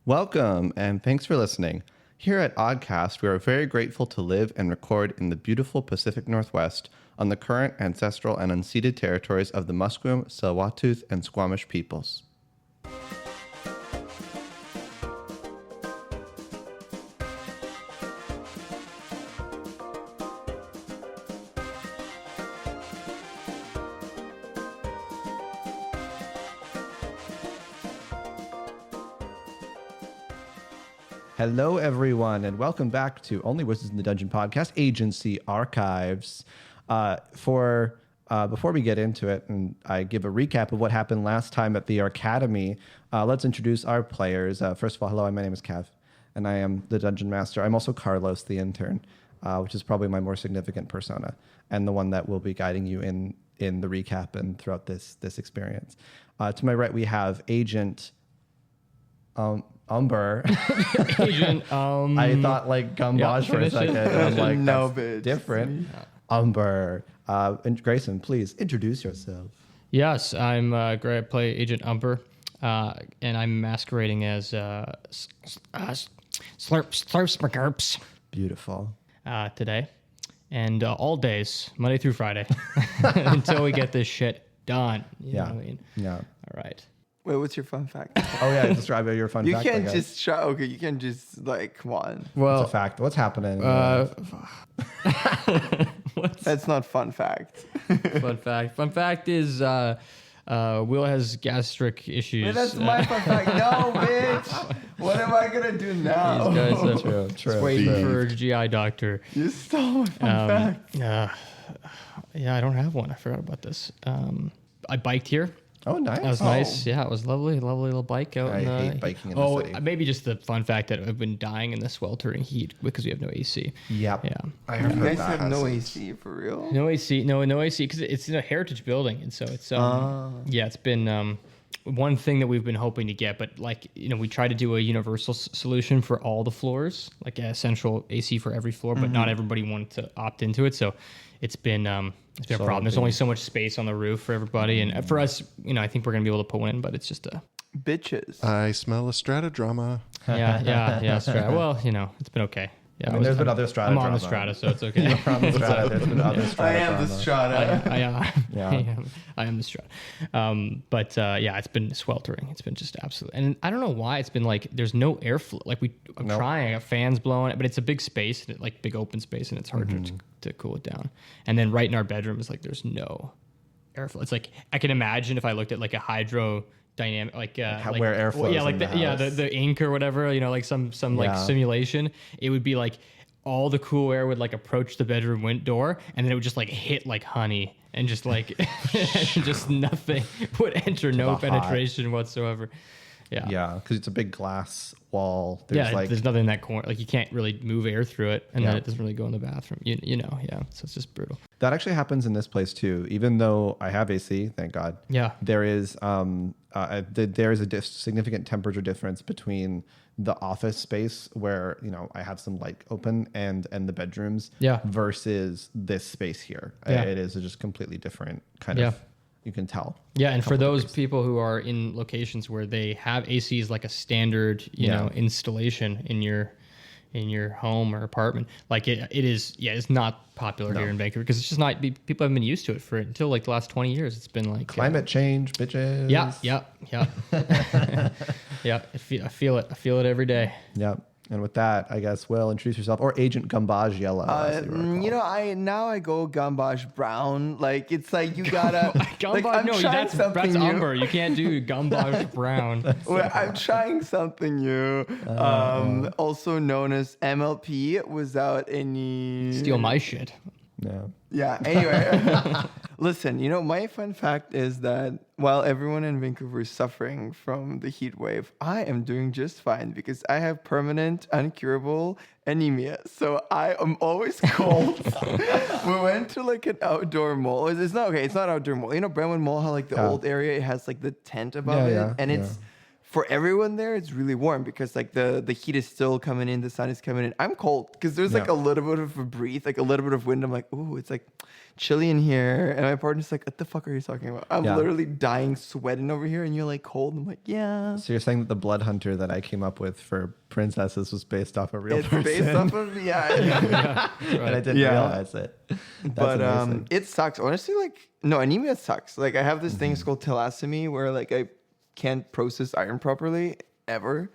Welcome, and thanks for listening. Here at Oddcast, we are very grateful to live and record in the beautiful Pacific Northwest on the current ancestral and unceded territories of the Musqueam, Tsleil-Waututh, and Squamish peoples. Hello, everyone, and welcome back to Only Wizards in the Dungeon podcast, Agency Archives. Before we get into it, and I give a recap of what happened last time at the Arcademy, let's introduce our players. First of all, hello, my name is Kev, and I am the Dungeon Master. I'm also Carlos, the intern, which is probably my more significant persona, and the one that will be guiding you in the recap and throughout this experience. To my right, we have Agent Umber. Agent I thought like Gumbagge for a second. I'm like, no, that's bitch. different. Umber. And Grayson, please introduce yourself. Yes, I'm Graeme. I play Agent Umber, and I'm masquerading as Slurps Beautiful. today, and all days, Monday through Friday, until we get this shit done. You know what I mean? Yeah. All right. Wait, what's your fun fact? Oh yeah, describe your fun You fact. can't just try. Okay, you can just like, come on. What's a fact? What's happening? That's not fun fact. Fun fact. Fun fact is Will has gastric issues. Wait, that's my fun fact. No, bitch. What am I gonna do now? These guys are True. just waiting for a GI doctor. You stole my fun fact. Yeah, I don't have one. I forgot about this. I biked here. Oh, nice. That was nice. Yeah, it was lovely little bike out. I hate biking in the city. Maybe just the fun fact that I've been dying in the sweltering heat because we have no AC. Yep. Yeah. I You heard guys that. have no AC for real? No AC. No AC because it's in a heritage building, and so it's yeah. It's been one thing that we've been hoping to get, but we tried to do a universal solution for all the floors, like an essential AC for every floor, but not everybody wanted to opt into it. So it's been a problem. There's only so much space on the roof for everybody, and for us, I think we're gonna be able to put one in, but it's just a Bitches. I smell a strata drama. yeah. Strata. Well, it's been okay. Yeah, I mean, there's been other strata. I'm on drama. the strata, so it's okay. You're on the strata. There's been other strata. I am the drama. strata. I am the strata. But it's been sweltering. It's been just absolute. And I don't know why it's been like there's no airflow. I'm trying. I got fans blowing, but it's a big space, like big open space, and it's hard to cool it down. And then right in our bedroom is like there's no airflow. It's like I can imagine if I looked at like a hydro dynamic where airflow the ink or whatever, like some like simulation, it would be like all the cool air would like approach the bedroom door, and then it would just like hit like honey, and just like just nothing would enter, no penetration whatsoever. Yeah, because it's a big glass wall. There's nothing in that corner. Like you can't really move air through it, and then it doesn't really go in the bathroom. So it's just brutal. That actually happens in this place too. Even though I have AC, thank God. Yeah. There is there is a significant temperature difference between the office space where I have some light open and the bedrooms. Yeah. Versus this space here. Yeah. It is just completely different kind of. You can tell. Yeah, and for those people who are in locations where they have AC as like a standard, installation in your home or apartment, like it is. Yeah, it's not popular here in Vancouver because it's just not. People haven't been used to it until like the last 20 years. It's been like climate change, bitches. Yeah. I feel it. I feel it every day. Yeah. And with that, I guess, Will, introduce yourself, or Agent Gumbagge Yellow. I go Gumbagge Brown. Like it's like you gotta. That's Umber. You can't do Gumbagge Brown. I'm trying something new. Also known as MLP, without any. Steal my shit. No. Yeah. Anyway, listen. My fun fact is that while everyone in Vancouver is suffering from the heat wave, I am doing just fine because I have permanent, uncurable anemia. So I am always cold. We went to like an outdoor mall. It's not outdoor mall. Brentwood Mall, how like the old area, it has like the tent above it, and it's for everyone there, it's really warm because like the heat is still coming in, the sun is coming in. I'm cold because there's like a little bit of a breeze, like a little bit of wind. I'm like, ooh, it's like chilly in here. And my partner's like, what the fuck are you talking about? I'm literally dying, sweating over here, and you're like cold. I'm like, yeah. So you're saying that the blood hunter that I came up with for princesses was based off a real person? It's based off of and I didn't realize it. But it sucks. Honestly, like no, anemia sucks. Like I have this thing called thalassemia where like I can't process iron properly ever.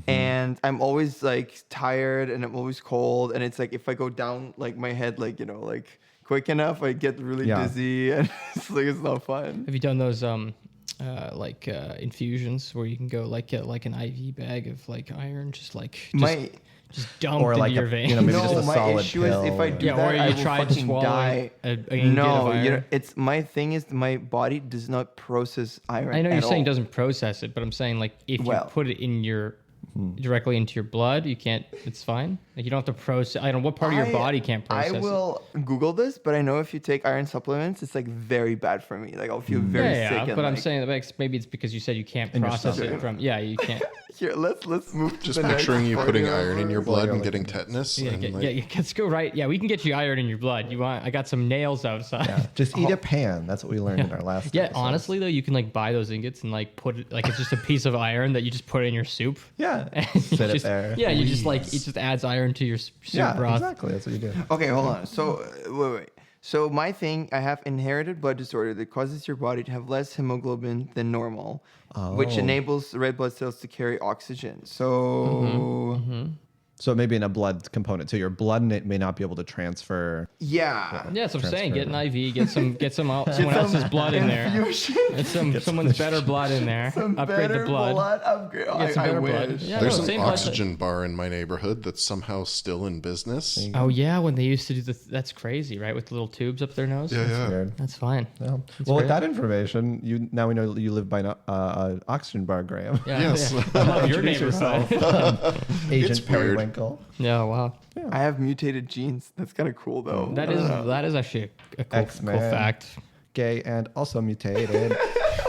And I'm always like tired and I'm always cold. And it's like if I go down like my head, like, you know, like quick enough, I get really dizzy and it's like it's not fun. Have you done those infusions where you can go like get like an IV bag of like iron, just dump or into like your vein? You know, maybe no, just a my solid issue pill. is if I do that, or you I will try to fucking swallow die. a ingot No, of iron. you know, it's my thing is my body does not process iron. I know you're at saying all. it doesn't process it, but I'm saying like if you put it in your directly into your blood, you can't. It's fine. Like you don't have to process. I don't know what part of your body can't process. I will Google this, but I know if you take iron supplements, it's like very bad for me. Like I'll feel very sick. Yeah, and, but I'm like, saying that maybe it's because you said you can't In your process stomach. it from. Yeah, you can't. Here, let's move. To Just the next picturing you part putting here. iron in your blood and getting tetanus. Yeah, and let's go right. Yeah, we can get you iron in your blood. You want? I got some nails outside. Yeah, just eat a pan. That's what we learned in our last. Yeah, episode. honestly though, you can like buy those ingots and like put it like it's just a piece of iron that you just put in your soup. Yeah, And you sit it just- there. Yeah, you just like it just adds iron to your soup Yeah, broth. exactly. That's what you do. Okay, hold on. So wait. So my thing, I have inherited blood disorder that causes your body to have less hemoglobin than normal, which enables red blood cells to carry oxygen. So So maybe in a blood component, so your blood may not be able to transfer. yeah. Yeah, that's what I'm saying. Get an Transfer. IV, get someone else's blood in there. Infusion. Get someone's better blood in there. Upgrade the blood. Upgrade. Get some I better wish. blood. Yeah, There's no, an same blood. oxygen bar in my neighborhood that's somehow still in business. Oh yeah, when they used to do that's crazy, right? With the little tubes up their nose. Yeah. Weird. That's fine. Well, That's with great. that information, now we know you live by an oxygen bar, Graham. Yeah, Yes. yeah. I love your Introduce neighborhood. Agent It's weird. Periwinkle. Yeah, wow. I have mutated genes. That's kind of cool, though. That is actually a cool X-Men. fact. Gay and also mutated.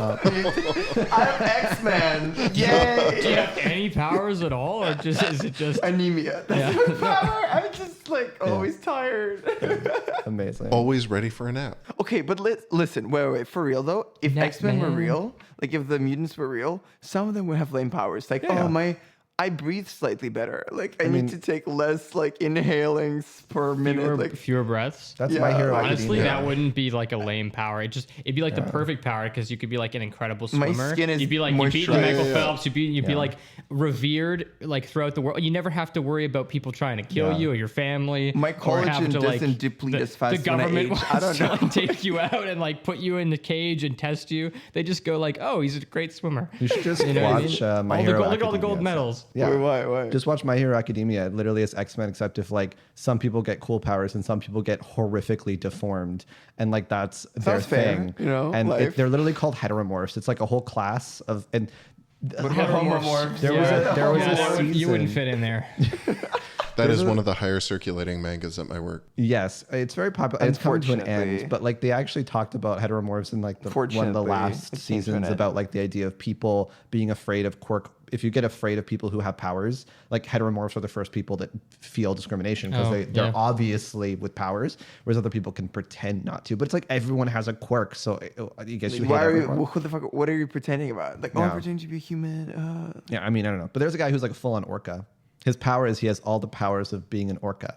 I'm X-Men. Do you Yay! have any powers at all, or is it just? Anemia. That's Yeah. my power. I'm just like always tired. Amazing. Always ready for a nap. Okay, but listen. Wait. For real though, if Net X-Men were man. real, like if the mutants were real, some of them would have lame powers. Like, Yeah. I breathe slightly better. Like I need to take less like inhalings per minute. Fewer breaths. That's Yeah, my hero. Honestly, Academia. that wouldn't be like a lame power. It'd be like the perfect power because you could be like an incredible My swimmer. skin is you'd be like you beat moisturized. Michael Yeah. Phelps. You'd be like revered like throughout the world. You never have to worry about people trying to kill Yeah. you or your family. My or have collagen to, like, doesn't deplete as fast The when I government age. wants I don't to know. like, take you out and like put you in the cage and test you. They just go like, oh, he's a great swimmer. You should just You know what I watch mean? My all the Hero gold, look at all the gold Academia. medals. Yeah. Why? Just watch My Hero Academia. It literally is X-Men, except if like some people get cool powers and some people get horrifically deformed, and like that's their Sounds fair, thing. you know, and life. they're literally called heteromorphs. It's like a whole class of and. Homomorphs. There was a You wouldn't season- fit in there. That is one of the higher circulating mangas at my work. Yes, it's very popular. And it's coming to an Unfortunately. end, but like they actually talked about heteromorphs in like one of the Fortunately, last it came to an seasons end. about like the idea of people being afraid of quirk. If you get afraid of people who have powers, like heteromorphs are the first people that feel discrimination because Oh, they're yeah. obviously with powers, whereas other people can pretend not to. But it's like everyone has a quirk, so you guess you hate Why are you? everyone. Who the fuck? What are you pretending about? Like, Yeah. I'm pretending to be a human. Yeah, I mean I don't know, but there's a guy who's like a full-on orca. His power is he has all the powers of being an orca.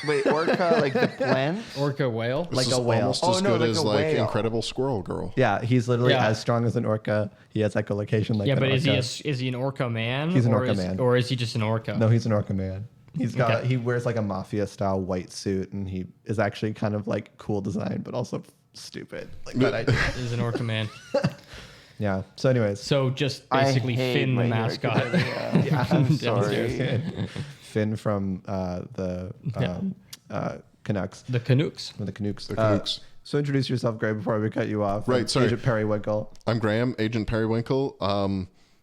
Wait, orca, like the plant? Orca whale. This Like is a whale. almost Oh, as no, good like as a like whale. Incredible Squirrel Girl. Yeah, he's literally Yeah. as strong as an orca. He has echolocation like Yeah, an but orca. is he an orca man? He's an or orca is, man. Or is he just an orca? No, he's an orca man. Okay. He wears like a mafia style white suit, and he is actually kind of like cool design, but also stupid. Like that idea. He's an orca man. Yeah. So, anyways, So just I basically hate Finn the My Hero mascot. Academia. Yeah, I'm Downstairs. sorry. Finn from the Canucks, The Canucks. from the Canucks. The Canucks. So introduce yourself, Graham, before we cut you off. Right, sorry. Agent Periwinkle. I'm Graeme, Agent Periwinkle.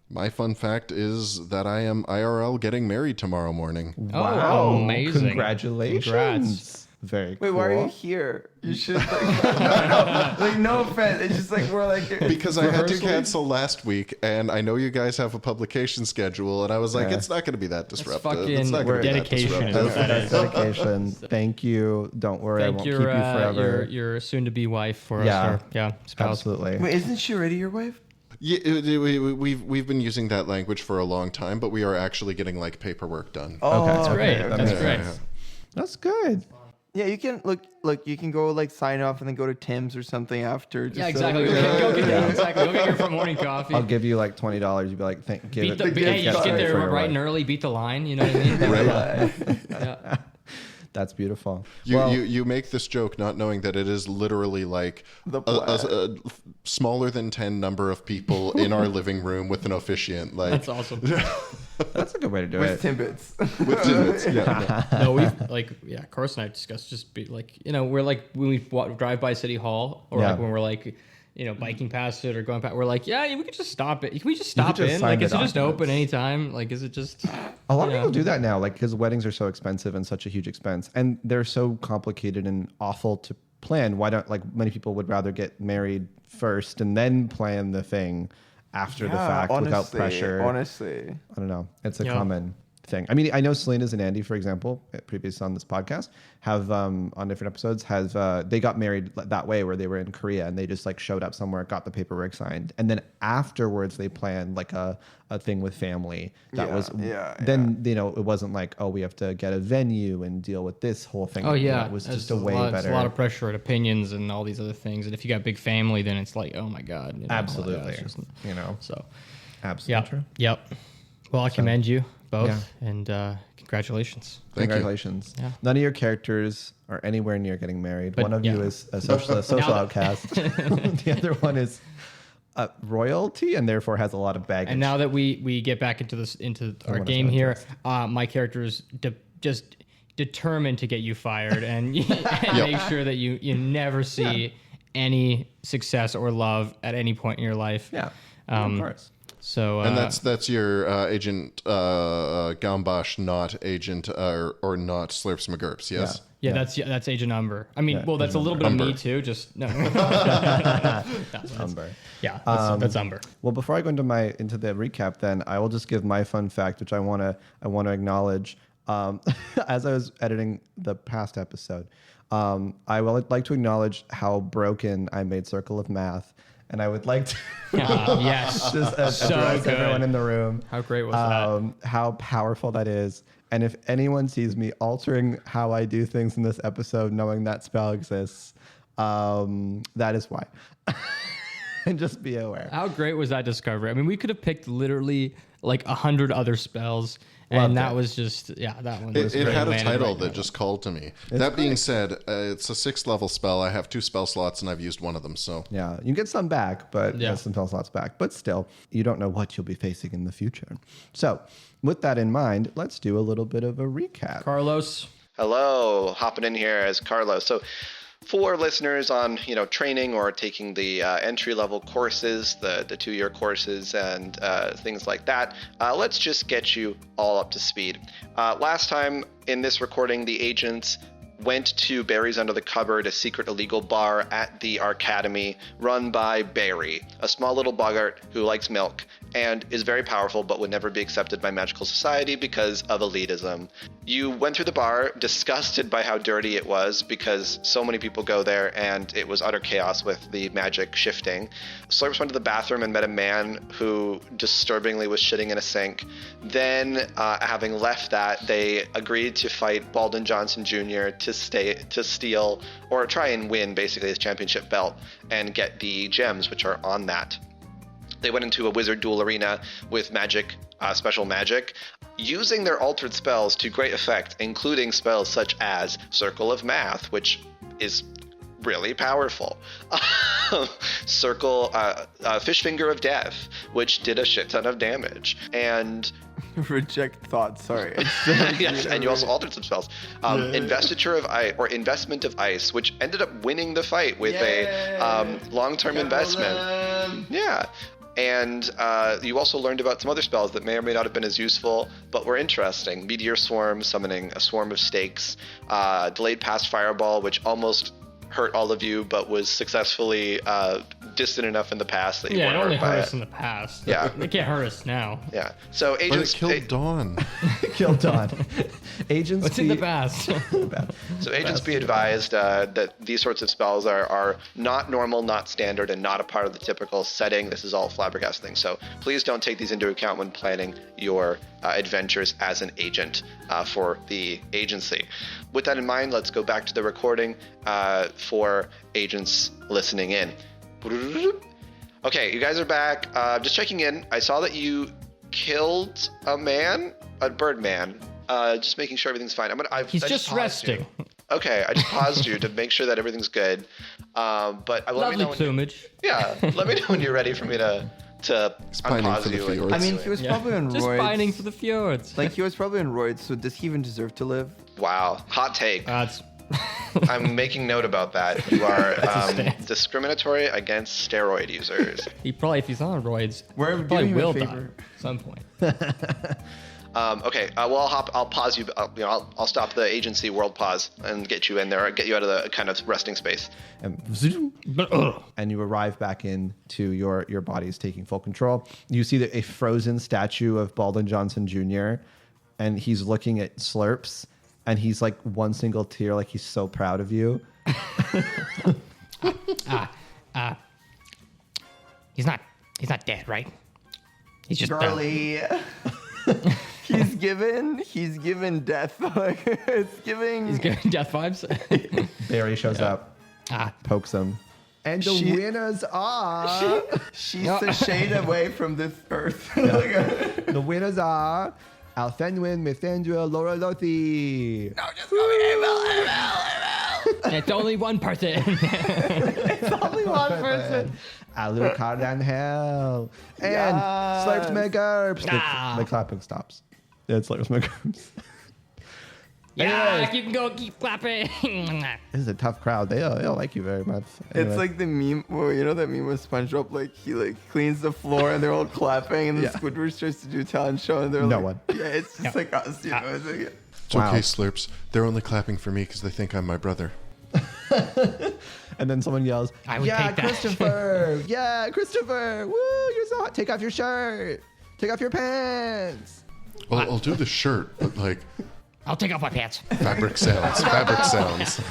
My fun fact is that I am IRL getting married tomorrow morning. Oh, amazing. Congratulations. Congrats. very Wait, cool. why are you here? You should like no offense. It's just like we're like Because I had to cancel last week, and I know you guys have a publication schedule, and I was like, it's not going to be that disruptive. It's not going to be that dedication is disruptive. what that is. Dedication. Thank you. Don't worry, I Thank won't keep you forever. your soon-to-be wife for Yeah. us. Yeah, spouse. Absolutely. Wait, isn't she already your wife? Yeah, we've been using that language for a long time, but we are actually getting like paperwork done. Oh, Okay. That's great. That That's makes great. sense. That's good. Yeah, you can look. You can go like sign off and then go to Tim's or something after. Just Yeah, so- exactly. Go get your morning coffee. I'll give you like $20. You'd be like, give Beat it. the, gift hey, you just card get there for your right wife. and early, beat the line. You know what I mean? Yeah. That's beautiful. You make this joke not knowing that it is literally like The a smaller than 10 number of people in our living room with an officiant. Like That's awesome. That's a good way to do with it. Timbits. with Timbits. Yeah. No, we've Carson and I discussed just be like, we're like when we drive by City Hall or Yeah. like when we're like, biking past it or going past, we're like, yeah, we could just stop it. Can we just stop just in? sign Like, the is it just open documents. anytime? Like, is it just? A lot of people do that now, like because weddings are so expensive and such a huge expense, and they're so complicated and awful to plan. Why don't many people would rather get married first and then plan the thing after the fact without pressure. Honestly, I don't know. It's a Yeah. common thing. I mean, I know Selena's and Andy, for example, previously on this podcast, have on different episodes they got married that way where they were in Korea and they just like showed up somewhere, got the paperwork signed, and then afterwards they planned like a thing with family that Yeah, was yeah, then it wasn't like, oh, we have to get a venue and deal with this whole thing. Oh yeah, it was It's just a way better. It's a lot of pressure and opinions and all these other things. And if you got a big family, then it's like, oh my god, Absolutely. it's just- So yeah, absolutely true. yep. Well, I commend you both, Yeah. and congratulations. Thank you. Congratulations. Yeah. None of your characters are anywhere near getting married. But, One of you yeah. is a social Now that- outcast. The other one is royalty and therefore has a lot of baggage. And now that we get back into our Someone game has here, my character is just determined to get you fired and, and make sure that you never see any success or love at any point in your life. yeah, of course. So And that's your Agent Gumbagge, not Agent or not Slurps McGurps, yes? yeah, that's Agent Umber. I mean, well, that's a little bit of me Umber. too. Just no. Umber. Yeah, that's Umber. Well, before I go into the recap, then I will just give my fun fact, which I want to acknowledge. As I was editing the past episode, I would like to acknowledge how broken I made Circle of Math, and I would like to Yes. just So address good. everyone in the room. How great was that? How powerful that is. And if anyone sees me altering how I do things in this episode, knowing that spell exists, that is why. And just be aware. How great was that discovery? I mean, we could have picked literally like 100 other spells, Loved and that it. was just that one. Was It really had a landed title right that now. just called to me. That being said, it's a 6th level spell. I have 2 spell slots, and I've used one of them. So Yeah, you get some back, but Yeah. some spell slots back. But still, you don't know what you'll be facing in the future. So, with that in mind, let's do a little bit of a recap. Carlos. Hello, hopping in here as Carlos. So, for listeners on training or taking the entry level courses, the 2-year courses and things like that, let's just get you all up to speed. Last time in this recording, the agents went to Barry's Under the Cupboard, a secret illegal bar at the Arcademy run by Barry, a small little boggart who likes milk and is very powerful but would never be accepted by magical society because of elitism. You went through the bar disgusted by how dirty it was because so many people go there and it was utter chaos with the magic shifting. Slurps went to the bathroom and met a man who disturbingly was shitting in a sink. Then, having left that, they agreed to fight Baldwin Johnson Jr. to steal or try and win basically his championship belt and get the gems which are on that. They went into a wizard duel arena with magic, special magic, using their altered spells to great effect, including spells such as Circle of Math, which is really powerful. Fish Finger of Death, which did a shit ton of damage. And reject thoughts. Sorry. yes, and you also altered some spells. Investiture of Ice, or Investment of Ice, which ended up winning the fight with a long-term investment. Yeah. And you also learned about some other spells that may or may not have been as useful, but were interesting. Meteor Swarm, summoning a swarm of stakes. Delayed Pass Fireball, which almost hurt all of you, but was successfully distant enough in the past that you weren't it only hurt by hurt it. us in the past. Yeah. They can't hurt us now. Yeah. So But it agents killed Dawn. Killed Dawn. Agents. What's in the past? So agents be advised that these sorts of spells are not normal, not standard, and not a part of the typical setting. This is all flabbergasting. So please don't take these into account when planning your adventures as an agent for the agency. With that in mind, let's go back to the recording for agents listening in. Okay, you guys are back. Just checking in. I saw that you killed a bird man. Just making sure everything's fine. He's just resting. Okay, I just paused you to make sure that everything's good. But let Lovely me know plumage. let me know when you're ready for me to pining unpause for the you. and- fjords. I mean, he was probably on Just roids. pining for the fjords. Like, he was probably on roids, so does he even deserve to live? Wow, hot take. That's I'm making note about that. You are stance. discriminatory against steroid users. he probably, if he's on roids, We're he probably doing him a will die favor. at some point. Okay, well, I'll pause you. I'll stop the agency world pause and get you in there, get you out of the kind of resting space. And you arrive back into your bodies taking full control. You see a frozen statue of Baldwin Johnson Jr. and he's looking at Slurps and he's like one single tear, like he's so proud of you. He's not dead, right? He's just Girly. He's given death. It's giving. He's giving death vibes. Barry shows up, pokes him. And the winners are... She's a shade away from this earth. The winners are Alfenwin, Mithindra, Laura Lothi. No, just call me Emil. It's only one person. It's only one person. Alucard and Hell. And Yes. Slurps McGurps. Ah. The clapping stops. Yeah, it's Slurps McGurps. Yeah, you can go keep clapping. This is a tough crowd. They don't like you very much. Anyway. It's like the meme. Well, you know that meme with SpongeBob? Like, he cleans the floor and they're all clapping, and then Squidward starts to do a talent show, and they're No like, one. Yeah, it's just like us. You know? It's like, It's okay, Slurps. They're only clapping for me because they think I'm my brother. And then someone yells, I would "Yeah, take that." Christopher! Yeah, Christopher! Woo! You're so hot. Take off your shirt. Take off your pants." Well, I'll do the shirt, but like I'll take off my pants. fabric sounds. Fabric sounds.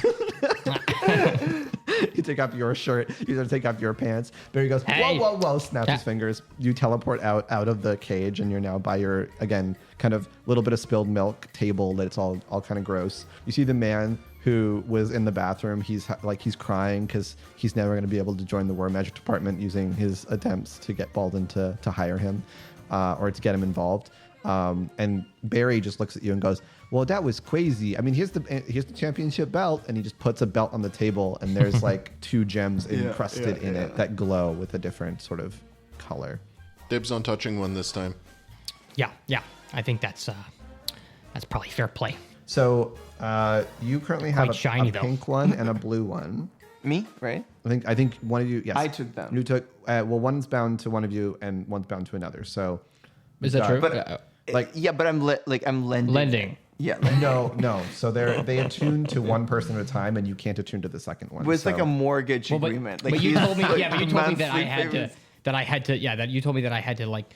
You take off your shirt. You don't take off your pants. Barry goes, Hey. whoa, whoa, whoa, snaps his fingers. You teleport out of the cage, and you're now by your, again, kind of little bit of spilled milk table that's all kind of gross. You see the man who was in the bathroom. He's crying because he's never going to be able to join the War Magic Department using his attempts to get Baldwin to hire him or to get him involved. And Barry just looks at you and goes, "Well, that was crazy. I mean, here's the championship belt," and he just puts a belt on the table, and there's like 2 gems encrusted in it that glow with a different sort of color. Dibs on touching one this time. Yeah. I think that's probably fair play. So you currently have Quite a shiny, though. pink one and a blue one. me, right? I think one of you. Yes, I took them. You took. Well, one's bound to one of you, and one's bound to another. So Is that true? But Like- yeah, but I'm lending. Lending. Yeah, lending. no. So they attune to one person at a time, and you can't attune to the second one. It was so. like a mortgage agreement. Like, but you he's told me, like but you told me that I monthly had to, payments. you told me that I had to like,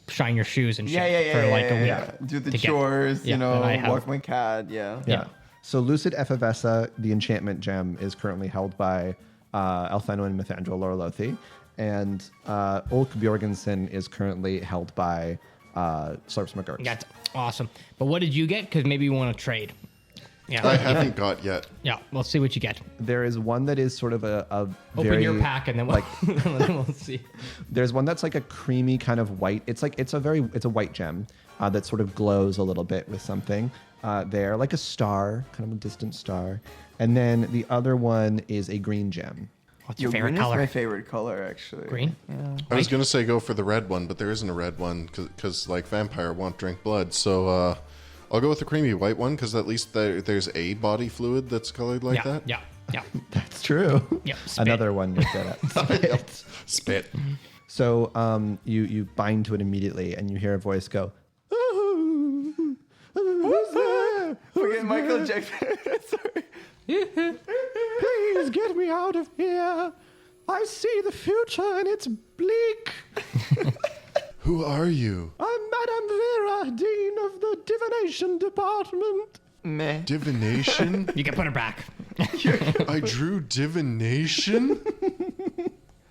shine your shoes and shit for like a week. Do the to get- chores, yeah, that I have. walk my cat, Yeah. Yeah. So Lucid Effervesca, the enchantment gem, is currently held by Elfenwin Mithandril Lorlothi, and Ulk Bjorgensen is currently held by Slurps McGurks. That's awesome. But what did you get? Because maybe you want to trade. Yeah. I haven't got yet. Yeah. We'll see what you get. There is one that is sort of a Open very, your pack and then we'll see. There's one that's like a creamy kind of white. It's a white gem that sort of glows a little bit with something there, like a star, kind of a distant star. And then the other one is a green gem. What's your favorite green color? is my favorite color, actually. Green? Yeah. I was gonna say go for the red one, but there isn't a red one because like vampire won't drink blood. So I'll go with the creamy white one because at least there's a body fluid that's colored like that. Yeah. That's true. Yeah, spit. Another one you're good at. Spit. So you bind to it immediately, and you hear a voice go, "Oh, who's there? Forget Michael Jackson. Sorry. Please get me out of here. I see the future, and it's bleak. Who are you? I'm Madame Vera, Dean of the Divination Department." Meh. Divination? You can put her back. I drew divination?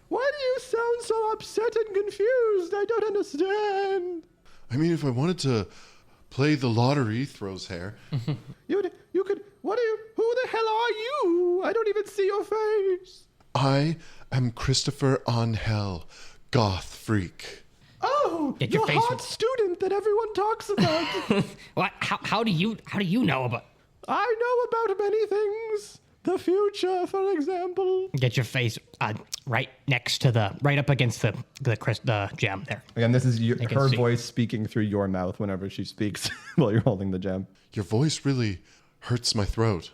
Why do you sound so upset and confused? I don't understand. I mean, if I wanted to play the lottery, throws hair. You could, who the hell are you? I don't even see your face. I am Christopher Angel, goth freak. Oh, Get your the face- hot student that everyone talks about. What? How do you know about? I know about many things. The future, for example. Get your face right up against the gem there. Again, this is can her see. voice speaking through your mouth whenever she speaks while you're holding the gem. Your voice really hurts my throat.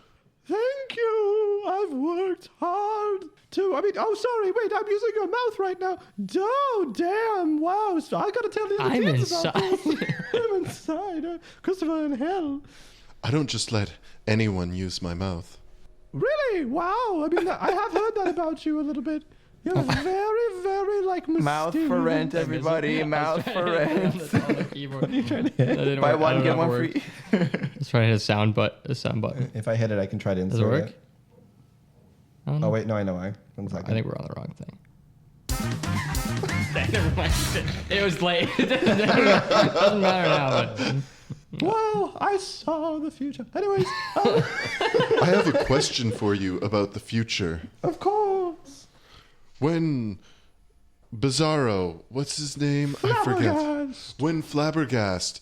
Thank you. I've worked hard to. Sorry. Wait, I'm using your mouth right now. Oh, damn. Wow. So I gotta tell the other I'm kids about inside. this. I'm inside. Christopher in hell. I don't just let anyone use my mouth. Really? Wow. I have heard that about you a little bit. You're very, very mysterious. Mouth for rent, everybody. Mouth for rent. Buy one, get one free. Let's try to hit a sound button. If I hit it, I can try to insert Does it work? it. Oh, wait. No, I know why. 1 second. I think we're on the wrong thing. Never mind. It was late. It doesn't matter now. But Well, I saw the future. Anyways, I have a question for you about the future. of course. When Bizarro, what's his name? I forget. Flabbergast. When Flabbergast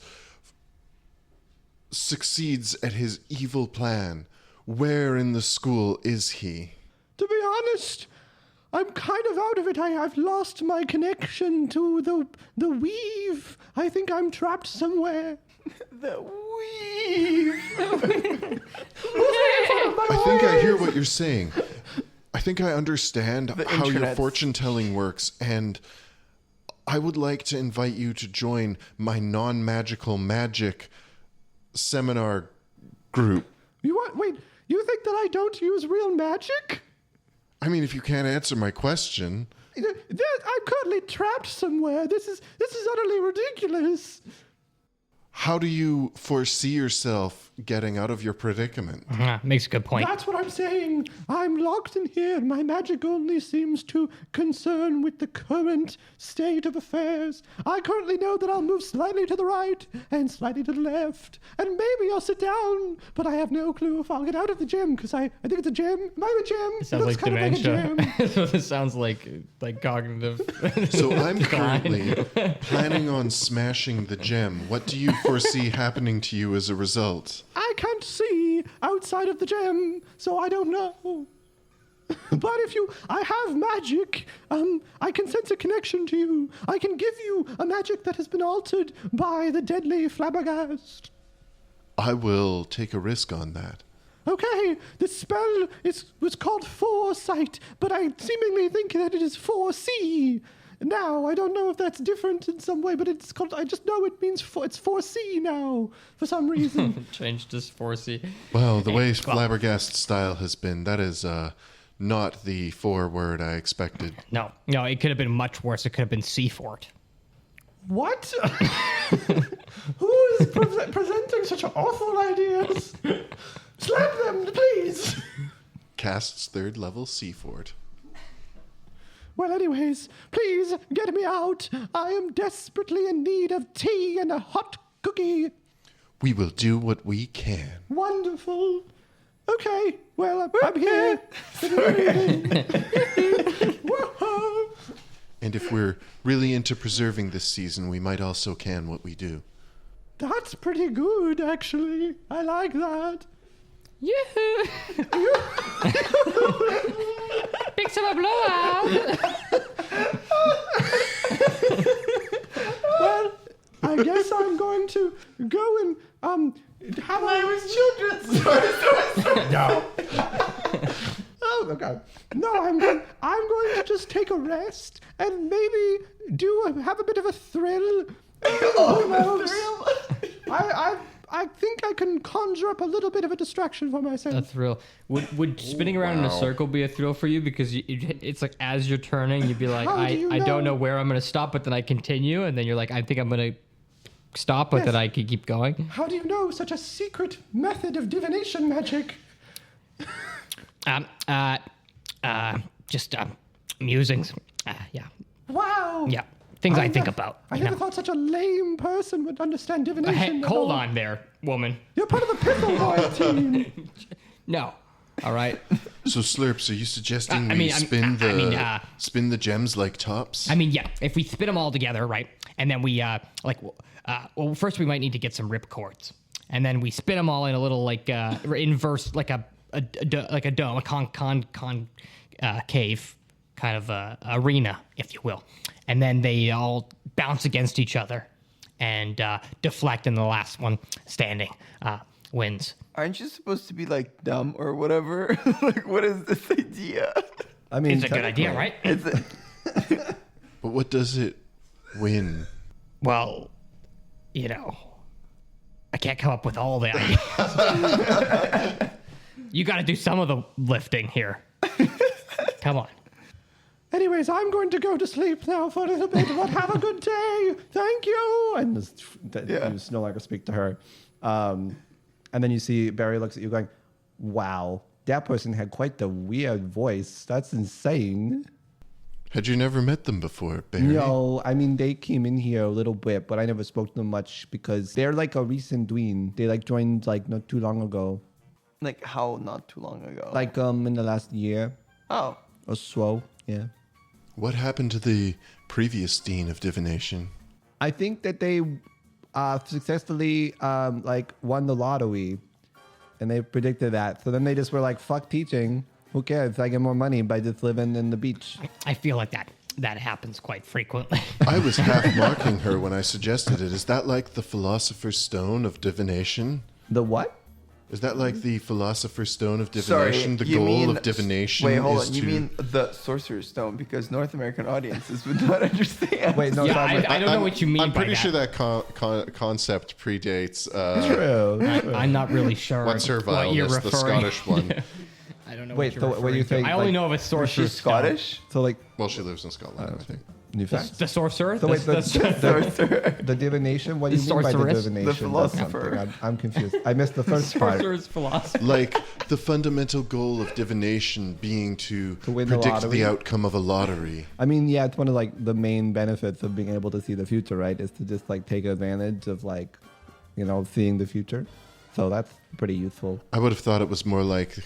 succeeds at his evil plan, where in the school is he? To be honest, I'm kind of out of it. I've lost my connection to the weave. I think I'm trapped somewhere. The weave. I think I hear what you're saying. I think I understand how your internets. fortune telling works, and I would like to invite you to join my non-magical magic seminar group. Wait, you think that I don't use real magic? I mean, if you can't answer my question, I'm currently trapped somewhere. This is utterly ridiculous. how do you foresee yourself getting out of your predicament? makes a good point. That's what I'm saying. I'm locked in here. My magic only seems to concern with the current state of affairs. I currently know that I'll move slightly to the right and slightly to the left, and maybe I'll sit down, but I have no clue if I'll get out of the gym, because I think it's a gym. Am I the gym? It sounds looks like kind of like a dementia. gym. That's what it sounds like cognitive. So I'm decline. currently planning on smashing the gem. What do you foresee happening to you as a result? I can't see outside of the gym, so I don't know. But I have magic. I can sense a connection to you. I can give you a magic that has been altered by the deadly Flabbergast. I will take a risk on that. Okay, the spell was called Foresight, but I seemingly think that it is 4C. Now, I don't know if that's different in some way, but I just know it means it's 4C now, for some reason. Changed to 4C. Well, the way Flabbergast's style has been, that is not the 4-word I expected. No, it could have been much worse. It could have been Seafort. What? Who is presenting such awful ideas? Slap them, please! Casts 3rd level Seafort. Well, anyways, please get me out. I am desperately in need of tea and a hot cookie. We will do what we can. Wonderful. Okay, well, I'm here. Whoa. And if we're really into preserving this season, we might also can what we do. That's pretty good, actually. I like that. Yoo-hoo! Big summer blowout! Well, I guess I'm going to go and have I was children. Sorry. No. Oh, okay. No, I'm going to just take a rest and maybe have a bit of a thrill. Who knows? I think I can conjure up a little bit of a distraction for myself. A thrill. Would spinning around in a circle be a thrill for you? Because it's like as you're turning, you'd be like, I don't know where I'm going to stop, but then I continue, and then you're like, I think I'm going to stop, but then I can keep going. How do you know such a secret method of divination magic? Just musings. Yeah. Wow. Yeah. Things I think about. I never thought such a lame person would understand divination. Hold on there, woman. You're part of the Piffle Boy team. No. All right. So Slurps, are you suggesting we spin the gems like tops? I mean, yeah. If we spin them all together, right, and then we well, first we might need to get some ripcords, and then we spin them all in a little like inverse, like a dome, a concave kind of arena, if you will, and then they all bounce against each other and deflect, and the last one standing wins. Aren't you supposed to be like dumb or whatever? Like, what is this idea? I mean, It's a good idea, right? But what does it win? Well, I can't come up with all the ideas. You got to do some of the lifting here. Come on. Anyways, I'm going to go to sleep now for a little bit, but have a good day. Thank you. And you just no longer speak to her. And then you see Barry looks at you going, wow, that person had quite the weird voice. That's insane. Had you never met them before, Barry? No, I mean, they came in here a little bit, but I never spoke to them much because they're like a recent dween. They joined not too long ago. Like how not too long ago? Like in the last year. Oh. Or so, yeah. What happened to the previous Dean of Divination? I think that they successfully won the lottery, and they predicted that. So then they just were like, "Fuck teaching. Who cares? I get more money by just living in the beach." I feel like that happens quite frequently. I was half mocking her when I suggested it. Is that like the Philosopher's Stone of Divination? The what? Is that like the Philosopher's Stone of Divination? Sorry, the goal of divination Wait, hold is on. to... You mean the Sorcerer's Stone? Because North American audiences would not understand. Wait, no, Yeah, sorry, I don't know what you mean I'm by pretty that. sure that concept predates... True. I'm not really sure What's her what you're vileness, the referring. Scottish one. I don't know Wait, what so you're what do you referring to. think, I only like- know of a sorcerer's She's Scottish? So Well, she lives in Scotland, I think. new facts. The sorcerer? So wait, Sorcerer. the divination. What do The you mean by the sorceress? divination? The That's philosopher. something. I'm confused. I missed the first part. sorcerer's philosophy. Like the fundamental goal of divination being to win the predict lottery? the outcome of a lottery. I mean, yeah, it's one of the main benefits of being able to see the future, right? Is to just take advantage of seeing the future. So that's pretty useful. I would have thought it was more like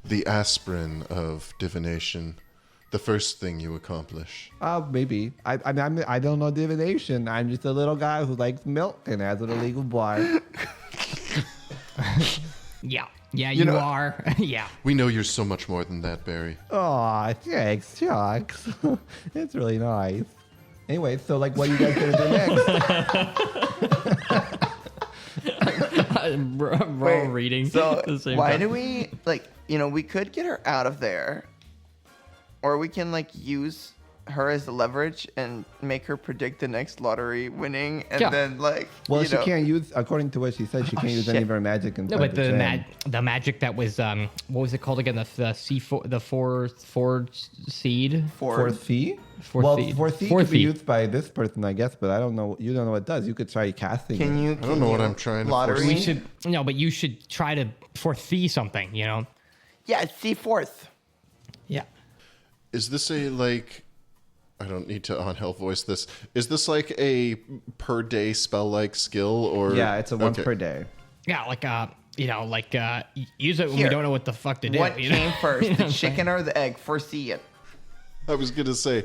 the aspirin of divination. The first thing you accomplish. Maybe. I don't know divination. I'm just a little guy who likes milk and has an illegal bar. Yeah, you are. Yeah. We know you're so much more than that, Barry. Aw, thanks, Chucks. It's really nice. Anyway, so what are you guys gonna do next? We're all reading. So at the same why time. do we we could get her out of there, or we can use her as leverage and make her predict the next lottery winning, and Yeah. then Well, she can't use, according to what she said, she can't use any shit. of her magic. No, but the magic that was what was it called again? The C4, the fourth seed. Fourth fee? Fourth Well, feed. fourth fee Fourth could be feed. used by this person, I guess, but I don't know. You don't know what it does. You could try casting Can it. you? I don't know what I'm trying to lottery. foresee. We should but you should try to foresee something. Yeah, see fourth. Yeah. Is this I don't need to on hell voice this. Is this like a per day spell like skill or? Yeah, it's a once Okay. per day. Yeah, use it when Here. we don't know what the fuck to do. What came first, You know the what I'm saying? chicken or the egg? Foresee it. I was gonna say,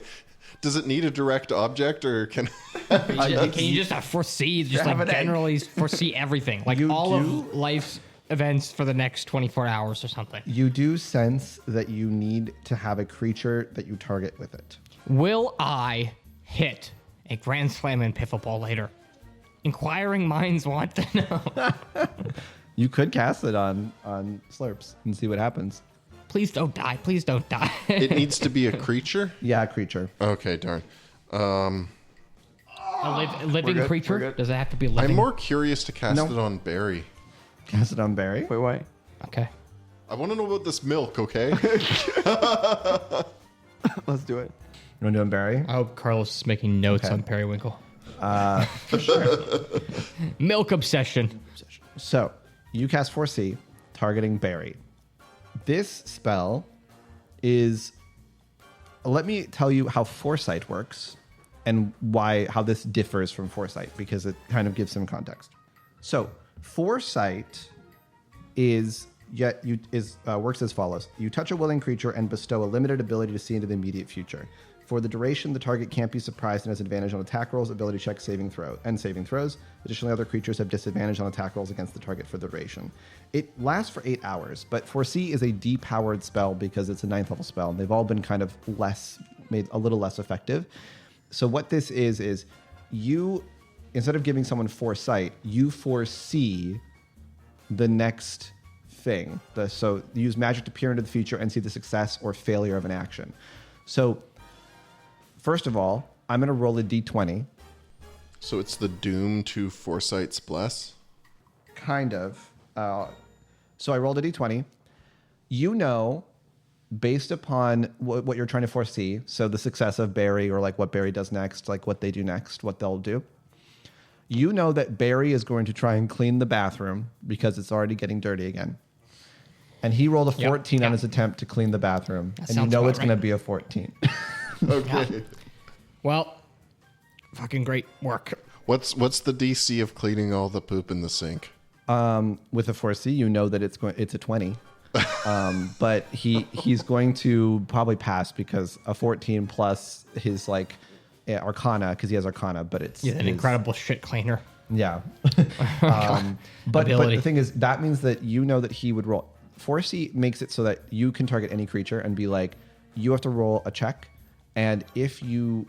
does it need a direct object or can? Can you just foresee, just Have an egg. generally foresee everything, like You all do? of life's events for the next 24 hours or something? You do sense that you need to have a creature that you target with it. Will I hit a grand slam in Piffle Ball later? Inquiring minds want to know. You could cast it on Slurps and see what happens. Please don't die. Please don't die. It needs to be a creature? Yeah, creature. Okay, darn. A living good, creature? we're good. Does it have to be living? I'm more curious to cast No. it on Barry. Cast it on Barry. Wait, why? Okay. I want to know about this milk, okay? Let's do it. You want to do on Barry? I hope Carlos is making notes Okay. on Periwinkle. For sure. Milk obsession. So you cast 4C, targeting Barry. This spell is. Let me tell you how Foresight works and how this differs from Foresight, because it kind of gives some context. So Foresight works as follows: you touch a willing creature and bestow a limited ability to see into the immediate future. For the duration, the target can't be surprised and has advantage on attack rolls, ability checks, saving throws. Additionally, other creatures have disadvantage on attack rolls against the target for the duration. It lasts for 8 hours, but 4C is a depowered spell because it's a 9th level spell, and they've all been kind of made a little less effective. So what this is you, instead of giving someone foresight, you foresee the next thing. So you use magic to peer into the future and see the success or failure of an action. So first of all, I'm going to roll a d20. So it's the Doom to Foresight's Bless? Kind of. So I rolled a d20. You know, based upon what you're trying to foresee, so the success of Barry, or like what Barry does next, like what they do next, what they'll do. You know that Barry is going to try and clean the bathroom because it's already getting dirty again. And he rolled a 14 on his attempt to clean the bathroom. That And you sounds know about it's going to right. be a 14. Okay. Well, fucking great work. What's the DC of cleaning all the poop in the sink? With a 4C, you know that it's a 20. But he's going to probably pass because a 14 plus his Arcana, because he has Arcana, but it's He's an incredible shit cleaner. Yeah. But Ability. the thing is, that means that you know that he would roll. 4C makes it so that you can target any creature and be like, you have to roll a check, and if you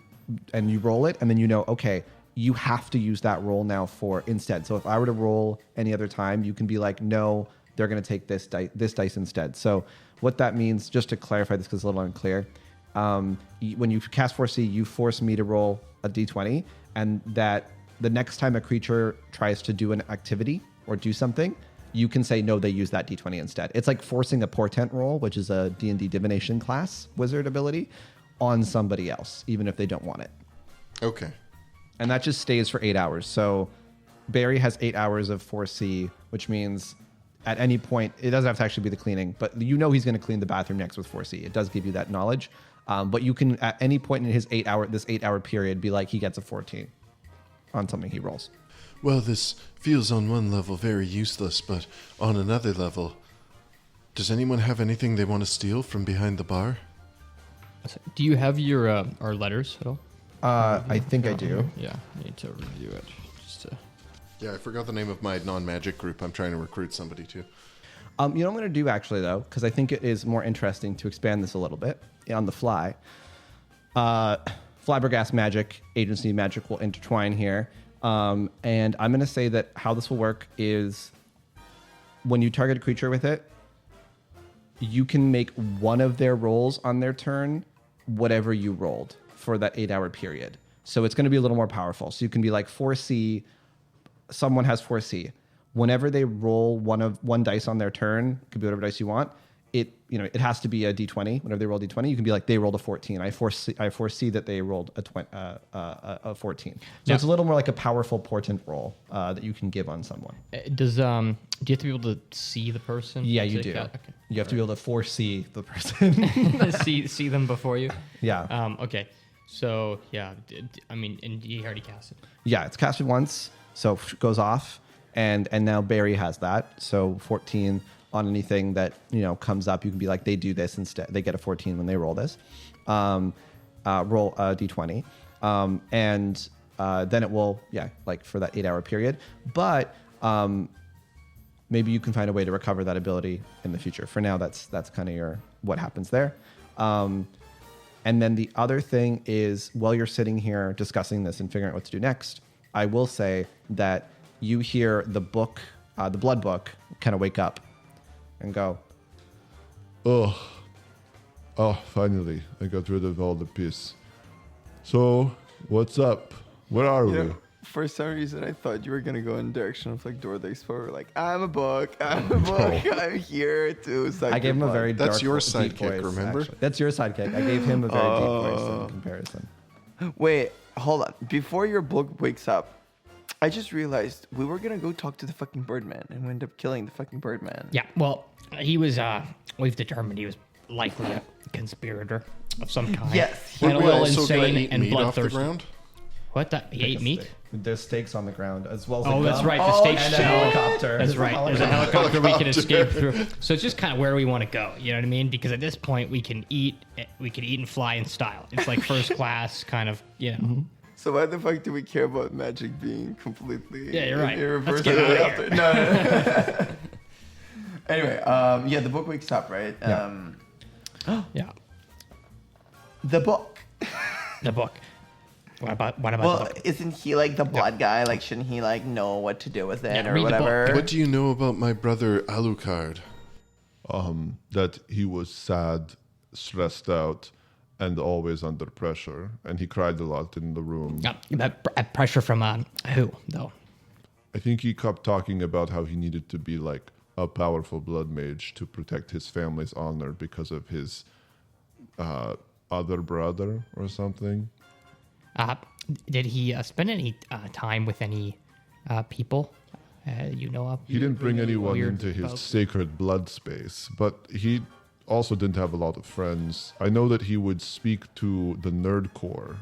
roll it, and then you know, okay, you have to use that roll now for instead. So if I were to roll any other time, you can be like, no, they're going to take this dice instead. So what that means, just to clarify this because it's a little unclear, when you cast 4C, you force me to roll a d20, and that the next time a creature tries to do an activity or do something, you can say, no, they use that d20 instead. It's like forcing a portent roll, which is a D&D divination class wizard ability, on somebody else, even if they don't want it. Okay. And that just stays for 8 hours. So Barry has 8 hours of 4C, which means at any point, it doesn't have to actually be the cleaning, but you know he's going to clean the bathroom next with 4C. It does give you that knowledge. But you can, at any point in this 8 hour period, be like, he gets a 14 on something he rolls. Well, this feels on one level very useless, but on another level, does anyone have anything they want to steal from behind the bar? Do you have your our letters at all? I think I do. Yeah, I need to review it. Just to... Yeah, I forgot the name of my non-magic group. I'm trying to recruit somebody to. You know what I'm going to do, actually, though, because I think it is more interesting to expand this a little bit on the fly. Flabbergast magic, agency magic will intertwine here. And I'm going to say that how this will work is when you target a creature with it, you can make one of their rolls on their turn whatever you rolled for that 8 hour period. So it's going to be a little more powerful. So you can be like 4C, someone has 4C. Whenever they roll one dice on their turn, could be whatever dice you want, it has to be a d20. Whenever they roll d20, you can be like, they rolled a 14. I foresee that they rolled a 14. So it's a little more like a powerful portent roll that you can give on someone. do you have to be able to see the person? Yeah, you do. Okay. You have to be able to foresee the person. see them before you. Yeah. Okay. So yeah, and you already cast it. Yeah, it's casted once, so it goes off, and now Barry has that. So 14 on anything that comes up, you can be like, they do this instead. They get a 14 when they roll this. Roll a d20, and then it will for that 8 hour period. But maybe you can find a way to recover that ability in the future. For now, that's kind of what happens there. And then the other thing is, while you're sitting here discussing this and figuring out what to do next, I will say that you hear the book, the blood book, kind of wake up and go, Oh, Oh, finally, I got rid of all the piss. So, what's up? Where are You we? know, for some reason, I thought you were gonna go in the direction of like Dora the Explorer. Like, I'm a book. I'm here to. I gave him a very That's dark your deep sidekick, voice, remember? actually. That's your sidekick. I gave him a very deep voice in comparison. Wait, hold on. Before your book wakes up, I just realized we were gonna go talk to the fucking Birdman, and we ended up killing the fucking Birdman. Yeah, well, he was, we've determined he was likely a conspirator of some kind. Yes, he And a Were we little also gonna insane eat and meat off the bloodthirsty. ground? What? He ate meat? There's stakes on the ground as well as Oh, a that's gun. right. The stakes and a too. helicopter. That's right. There's a helicopter we can escape through. So it's just kind of where we want to go. You know what I mean? Because at this point we can eat and fly in style. It's like first class kind of, you know. So why the fuck do we care about magic being completely Yeah, you're right. Let's irreversible? get out of here. No. Anyway, yeah, the book wakes up, right? Yeah. The book. The book. What about Well, the book? isn't he like the blood guy? Like, shouldn't he like know what to do with it Yeah, or read the book. whatever? What do you know about my brother Alucard? That he was sad, stressed out, and always under pressure. And he cried a lot in the room. Pressure from who, though? I think he kept talking about how he needed to be like a powerful blood mage to protect his family's honor because of his other brother or something. Did he spend any time with any people you know of? He didn't bring anyone weird into his folks? sacred blood space, but he also didn't have a lot of friends. I know that he would speak to the nerd core.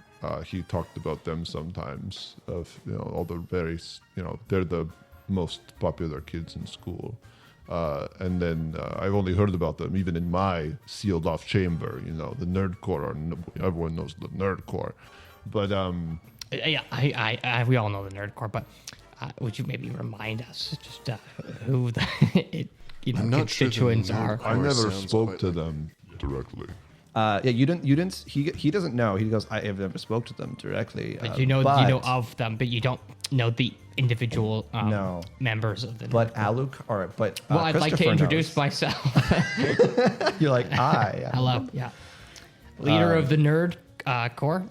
He talked about them sometimes. Of all the very, they're the most popular kids in school. And then I've only heard about them even in my sealed off chamber. The nerd core. Everyone knows the nerd core. But Yeah, we all know the nerd core, but would you maybe remind us just who the I'm not sure the constituents nerd are? core I never sounds spoke quite to like- them directly. Yeah, you didn't. He doesn't know. He goes, I have never spoke to them directly. But you know of them, but you don't know the individual No. members of the. But Aluk, or but well, I'd like to Christopher introduce knows. myself. You're like, I. Hello, yeah, leader of the nerd core.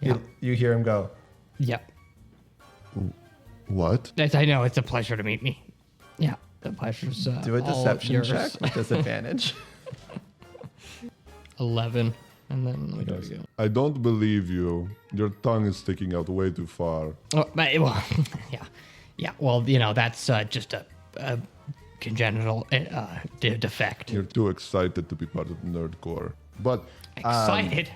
Yeah, You hear him go. yep. What? I know it's a pleasure to meet me. Yeah, the pleasure's Do a all deception yours. check with disadvantage. 11, and then we go again. I don't believe you. Your tongue is sticking out way too far. Oh, well, yeah. Well, that's just a congenital defect. You're too excited to be part of the nerd core. But Excited.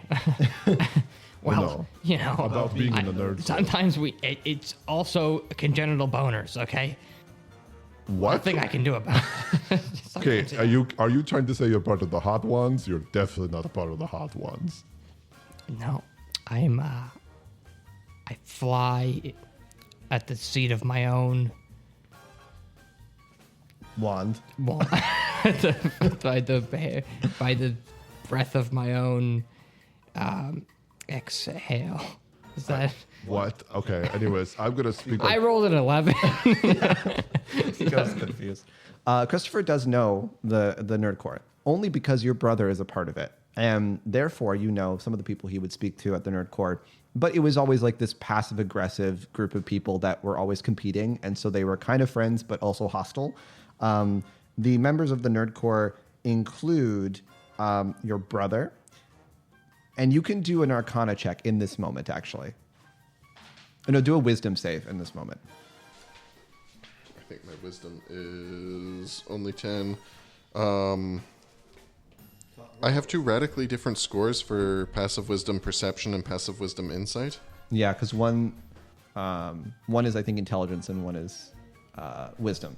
Well, no. About being in the nerd core. Sometimes it's also congenital boners. Okay, what? nothing I can do about it. Okay, are you trying to say you're part of the hot ones? You're definitely not part of the hot ones. No, I fly at the seat of my own. Wand. Well, by the breath of my own exhale. Is that? What? Okay. Anyways, I'm gonna speak. I Like, rolled an 11. He goes confused. Christopher does know the nerd core only because your brother is a part of it, and therefore you know some of the people he would speak to at the nerd core. But it was always like this passive aggressive group of people that were always competing, and so they were kind of friends but also hostile. The members of the nerd core include your brother, and you can do an Arcana check in this moment. Actually, no, do a Wisdom save in this moment. I think my wisdom is only 10. I have two radically different scores for passive wisdom perception and passive wisdom insight. Yeah, because one is I think intelligence and one is wisdom.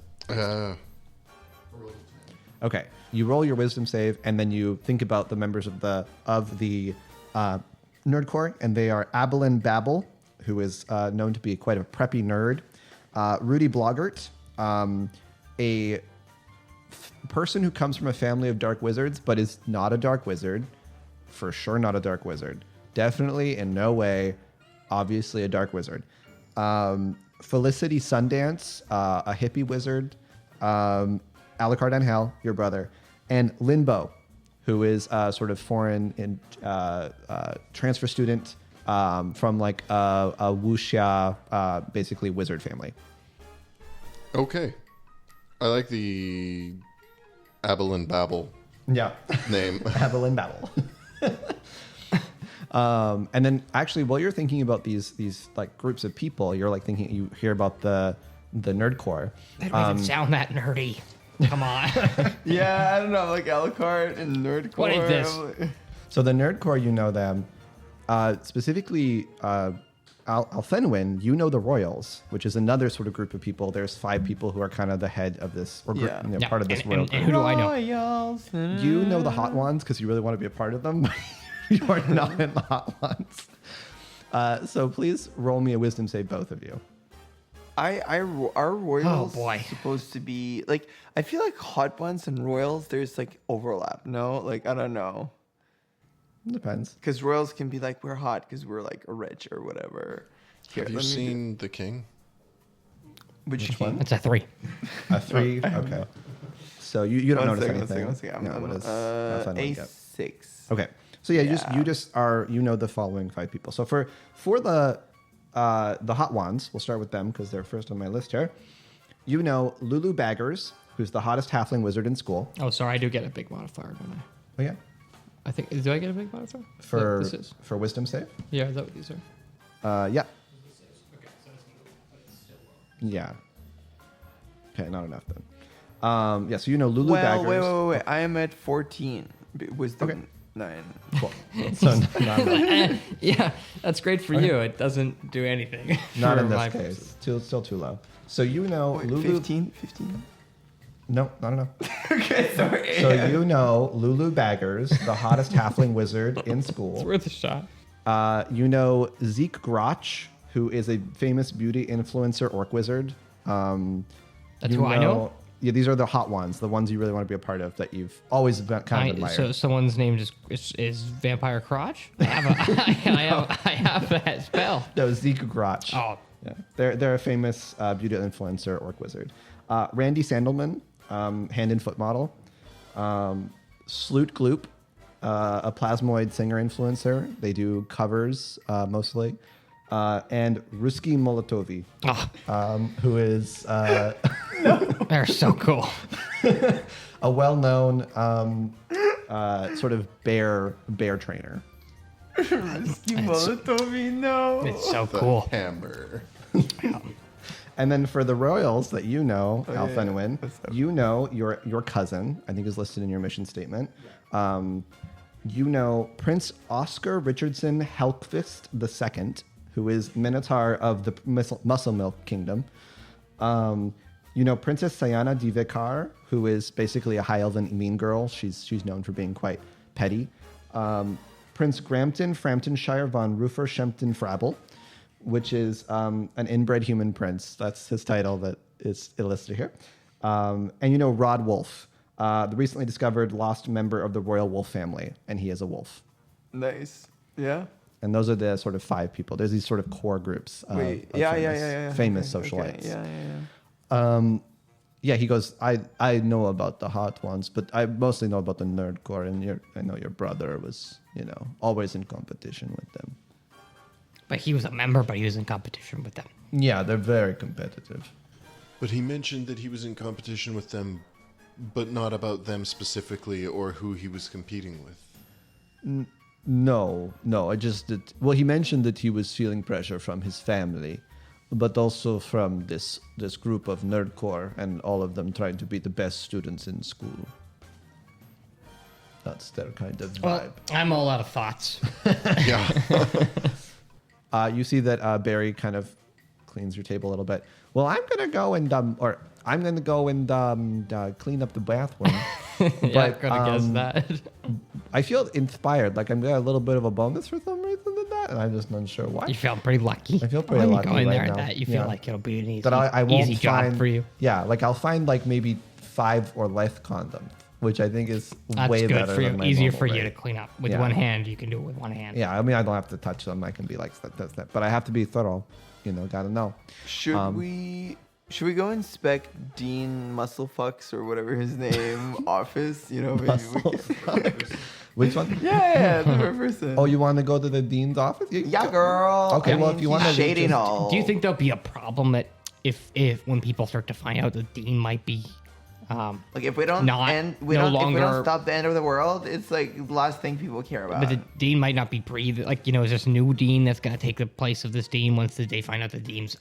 Okay, you roll your wisdom save and then you think about the members of the nerd core, and they are Abilene Babel, who is known to be quite a preppy nerd, Rudy Bloggart, a person who comes from a family of dark wizards but is not a dark wizard, for sure not a dark wizard, definitely in no way obviously a dark wizard, Felicity Sundance, a hippie wizard, Alucard and Hell, your brother, and Linbo, who is a sort of foreign and transfer student from like a wuxia, basically wizard family. Okay. I like the Abel and Babel Yeah. name. Babel and Babel. And then actually, while you're thinking about these like groups of people, you're like thinking, you hear about the nerd core. They don't even sound that nerdy. Come on. Yeah, I don't know, like Alucard and Nerdcore. What is this? So the nerd core, you know them. Specifically, Alfenwin, you know the Royals, which is another sort of group of people. There's 5 people who are kind of the head of this, or Yeah. you know, part of this royal and group. who do I know? Royals. You know the hot ones because you really want to be a part of them. You are not in the hot ones. So please roll me a wisdom save, both of you. Our Royals Oh, boy. supposed to be like, I feel like hot ones and Royals, there's like overlap. No, like I don't know, Depends. because Royals can be like, we're hot because we're like rich or whatever. Here, Have you let me do- seen The King? which Which king? one? That's a 3. A 3. Okay. So you don't One notice second, anything. One second. Yeah, what is Alfenwin get? A6. Okay. So yeah, Yeah. you just are, you know, the following 5 people. So for the hot ones, we'll start with them because they're first on my list here. You know Lulu Baggers, who's the hottest halfling wizard in school. Oh, sorry. I do get a big modifier, don't I? Oh yeah. I think. Do I get a big modifier? For This is? for wisdom save. Yeah, is that what these are? Yeah. Yeah. Okay, not enough then. Yeah, so you know Lulu Well, Baggers. wait. I am at 14. Wisdom Okay. 9. Cool. So not enough. Yeah, that's great for you. It doesn't do anything. Not for in this my case. Still too low. So you know Wait, Lulu. 15? No, not enough. Okay, sorry. So you know Lulu Baggers, the hottest halfling wizard in It's school. worth a shot. You know Zeke Grotch, who is a famous beauty influencer orc wizard. That's who I know? Yeah, these are the hot ones, the ones you really want to be a part of that you've always been kind of admired. So someone's name is Vampire Crotch. I have that spell. No, Zeke Grotch. Oh, Yeah. They're a famous beauty influencer orc wizard. Randy Sandelman, hand and foot model. Sloot Gloop, a plasmoid singer influencer. They do covers mostly. And Ruski Molotovi, who is they're so cool. a well-known sort of bear trainer. Molotovi, no. It's so The cool. Hammer. And then for the royals that you know, yeah, Alfenwin, What's up? you know your cousin, I think is listed in your mission statement. You know Prince Oscar Richardson Helkvist II, who is Minotaur of the Muscle Milk Kingdom. You know Princess Sayana Divekar, who is basically a high elven mean girl. She's known for being quite petty. Prince Grampton Framptonshire von Rufer Shempton Frabble, which is an inbred human prince. That's his title that is listed here. And you know Rod Wolf, the recently discovered lost member of the royal wolf family, and he is a wolf. Nice. Yeah. And those are the sort of 5 people. There's these sort of core groups. Wait. Of Yeah. famous Okay, socialites. Yeah. Yeah, he goes, I know about the hot ones, but I mostly know about the nerd core, and I know your brother was, always in competition with them. But he was a member, but he was in competition with them. Yeah, they're very competitive. But he mentioned that he was in competition with them, but not about them specifically or who he was competing with. No, he mentioned that he was feeling pressure from his family, but also from this group of nerdcore and all of them trying to be the best students in school. That's their kind of vibe. Well, I'm all out of thoughts. Yeah. You see that Barry kind of cleans your table a little bit. Well, I'm gonna go and clean up the bathroom. Yeah, I'm gonna guess that. I feel inspired, like I'm getting a little bit of a bonus for some reason than that, and I'm just not sure why. You feel pretty lucky. I feel pretty When lucky you go in right there now. and that, you Yeah. feel like it'll be an easy, That I won't easy job find, for you. Yeah, like I'll find like maybe 5 or less condoms, which I think is That's way good better for you. than my Easier normal for you rate. to clean up with Yeah. one hand. You can do it with one hand. Yeah, I mean I don't have to touch them. I can be like that's that, but I have to be thorough. Gotta know. Should we Should we go inspect Dean Musclefucks or whatever his name office? You know, maybe we can. Which one? Yeah, the first person. Oh, you want to go to the dean's office? Yeah, girl. Okay, well, if you want to shading all. Do you think there'll be a problem that if when people start to find out the dean might be like if we don't not- end, no if we don't longer- stop the end of the world, it's like the last thing people care about. but the dean might not be breathing. Like, is this new dean that's going to take the place of this dean once they find out the dean's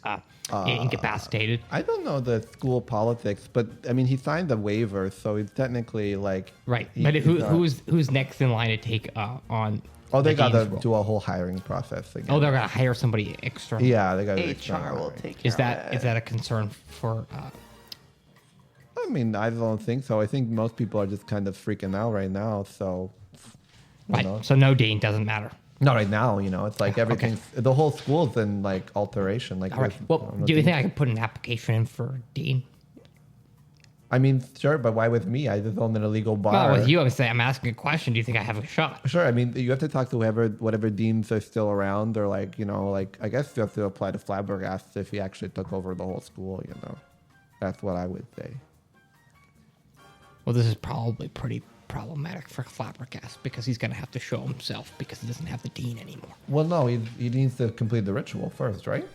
incapacitated? I don't know the school politics, but I mean, he signed the waiver, so he's technically like Right. he- But he's not- who's next in line to take on? Oh, they the got to dean's role? do a whole hiring process again. Oh, they're going to hire somebody extra. yeah, they got to. HR will take care Is of that it. is that a concern for? I mean, I don't think so. I think most people are just kind of freaking out right now. So, Right. know. So no dean doesn't matter. not right now. It's like everything's the whole school's in like alteration. Like, All right. with, Well, no do you dean. think I could put an application in for dean? I mean, sure, but why with me? I just own an illegal bar. Well, with you, I'm asking a question. Do you think I have a shot? Sure. I mean, you have to talk to whatever deans are still around, or like, I guess you have to apply to Flabbergast if he actually took over the whole school. That's what I would say. Well, this is probably pretty problematic for Flabbergast because he's going to have to show himself because he doesn't have the dean anymore. Well, no, he needs to complete the ritual first, right?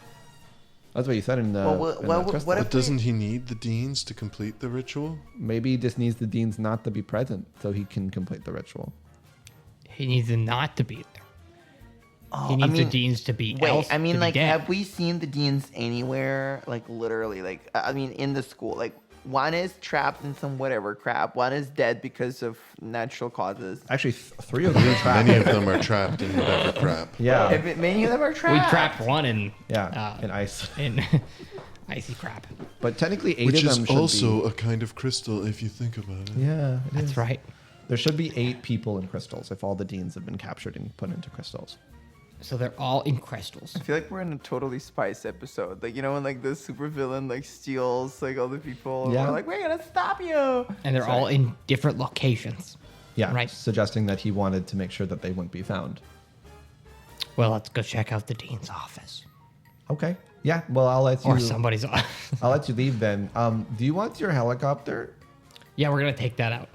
That's what you said in the. what But doesn't he need the deans to complete the ritual? Maybe he just needs the deans not to be present so he can complete the ritual. He needs them not to be there. Oh, He needs the deans to be. Wait, else I mean, to be like, dead. have we seen the deans anywhere? Like, literally, like, I mean, in the school, like. One is trapped in some whatever crap. One is dead because of natural causes. Actually, three of them are trapped. Many of them are trapped in whatever crap. Yeah. Many of them are We trapped. trapped one in In ice. in icy crap. But technically, 8 Which of is them should also be. a kind of crystal if you think about it. Yeah, it That's is. right. There should be 8 people in crystals if all the deans have been captured and put into crystals. So they're all in crystals. I feel like we're in a totally Spice episode. Like, when like the supervillain like steals like all the people. And Yeah. we're like, we're gonna stop you. And they're all in different locations. Yeah, Right. suggesting that he wanted to make sure that they wouldn't be found. Well, let's go check out the dean's office. Okay. Yeah. Well, I'll let you. Or somebody's office. I'll let you leave then. Do you want your helicopter? Yeah, we're going to take that out.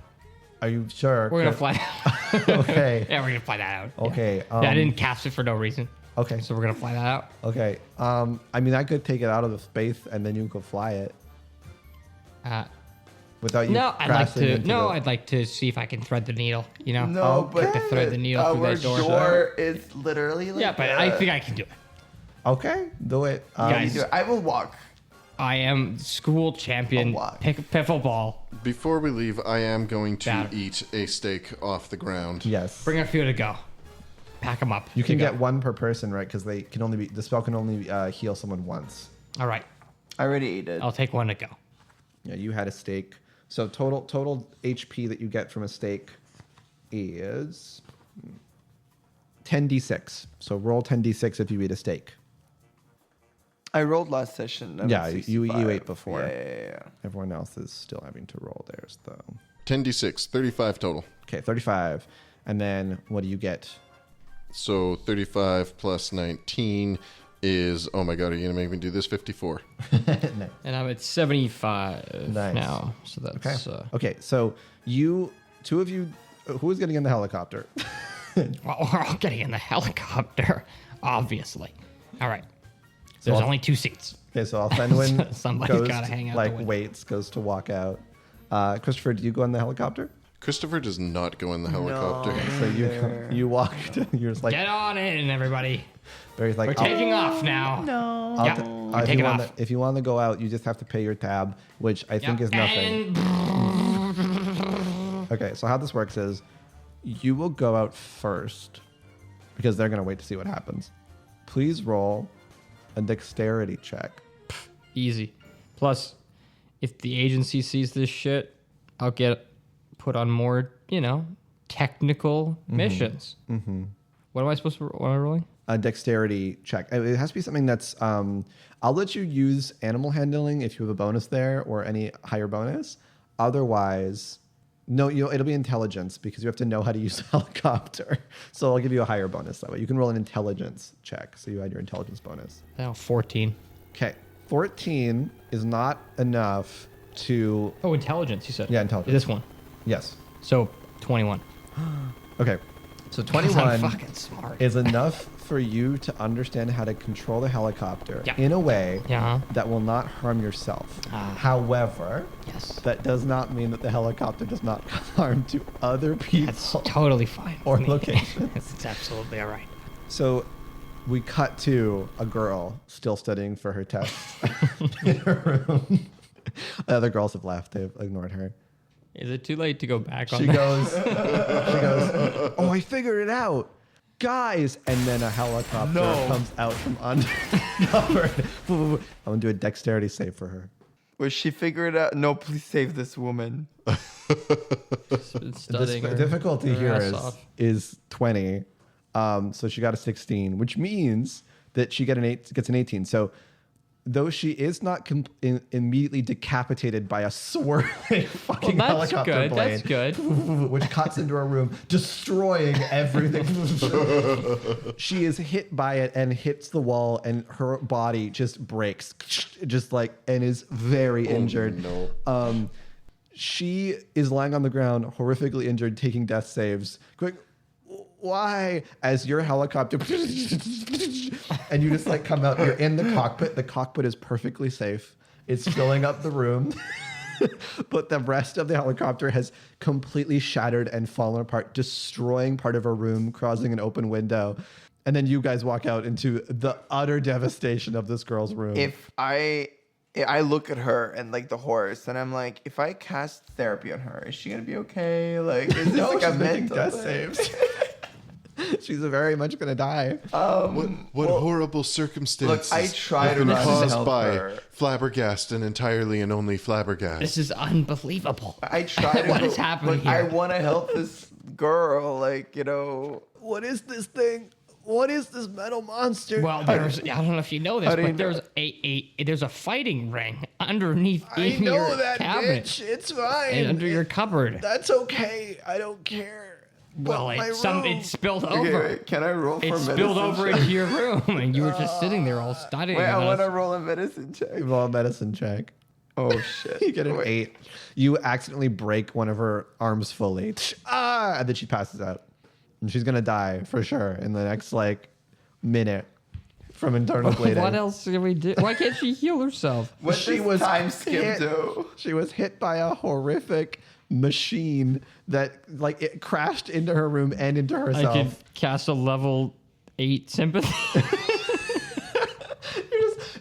Are you sure? We're going to fly that out. Okay. Yeah, we're going to fly that out. Yeah. Okay. Yeah, I didn't cast it for no reason. Okay. So we're going to fly that out. Okay. I mean, I could take it out of the space and then you could fly it without you. No, crashing into the- I'd like to see if I can thread the needle, No, Okay. but thread the needle through our that door. door is literally like. Yeah, but I think I can do it. Okay. Do it. Guys. I will walk. I am school champion A lot. piffle ball. Before we leave, I am going to Got it. eat a steak off the ground. Yes. Bring a few to go. Pack them up. You can To get go. one per person, right? Because the spell can only heal someone once. All right. I already ate it. I'll take one to go. Yeah, you had a steak. So total HP that you get from a steak is 10d6. So roll 10d6 if you eat a steak. I rolled last session. I'm Yeah, at you 65. ate before. Yeah. Everyone else is still having to roll theirs though. 10d6, 35 total. Okay, 35. And then what do you get? So 35 plus 19 is, oh my god, are you going to make me do this? 54. And I'm at 75 Nice. now. So that's Okay, so two of you, who is getting in the helicopter? well, we're all getting in the helicopter, obviously. All right. There's I'll- only 2 seats. Okay, so Alfenwin Somebody's goes gotta hang out the like window. waits, goes to walk out. Christopher, do you go in the helicopter? Christopher does not go in the helicopter. So you walk. You're just like Get on in, everybody. Barry's like We're taking off now. No. I'll Yeah, ta- we're if taking you want off. if you want to go out, you just have to pay your tab, which I think is nothing. And Okay, so how this works is you will go out first because they're gonna wait to see what happens. Please roll a dexterity check. easy. Plus, if the agency sees this shit, I'll get put on more, technical missions. Mm-hmm. What am I supposed to? What am I rolling? A dexterity check. It has to be something that's. I'll let you use animal handling if you have a bonus there or any higher bonus. Otherwise, no, it'll be intelligence because you have to know how to use a helicopter. So I'll give you a higher bonus that way. You can roll an intelligence check, so you add your intelligence bonus. No, 14. Okay, 14 is not enough to... Oh, intelligence, you said. Yeah, intelligence. This one. Yes. So 21. Okay. So 'Cause I'm 21 fucking smart. is enough for you to understand how to control the helicopter Yeah. in a way Yeah. that will not harm yourself. Ah. However, Yes. that does not mean that the helicopter does not cause harm to other people. That's totally fine. Or with me. locations. It's absolutely all right. So we cut to a girl still studying for her test in her room. The other girls have left. They've ignored her. Is it too late to go back on She that? goes, oh, I figured it out. Guys. And then a helicopter comes out from under cover. I'm going to do a dexterity save for her. Was she figure it out? No, please save this woman. She's been studying The her- difficulty her here ass off. is 20. So she got a 16, which means that she gets an 18. So though she is not immediately decapitated by a swirling fucking Well, that's helicopter good. blade, That's good. which cuts into her room, destroying everything. She is hit by it and hits the wall, and her body just breaks, and is very injured. No. She is lying on the ground, horrifically injured, taking death saves, going, why? As your helicopter, and you just like come out, you're in the cockpit. The cockpit is perfectly safe. It's filling up the room. But the rest of the helicopter has completely shattered and fallen apart, destroying part of her room, causing an open window. And then you guys walk out into the utter devastation of this girl's room. If I look at her and like the horse, and I'm like, if I cast therapy on her, is she gonna be okay? Like, is this No, like she's a making mental death thing? saves. She's very much gonna die. What horrible circumstances look, I try have to been run and caused help by her. flabbergast and entirely and only flabbergast. This is unbelievable. I try to. What is happening look, here? I want to help this girl. Like, you know. What is this thing? What is this metal monster? Well, I don't know if you know this, How do you but there's a fighting ring underneath I in know your that, cabinet bitch. It's fine. and under your cupboard. That's okay. I don't care. Well, But my it spilled Okay, over. wait, can I roll for It medicine? spilled over check? into your room, and you were just sitting there all studying. Wait, I about want to us. roll a medicine check. Roll a medicine check. Oh shit! You get an Wait. 8. You accidentally break one of her arms fully. Ah! And then she passes out. And she's gonna die for sure in the next minute from internal bleeding. What else can we do? Why can't she heal herself? What She does was time skip hit. do? She was hit by a horrific machine that it crashed into her room and into I herself. could cast a level 8 sympathy.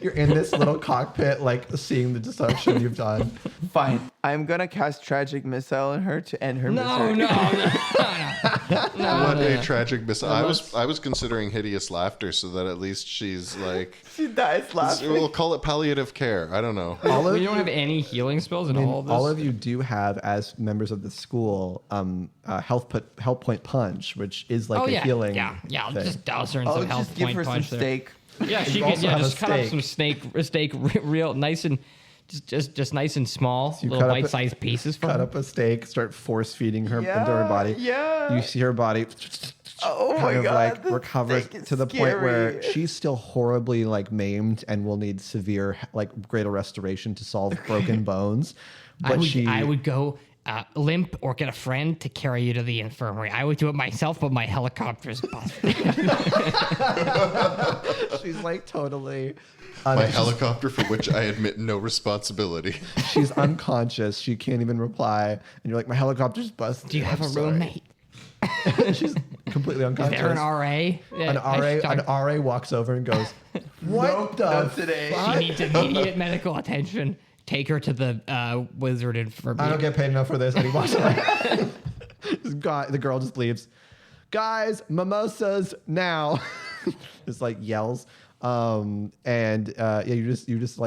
You're in this little cockpit, seeing the destruction you've done. Fine. I'm gonna cast tragic missile on her to end her misery. no. What a tragic miss! I let's- was considering hideous laughter, so that at least she's like, She dies laughing. we'll call it palliative care. I don't know. All of We don't have any healing spells in all of this. all of you do have, as members of the school, health point punch, which is like oh a yeah, healing. yeah. I'll thing. just douse her in I'll some health just give point her some punch there. steak. Yeah, she You could. also Yeah, have a just cut up steak. some steak, real nice and just nice and small, you little cut up a- bite-sized pieces for Cut her. up a steak, start force feeding her into her Yeah, body. yeah. You see her body Oh kind my of God, this recovers steak is to the point where scary. she's still horribly maimed and will need severe greater restoration to solve broken bones. But I would go limp or get a friend to carry you to the infirmary. I would do it myself, but my helicopter is busted. she's totally. My helicopter, for which I admit no responsibility. She's unconscious. She can't even reply. And you're like, my helicopter's busted. Do you have I'm a sorry." roommate? She's completely Is unconscious. there an RA? An RA walks over and goes, "What Nope, the not today. fuck?" She needs immediate medical attention. Take her to the wizard infirmary. I don't get paid enough for this. And he walks away. The girl just leaves. Guys, mimosas now. Just yells. You just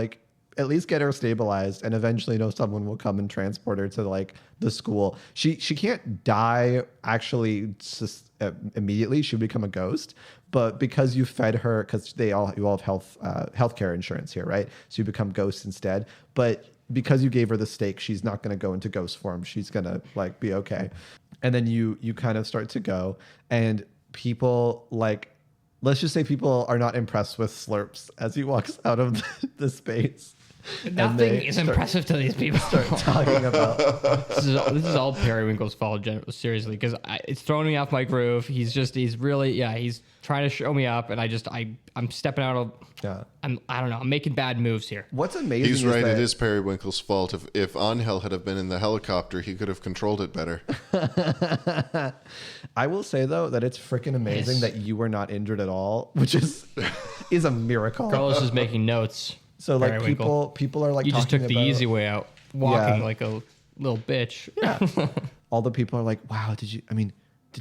at least get her stabilized, and eventually someone will come and transport her to the school. She can't die actually immediately. She'll become a ghost, but because you fed her, because you all have healthcare insurance here, right? So you become ghosts instead. But because you gave her the steak, she's not going to go into ghost form. She's going to be okay. And then you kind of start to go, and people let's just say people are not impressed with Slurps as he walks out of the space. Nothing is impressive to these people. Start talking about. This is all Periwinkle's fault, seriously, because it's throwing me off my groove. He's trying to show me up, and I'm stepping out of. Yeah. I don't know. I'm making bad moves here. What's amazing He's is right. that It is Periwinkle's fault. If Angel had have been in the helicopter, he could have controlled it better. I will say though that it's freaking amazing that you were not injured at all, which is a miracle. Carlos is making notes. So like Periwinkle. people are like You just talking took the about, easy way out, walking Yeah. like a little bitch. Yeah. All the people are like, wow, did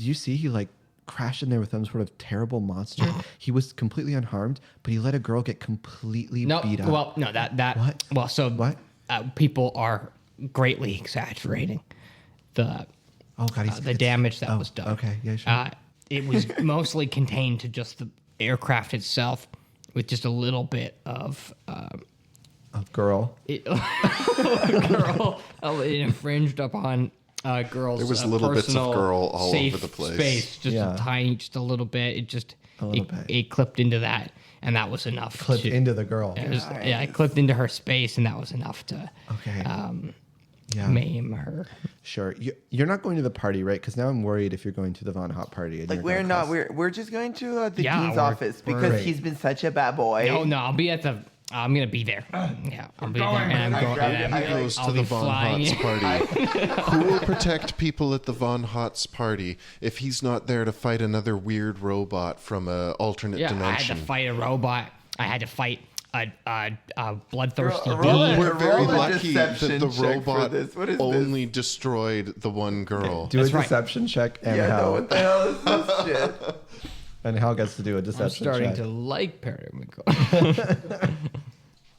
you see he like crashed in there with some sort of terrible monster? He was completely unharmed, but he let a girl get completely No, beat up. well, no, that. What? Well, so What? People are greatly exaggerating the Oh god, the damage that was done. Okay, yeah, sure. It was mostly contained to just the aircraft itself, with just a little bit of A girl. girl. It infringed upon girls. There was little bits of personal, girl all safe over the place. Space, just Yeah. a tiny, just a little bit. A little bit. It clipped into that, and that was enough. Clipped into the girl. It clipped into her space, and that was enough to Okay. Yeah. maim her. Sure. You're not going to the party, right? Because now I'm worried if you're going to the Von Haut party. And Like you're we're gonna not. cause- We're just going to the Yeah, dean's we're- office because Great. he's been such a bad boy. No, I'll be at the. I'm gonna be there. Yeah, I'll be there, and I'm going. grabbed and it. I'm- Goes I'll to the be Von flying. Haut's party. Who will protect people at the Von Haut's party if he's not there to fight another weird robot from a alternate Yeah, I had dimension? to fight a robot. I had to fight a bloodthirsty Roll bee. it. We're very Roll a lucky that deception the check for robot this. What is only destroyed the one girl. Do a That's right. deception check and Yeah, no, how what the hell is this shit? and how gets to do a I'm deception starting check. to like Periwinkle.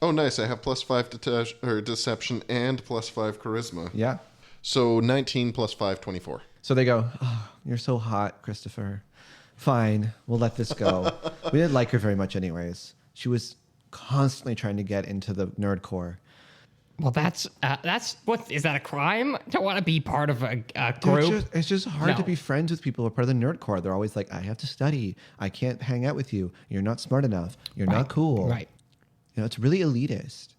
Oh, nice. I have +5 to deception and +5 charisma. Yeah. So 19 +5, 24. So they go, oh, you're so hot, Christopher. Fine, we'll let this go. We didn't like her very much anyways. She was constantly trying to get into the nerd core. Well, that's what is that a crime? To want to be part of a Dude, group? it's just hard to No. be friends with people who are part of the nerd core. They're always like, I have to study. I can't hang out with you. You're not smart enough. You're not cool. Right. You know, it's really elitist.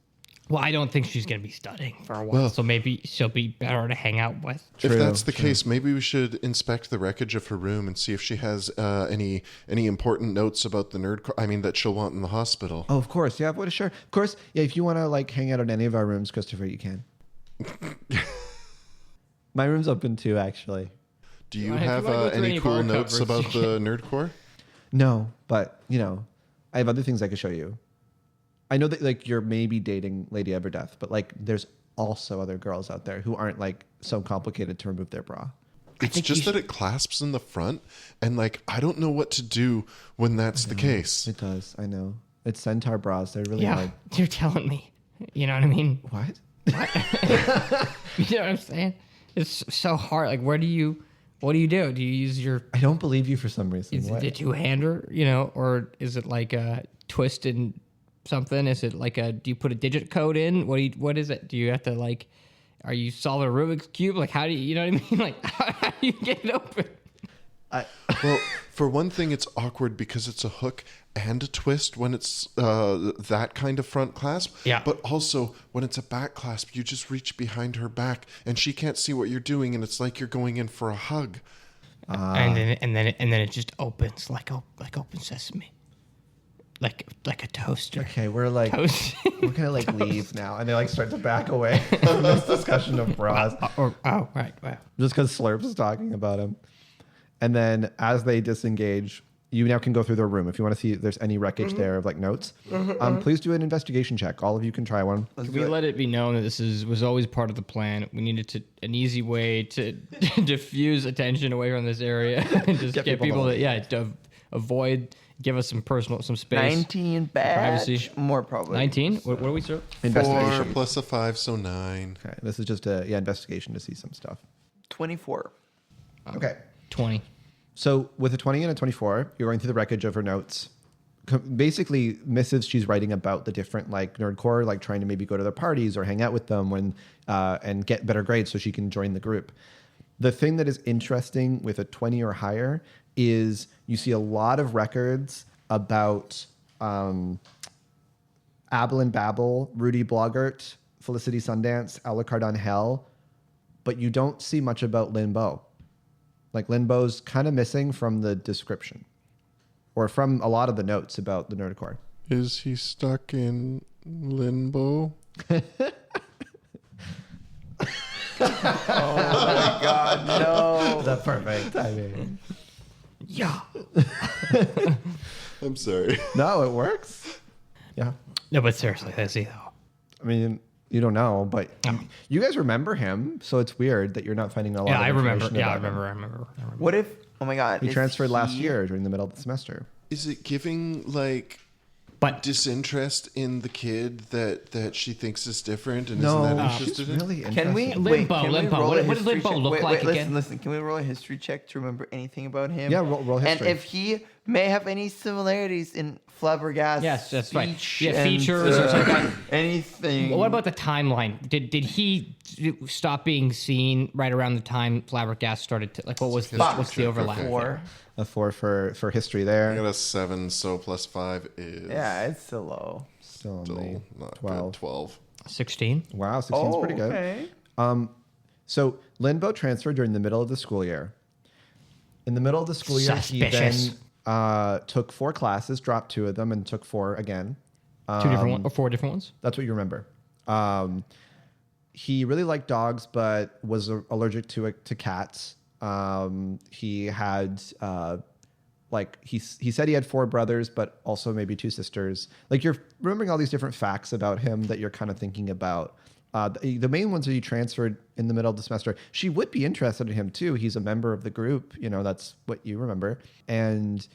Well, I don't think she's going to be studying for a while, Well- so maybe she'll be better to hang out with. True, If that's the true. case, maybe we should inspect the wreckage of her room and see if she has any important notes about the that she'll want in the hospital. Oh, of course. Yeah, what sure. Of course. Yeah, if you want to like hang out in any of our rooms, Christopher, you can. My room's open too, actually. Do you If you have wanna go through any any of our cool notes cupboards, about you the nerd core? No, but you know, I have other things I could show you. I know that like you're maybe dating Lady Everdeath, but like there's also other girls out there who aren't like so complicated to remove their bra. It's think just you that it clasps in the front, and like I don't know what to do when that's the case. It does. I know. It's centaur bras. They're really Yeah, hard. you're telling me. You know what I mean? What? You know what I'm saying? It's so hard. Like, what do you do? Do you use your I don't believe you for some reason. is What? it a two-hander? You know, or is it like a twist in something? Is it like do you put a digit code in? What is it? Do you have to like? Are you solving a Rubik's cube? Like, how do you know what I mean? Like, how do you get it open? Well, for one thing, it's awkward because it's a hook and a twist when it's that kind of front clasp. Yeah. But also, when it's a back clasp, you just reach behind her back, and she can't see what you're doing, and it's like you're going in for a hug. And then it just opens like open sesame, like a toaster. Okay, we're like Toast. we're gonna like leave now, and they like start to back away from this discussion of bras, Oh, right. Wow. just because Slurp is talking about him. And then as they disengage, you now can go through their room if you want to see if there's any wreckage there of like notes. Please do an investigation check. All of you can try one. Can we let it be known that this was always part of the plan? We needed an easy way to diffuse attention away from this area and just get people home. to avoid, give us some space. 19 bad. Privacy. More probably. 19? What are we, sir? 4 Investigation. plus a 5, so 9. Okay, this is just a investigation to see some stuff. 24. Okay. 20. So with a 20 and a 24, you're going through the wreckage of her notes. Basically, missives she's writing about the different like nerd core, like trying to maybe go to their parties or hang out with them when and get better grades so she can join the group. The thing that is interesting with a 20 or higher is you see a lot of records about Abel and Babel, Rudy Bloggart, Felicity Sundance, Alucard on Hell, but you don't see much about Limbo. Like Limbo's kind of missing from the description or from a lot of the notes about the Nerdcore. Is he stuck in limbo? Oh my God, no. That's perfect. I mean, Yeah. I'm sorry. no, it works. Yeah. No, but seriously, is he though? I mean, you don't know, but you guys remember him, so it's weird that you're not finding a lot Yeah, of I remember. information Yeah, I about him. remember. What if? Oh my God, He is transferred last he- year during the middle of the semester. Is it giving like But disinterest in the kid that she thinks is different and No, isn't that he's interested in? really interesting. Can we Limbo, wait, can we Limbo. roll What a does history Limbo check? look wait, like wait, again? Listen. Can we roll a history check to remember anything about him? Yeah, roll history. And if he may have any similarities in Flabbergast, Yes, that's right. speech Yeah, and, features or something. anything. what about the timeline? Did he stop being seen right around the time Flabbergast started to like? What's the overlap? Four? a 4 for history I there. got a 7, so plus 5 is Yeah, it's still low. Still on still the not 12. good. 12. 16. Wow, 16 is pretty good. Okay. So Limbo transferred during the middle of the school year. In the middle of the school year, he Suspicious. then took 4 classes, dropped 2 of them, and took 4 again. 2 different ones or 4 different ones? That's what you remember. He really liked dogs, but was allergic to cats. He had he said he had 4 brothers, but also maybe 2 sisters. Like you're remembering all these different facts about him that you're kind of thinking about. The main ones that he transferred in the middle of the semester. She would be interested in him too. He's a member of the group. You know, that's what you remember. And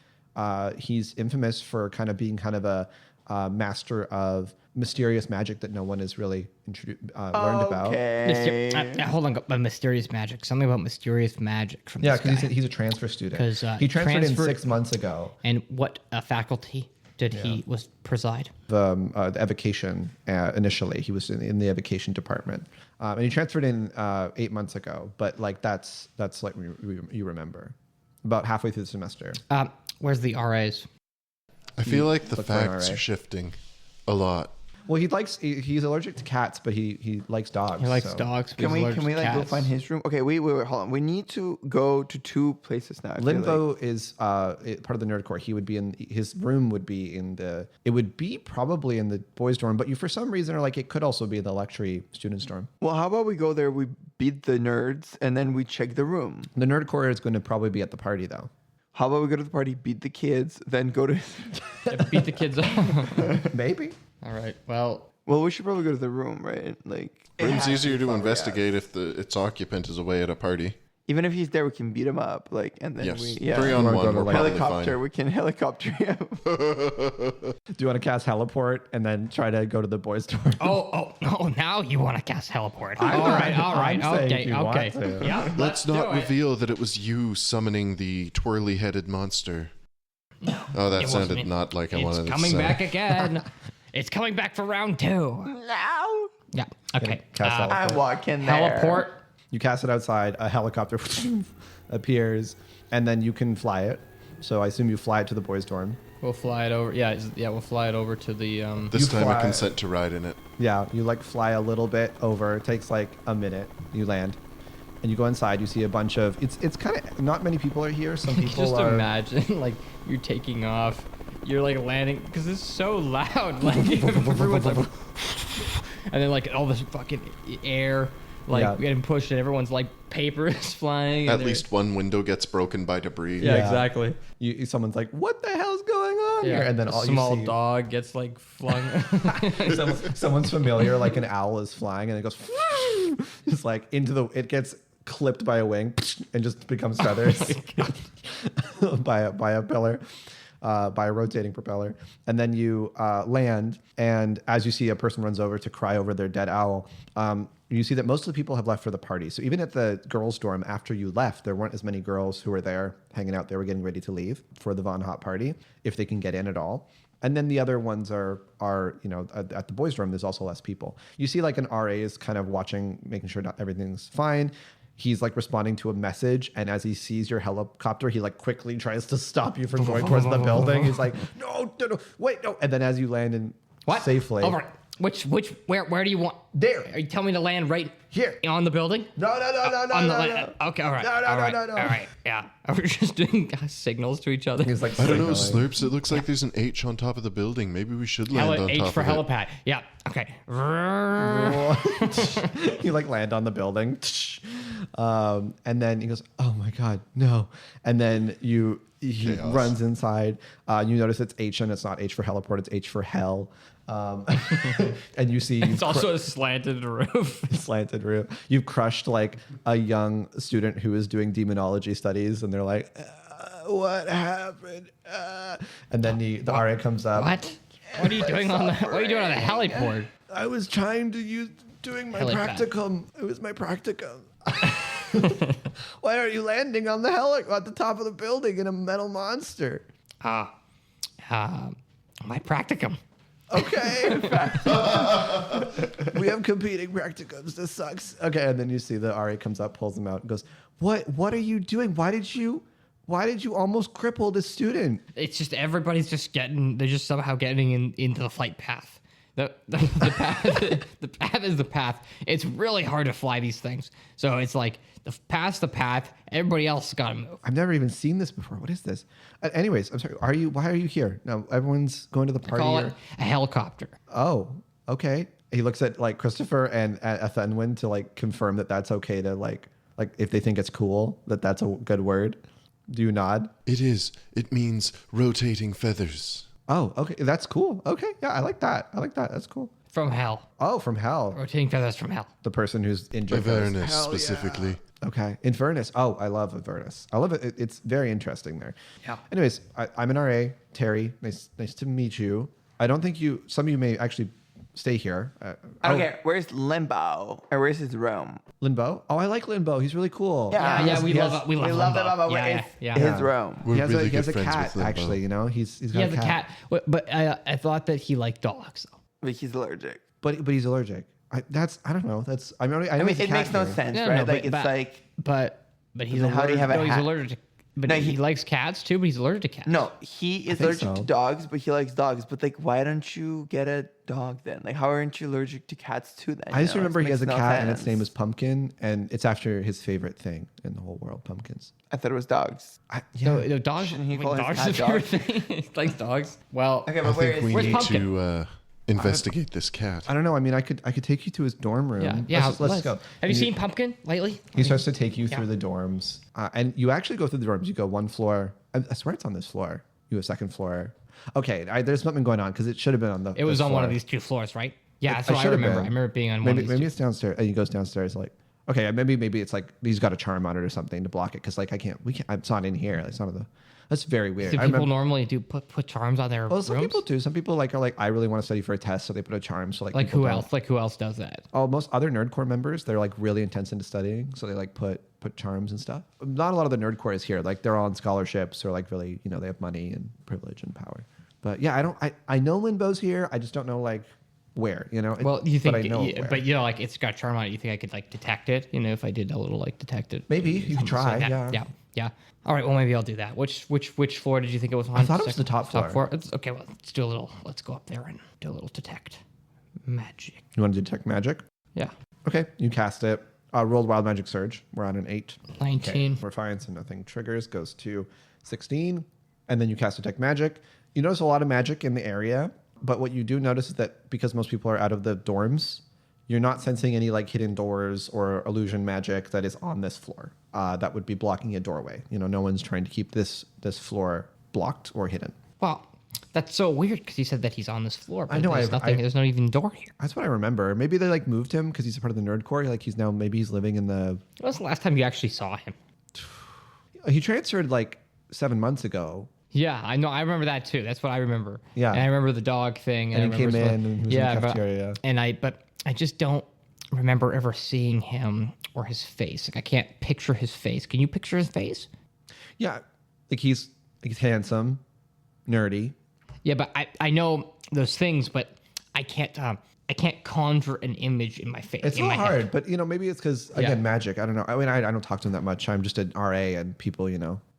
he's infamous for kind of being kind of a master of mysterious magic that no one has really learned about. Okay. Hold on, mysterious magic. Something about mysterious magic from Yeah, this because guy. he's a transfer student. 'Cause, he transferred in transferred- 6 months ago. And what faculty did he preside? The evocation initially. He was in the evocation department, and he transferred in 8 months ago. But like that's like you remember, about halfway through the semester. Where's the RAs? I feel like the look for an facts RA. are shifting a lot. Well, he's allergic to cats, but he likes dogs. He likes so- dogs. but Can he's we allergic to like go cats. find his room? Okay, wait, hold on. We need to go to 2 places now. I feel Limbo like. is part of the nerd core. He would be his room would be it would be probably in the boys' dorm, but you for some reason are like it could also be in the lecture students' dorm. Well, how about we go there? We beat the nerds, and then we check the room. The nerd core is going to probably be at the party though. How about we go to the party, beat the kids, then go to? Yeah, beat the kids up. Maybe. All right. Well, Well, we should probably go to the room, right? Like It's easier to investigate if its occupant is away at a party. even if he's there, we can beat him up. Like, and then Yes. we 3 on We're 1. gonna, We're like, probably helicopter. fine. We can helicopter him. Do you want to cast heliport and then try to go to the boys' dorm? oh, now you want to cast teleport. I'm all right, I'm saying okay, if you want okay. to. Yeah, Let's do not it. reveal that it was you summoning the twirly-headed monster. Oh, that It sounded wasn't. not like I It's wanted to coming say. back again. It's coming back for round 2. No. Yeah. Okay. Cast I heliport. walk in there. Teleport. You cast it outside, a helicopter appears, and then you can fly it. So I assume you fly it to the boys' dorm. We'll fly it over. Yeah, we'll fly it over to the. This You time I fly. consent to ride in it. Yeah, you like fly a little bit over. It takes like a minute. You land, and you go inside. You see a bunch of. It's kind of not many people are here. Some people Just are. imagine like you're taking off. You're like landing because it's so loud. Like everyone's like, and then like all this fucking air, like Yeah. getting pushed, and everyone's like papers flying. At and they're- least one window gets broken by debris. Yeah, Yeah. exactly. Someone's like, "What the hell's going on here?" And then a all small you see, dog gets like flung. someone's familiar, like an owl is flying, and it goes just like into the. It gets clipped by a wing and just becomes feathers by a pillar. By a rotating propeller, and then you land, and as you see a person runs over to cry over their dead owl, you see that most of the people have left for the party. So even at the girls' dorm, after you left, there weren't as many girls who were there hanging out. They were getting ready to leave for the Von Haut party, if they can get in at all. And then the other ones are at the boys' dorm. There's also less people. You see like an RA is kind of watching, making sure not everything's fine. he's like responding to a message, and as he sees your helicopter, he like quickly tries to stop you from going towards the building. He's like, no, wait, no. And then as you land in safely. Over. Where do you want? There. Are you telling me to land right here on the building? No. Okay, all right. No. All right, yeah. We're just doing signals to each other. He's like, I don't know, signaling. Slurps. It looks like there's an H on top of the building. Maybe we should land on H top for of it. helipad. Yeah. Okay. You like land on the building, and then he goes, "Oh my god, no!" And then he Chaos. runs inside. You notice it's H and it's not H for heliport; it's H for hell. And you see It's also a slanted roof. slanted roof. You've crushed like a young student who is doing demonology studies, and they're like, "What happened?" And then the RA comes up. What? What are you doing on the heliport? I was trying to doing my Helipad. practicum. It was my practicum. Why are you landing on the at the top of the building in a metal monster? My practicum. Okay. We have competing practicums. This sucks. Okay, and then you see the RA comes up, pulls him out, and goes, What are you doing? Why did you almost cripple the student? It's just everybody's just they're just somehow getting into the flight path. The path, the path is the path. It's really hard to fly these things. So it's like past the path, everybody else got to move. I've never even seen this before. What is this? Anyways, I'm sorry. Why are you here? No, everyone's going to the party. Call it or- a helicopter. Oh, okay. He looks at like Christopher and at Fenwin to like confirm that that's okay to like if they think it's cool, that's a good word. Do you nod? It is. It means rotating feathers. Oh, okay. That's cool. Okay. Yeah, I like that. That's cool. From hell. Oh, from hell. Rotating feathers from hell. The person who's injured. goes, Avernus, "Hell specifically. yeah." Okay. Infernus. Oh, I love Avernus. I love it. It's very interesting there. Yeah. Anyways, I'm an RA. Terry, nice to meet you. I don't think some of you may actually stay here. Okay, where's Limbo? Or where's his room? Limbo? Oh, I like Limbo. He's really cool. Yeah, we love We love Limbo. him, but Yeah, where's his room? We're He has, really he has good a friends cat, with Limbo. actually, you know? He's got Yeah, a the cat. cat. But I thought that he liked dogs, though. But he's allergic. But he's allergic. I don't know. I know I mean, there's a it cat makes no here. sense, Yeah, right? no, Like, but- it's like... But he's Then how do you have a he's hat? allergic. But No, he he- likes cats too. But he's allergic to cats. No, he is think allergic so. to dogs, but he likes dogs. But like, why don't you get a dog then? Like, how aren't you allergic to cats too then? I just You know, remember it he has a makes no cat and its sense. name is Pumpkin, and it's after his favorite thing in the whole world, pumpkins. I thought it was dogs. No, dogs. Shouldn't he wait, call his dogs cat is his favorite thing. He likes dogs. Well, Okay, I but where think is we where's need Pumpkin? to investigate this cat. I don't know. I mean, I could take you to his dorm room. yeah. Let's go. Have you seen Pumpkin lately? He starts to take you through the dorms, and you actually go through the dorms. You go one floor. I swear it's on this floor. You go second floor. Okay, there's something going on because it should have been on the. It was this on one of floor. these two floors, right? Yeah, that's It what I should have remember. been. I remember it being on one Maybe of these maybe two. it's downstairs. And he goes downstairs like, okay, maybe it's like he's got a charm on it or something to block it because like we can't. It's not in here. It's not That's very weird. Do I people remember- normally put charms on their Well, some rooms? people do. Some people are like, I really want to study for a test, so they put a charm. So like Like people who don't. else? Like who else does that? Oh, most other nerdcore members, they're like really intense into studying, so they like put charms and stuff. Not a lot of the nerdcore is here. Like they're all on scholarships or like really, they have money and privilege and power. But yeah, I know Limbo's here. I just don't know like where. Well, you think, But I know where. but like it's got charm on it. You think I could like detect it? If I did a little like detect it. Maybe you could something like try. that. Yeah. Yeah. All right. Well, maybe I'll do that. Which floor did you think it was on? I thought it was the top floor. Okay. Well, let's go up there and do a little detect magic. You want to detect magic? Yeah. Okay, you cast it. Rolled Wild Magic Surge. We're on an 8. 19. We're fine, so nothing triggers. Goes to 16. And then you cast Detect Magic. You notice a lot of magic in the area, but what you do notice is that because most people are out of the dorms, you're not sensing any like hidden doors or illusion magic that is on this floor. That would be blocking a doorway. No one's trying to keep this floor blocked or hidden. Well, that's so weird because he said that he's on this floor. But I know, There's nothing. There's not even door here. That's what I remember. Maybe they like moved him because he's a part of the nerd core. Like he's living in the. When was the last time you actually saw him? He transferred like 7 months ago. Yeah, I know. I remember that too. That's what I remember. Yeah. And I remember the dog thing. And he I remember came some- in and he was in the cafeteria. But I just don't remember ever seeing him or his face. Like I can't picture his face. Can you picture his face? Yeah, like he's handsome, nerdy. Yeah, but I know those things, but I can't. can't conjure an image in my face. It's in not my hard, head. but maybe it's because again, magic. I don't know. I mean, I don't talk to them that much. I'm just an RA, and people,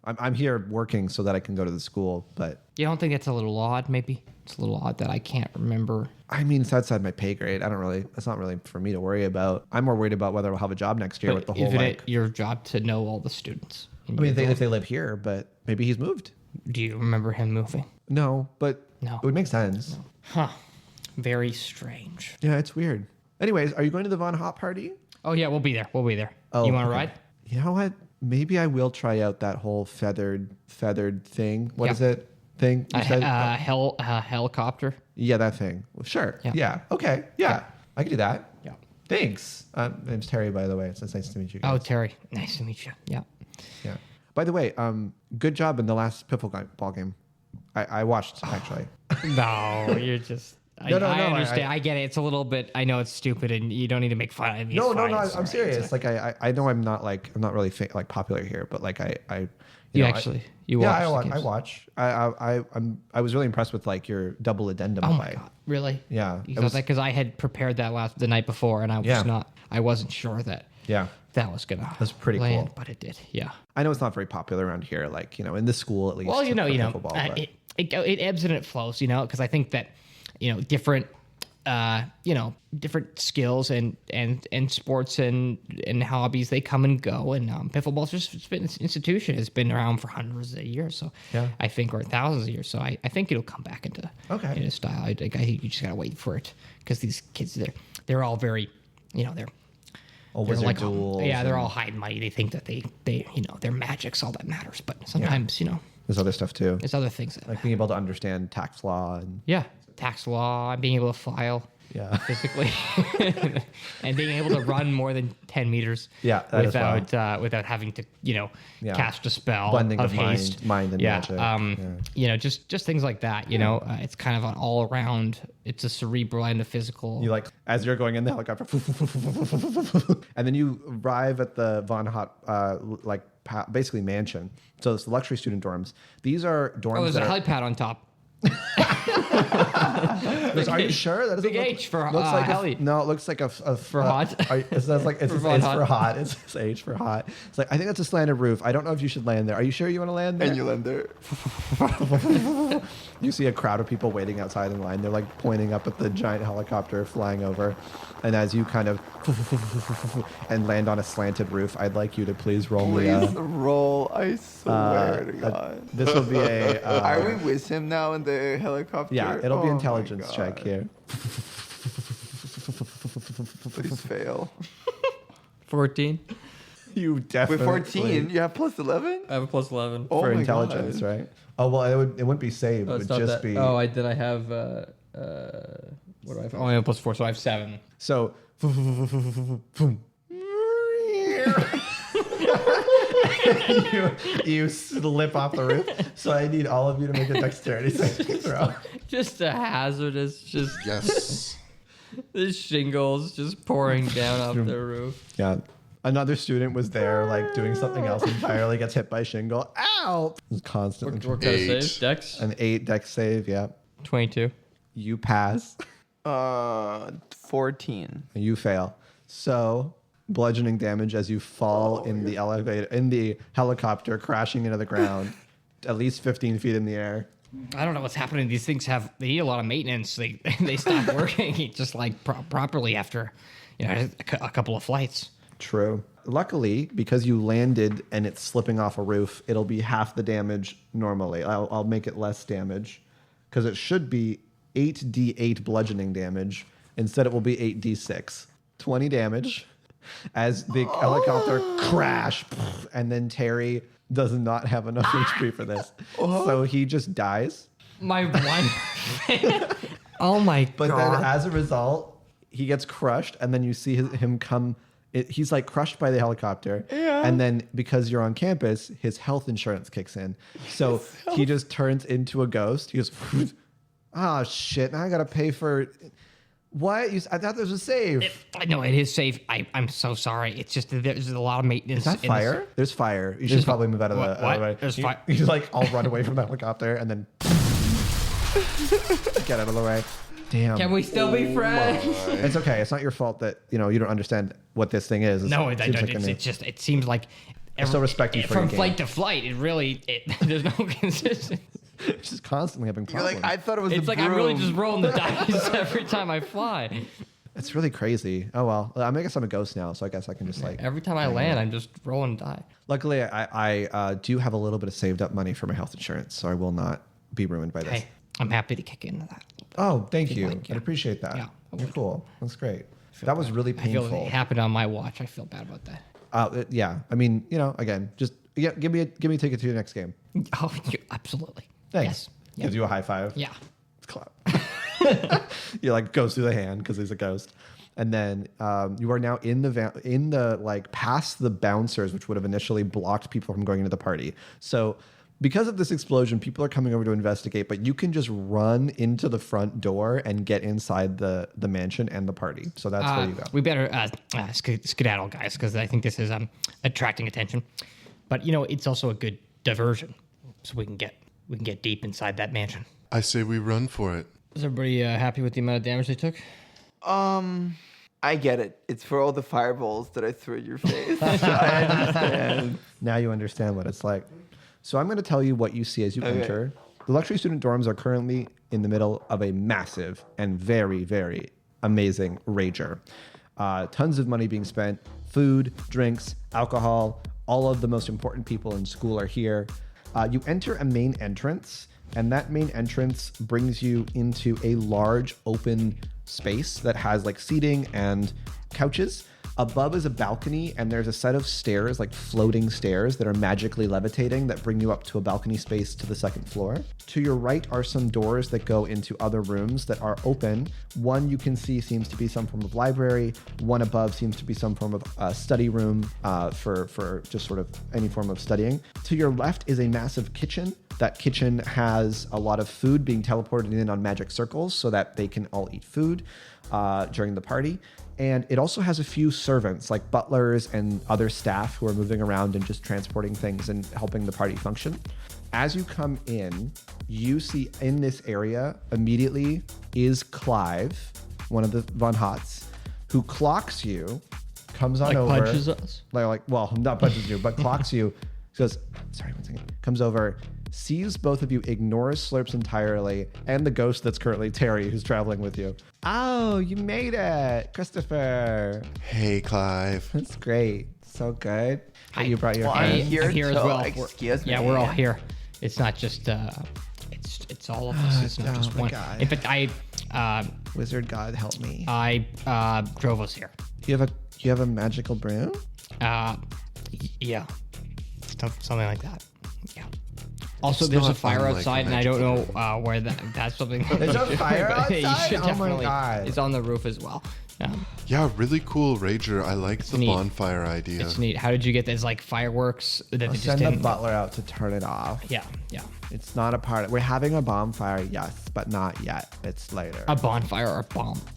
I'm here working so that I can go to the school. But You don't think that's a little odd? Maybe it's a little odd that I can't remember. I mean, it's outside my pay grade. It's not really for me to worry about. I'm more worried about whether I'll have a job next year with the whole isn't like. it your job to know all the students? I mean, if they live here, but maybe he's moved. Do you remember him moving? No, but No. it would make sense. Huh. Very strange. Yeah, it's weird. Anyways, are you going to the Von Haut party? Oh yeah, we'll be there. We'll be there. Oh, You want to okay. ride? You know what? Maybe I will try out that whole feathered thing. What Yeah. is it? Thing? You said? Helicopter. Yeah, that thing. Well, sure. Yeah. Yeah. Okay. Yeah. I can do that. Yeah. Thanks. My name's Terry, by the way. It's nice to meet you guys. Oh, Terry. Nice to meet you. Yeah. Yeah. By the way, good job in the last piffle ball game. I watched, actually. No, you're just. I understand. I get it. It's a little bit. I know it's stupid, and you don't need to make fun of me. No, It's fine. I'm It's all right. serious. It's Like, I know I'm not really like popular here, but like You know, actually- you yeah, watch the I games. watch. I was really impressed with like your double addendum Oh my play. god! Really? Yeah, You it thought was- that because I had prepared that the night before, and I was Yeah. I wasn't sure that Yeah. that was gonna. That's pretty land, cool. but it did. Yeah. I know it's not very popular around here, like, in the school at least. Well, for pickleball, but- it ebbs and it flows, because I think that, different, different skills and sports and hobbies, they come and go. And pickleball's it's been an institution. It's been around for hundreds of years. So Yeah. I think, or thousands of years. So I think it'll come back into style. I think you just gotta wait for it because these kids, they're all very, they're. Oh, They're wizard like, duels yeah, they're and- all high and mighty. They think that they their magic's all that matters. But sometimes, There's other stuff too, there's other things that like being able to understand tax law and yeah, tax law, being able to file Yeah. physically, and being able to run more than 10 meters Yeah, that as well. without having to Yeah. cast a spell Blending of of mind- haste. mind and yeah, magic. just things like that. It's kind of an all around. It's a cerebral and a physical. you like as you're going in the helicopter, and then you arrive at the Von Haut basically mansion. So it's the luxury student dorms. These are dorms. there's a that are, helipad on top. Are you sure that doesn't Big H for, looks like heli. No, it looks like a for hot. It says like it's For it's Von for Haut. hot. It says H for hot. It's like I think that's a slanted roof. I don't know if you should land there. Are you sure you want to land there? And you land there. You see a crowd of people waiting outside in line. They're like pointing up at the giant helicopter flying over. And as you kind of and land on a slanted roof, I'd like you to please roll me Please roll. I swear to God. this will be a Are we with him now in the helicopter? yeah, it'll be Oh my intelligence check God. here. Please fail. 14. You With definitely 14, you have plus 11? I have a plus 11. Oh for my intelligence, God. right? Oh well, it wouldn't be saved. It would just be I have what do I have? Oh, I have plus 4, so I have 7. so. you slip off the roof. So I need all of you to make a dexterity saving throw. Just a hazardous, just Yes. the shingles just pouring down off the roof. Yeah. Another student was there, like doing something else entirely, gets hit by shingle. Ow! It was constantly What kind of 8. save? Dex? an 8 dex save. Yeah. 22. You pass. 14. You fail. So bludgeoning damage as you fall in the elevator, in the helicopter, crashing into the ground, at least 15 feet in the air. I don't know what's happening. These things they need a lot of maintenance. They stop working just like properly after a couple of flights. True. Luckily, because you landed and it's slipping off a roof, it'll be half the damage normally. I'll make it less damage because it should be 8d8 bludgeoning damage. Instead, it will be 8d6. 20 damage as the helicopter crash, and then Terry does not have enough HP for this. So he just dies. My one. Oh my But god. then as a result, he gets crushed, and then you see him come. He's like crushed by the helicopter. Yeah. And then because you're on campus, his health insurance kicks in. So he just turns into a ghost. He goes, oh shit, now I got to pay for what? I thought there was a save. I know it is safe. I'm so sorry. It's just that there's a lot of maintenance. Is that in fire? There's fire. You should probably move out of the What? out of the way. There's You- fire. He's like, I'll run away from the helicopter and then get out of the way. Damn. Can we still be friends? It's okay. It's not your fault that you don't understand what this thing is. No, it seems like I still respect you for from your flight game. to flight. There's no consistency. Just constantly having You're problems. like, I thought it was It's a like broom. I'm really just rolling the dice every time I fly. It's really crazy. Oh well. I guess I'm a ghost now, so I guess I can just like. Every time I land, I'm just rolling die. Luckily, I do have a little bit of saved up money for my health insurance, so I will not be ruined by this. Hey, I'm happy to kick into that. Oh, thank you. like, I appreciate that. Yeah, I You're would. cool. That's great. That was really I feel painful. it happened on my watch. I feel bad about that. Yeah. I mean, again, just give me a ticket to your next game. Oh, Thanks. absolutely. Yes. Gives you a high five. Yeah. Clap. You like goes through the hand because he's a ghost, and then you are now in the like past the bouncers, which would have initially blocked people from going into the party. So because of this explosion, people are coming over to investigate, but you can just run into the front door and get inside the mansion and the party. So that's where you go. We better skedaddle, guys, because I think this is attracting attention. But it's also a good diversion, so we can get deep inside that mansion. I say we run for it. Is everybody happy with the amount of damage they took? I get it. It's for all the fireballs that I threw at your face. So I understand. Now you understand what it's like. So I'm going to tell you what you see as you Okay. enter. The luxury student dorms are currently in the middle of a massive and very, very amazing rager. Tons of money being spent, food, drinks, alcohol. All of the most important people in school are here. You enter a main entrance, and that main entrance brings you into a large open space that has like seating and couches. Above is a balcony, and there's a set of stairs, like floating stairs that are magically levitating that bring you up to a balcony space to the second floor. To your right are some doors that go into other rooms that are open. One you can see seems to be some form of library. One above seems to be some form of study room for just sort of any form of studying. To your left is a massive kitchen. That kitchen has a lot of food being teleported in on magic circles so that they can all eat food during the party. And it also has a few servants, like butlers and other staff who are moving around and just transporting things and helping the party function. As you come in, you see in this area immediately is Clive, one of the Von Hauts, who clocks you, comes on over. Punches us. Well, not punches you, but clocks you. Goes, sorry, one second. Comes over, sees both of you, ignores Slurps entirely, and the ghost that's currently Terry, who's traveling with you. Oh, you made it, Christopher. Hey, Clive. That's great. So good. Hi. You brought your Well, friend. I'm here I'm here as to well. excuse me. Yeah, we're all here. It's not just it's all of us. It's not just my one. God. In fact, I Wizard God, help me. drove us here. You have a magical broom? Yeah, something like that. Yeah. Also, It's there's a not fire unlike a outside, and I don't magical know where that's something. There's a fire But you outside? should Oh my definitely- God. It's on the roof as well. Yeah, really cool Rager. I like the neat. bonfire idea. It's neat. How did you get this? Like fireworks that they just Send the didn't. butler out to turn it off. Yeah, yeah. It's not a part of. We're having a bonfire, yes, but not yet. It's later. A bonfire or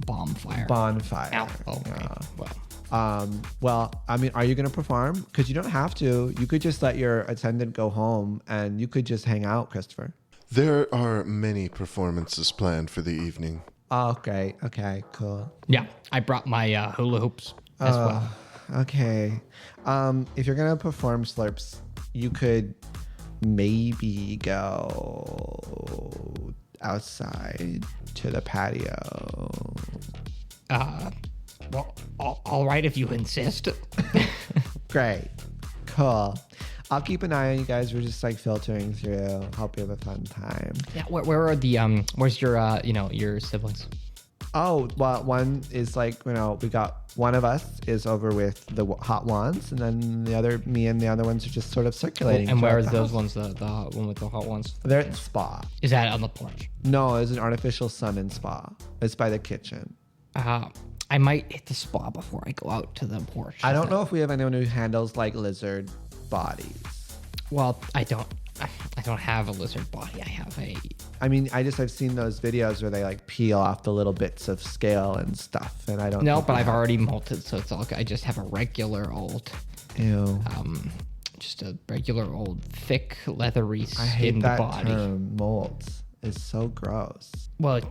bonfire. Bonfire. Ow. Okay. Yeah. Well, Well, I mean, are you going to perform? Because you don't have to. You could just let your attendant go home and you could just hang out, Christopher. There are many performances planned for the evening. Oh, okay. Okay, cool. yeah. I brought my hula hoops as well. Okay. If you're going to perform Slurps, you could maybe go outside to the patio. Well, all right if you insist. Great. Cool. I'll keep an eye on you guys. We're just like filtering through. Hope you have a fun time. Yeah. Where are the Where's your your siblings? Oh, well, one is like, we got one of us is over with the hot wands, and then me and the other ones are just sort of circulating. And where are throughout the those house. ones? The one with the hot ones. They're at the spa. Is that on the porch? No, it's an artificial sun and spa. It's by the kitchen. I might hit the spa before I go out to the porch. I don't know if we have anyone who handles like lizard bodies. Well, I don't have a lizard body. I have a. I mean, I've seen those videos where they like peel off the little bits of scale and stuff, and I don't. No, think but we I've have- already molted, so it's all. I just have a regular old, Ew. just a regular old thick leathery I hate skinned that body. term. Molds is so gross. Well,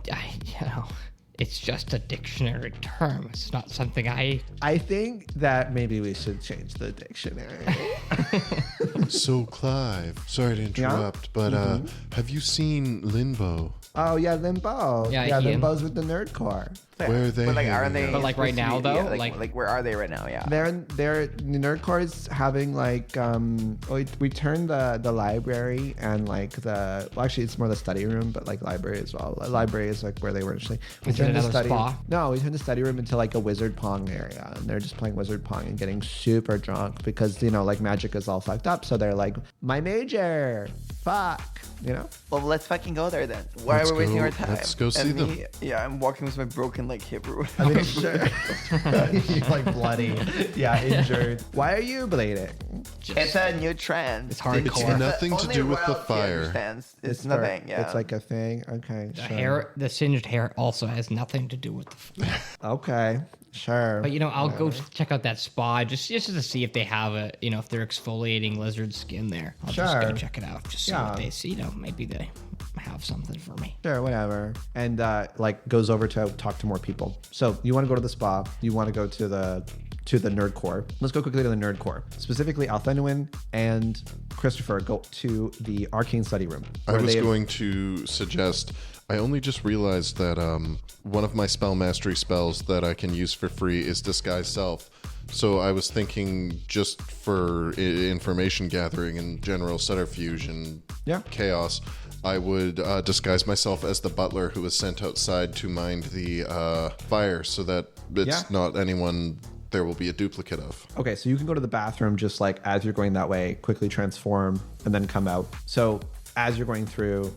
It's just a dictionary term. It's not something I think that maybe we should change the dictionary. So, Clive, sorry to interrupt, but have you seen Limbo? Oh yeah, Limbo. Yeah, yeah, Ian. Limbo's with the nerdcore. Where are they? But like, are hanging they? out? But, like, right now, though? Yeah, Like- where are they right now? Yeah. They're the nerdcore's having like we turned the library and like actually it's more the study room, but like library as well. The library is like where they were initially. Is it another spa? No, we turned the study room into like a wizard pong area, and they're just playing wizard pong and getting super drunk because like magic is all fucked up. So they're like, my major, fuck, Well, let's fucking go there then. Why Let's are we wasting go- our time? let's go see And them. me, yeah, I'm walking with my broken like hip or I whatever. mean, sure. You're like bloody, yeah, injured. Why are you bleeding? It's a new trend. It's hardcore. It's nothing to Only do with the royalty fire. understands. It's nothing. Yeah. It's like a thing. Okay, the sure. hair, the singed hair also has nothing to do with the. Okay, sure. But I'll go check out that spa just to see if they have if they're exfoliating lizard skin there. I'll just go Sure. check it out. Just see Yeah. what they see. Maybe they have something for me. Sure, whatever. And like goes over to talk to more people. So you want to go to the spa. You want to go to the nerd core. Let's go quickly to the nerd core. Specifically, Althenuin and Christopher go to the arcane study room. I where was they- going to suggest. I only just realized that one of my spell mastery spells that I can use for free is Disguise Self. So I was thinking just for information gathering and general subterfuge and chaos, I would disguise myself as the butler who was sent outside to mind the fire so that it's not anyone there will be a duplicate of. Okay, so you can go to the bathroom just like as you're going that way, quickly transform, and then come out. So as you're going through,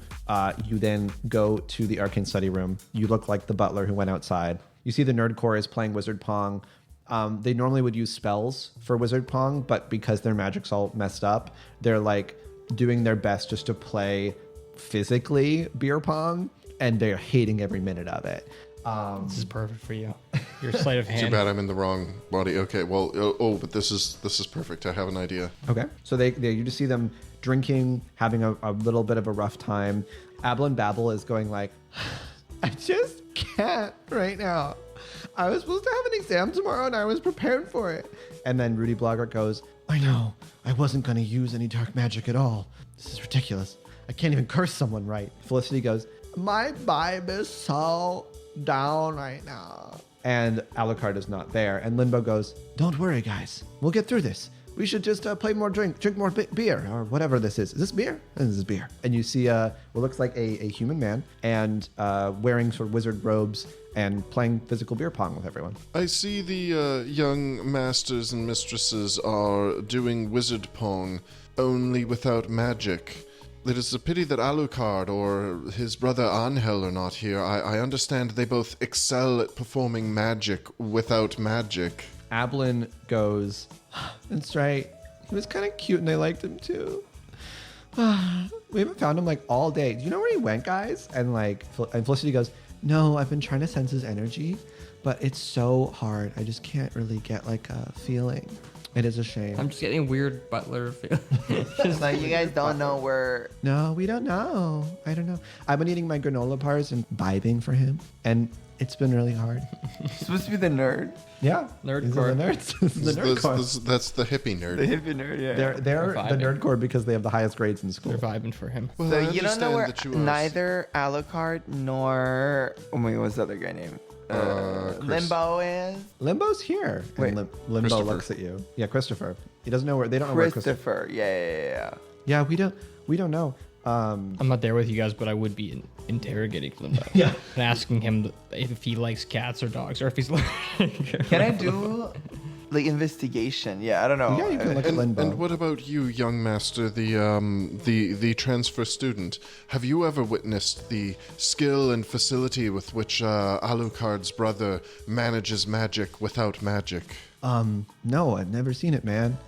you then go to the arcane study room. You look like the butler who went outside. You see the nerd core is playing Wizard Pong. They normally would use spells for Wizard Pong, but because their magic's all messed up, they're like doing their best just to play physically beer pong, and they're hating every minute of it. This is perfect for you. Your sleight of Too hand. bad I'm in the wrong body. Okay, well, but this is perfect. I have an idea. Okay. So you just see them drinking, having a little bit of a rough time. Abel and Babel is going like, I just can't right now. I was supposed to have an exam tomorrow and I was prepared for it. And then Rudy Bloggart goes, I know. I wasn't going to use any dark magic at all. This is ridiculous. I can't even curse someone right. Felicity goes, my vibe is so down right now. And Alucard is not there. And Limbo goes, don't worry, guys. We'll get through this. We should just play more drink more beer, or whatever this is. Is this beer? This is beer. And you see what looks like a human man and wearing sort of wizard robes and playing physical beer pong with everyone. I see the young masters and mistresses are doing wizard pong, only without magic. It is a pity that Alucard or his brother Angel are not here. I understand they both excel at performing magic without magic. Ablin goes, that's right. He was kind of cute and I liked him too. We haven't found him like all day. Do you know where he went, guys? And Felicity goes, no, I've been trying to sense his energy, but it's so hard. I just can't really get like a feeling. It is a shame. I'm just getting a weird butler feel. Like you guys don't know where. No, we don't know. I don't know. I've been eating my granola bars and vibing for him, and it's been really hard. Supposed to be the nerd, Yeah, Nerd these core. are the nerds. This is the nerd core. That's the hippie nerd. the hippie nerd. Yeah. They're the vibing. nerd core because they have the highest grades in school. They're vibing for him. Well, So I you don't understand know where that you are- neither Alucard nor what's the other guy name? Chris. Limbo is Limbo's here. And Wait, Limbo Christopher. looks at you. Yeah, Christopher. He doesn't know where. They don't know where Christopher. Christopher. Yeah. Yeah, we don't know. I'm not there with you guys, but I would be interrogating Limbo. Yeah. And asking him if he likes cats or dogs, or if he's Can I do like investigation? Yeah, I don't know. Yeah, you can look at And, Limbo. and what about you, young master, the transfer student? Have you ever witnessed the skill and facility with which Alucard's brother manages magic without magic? No, I've never seen it, man.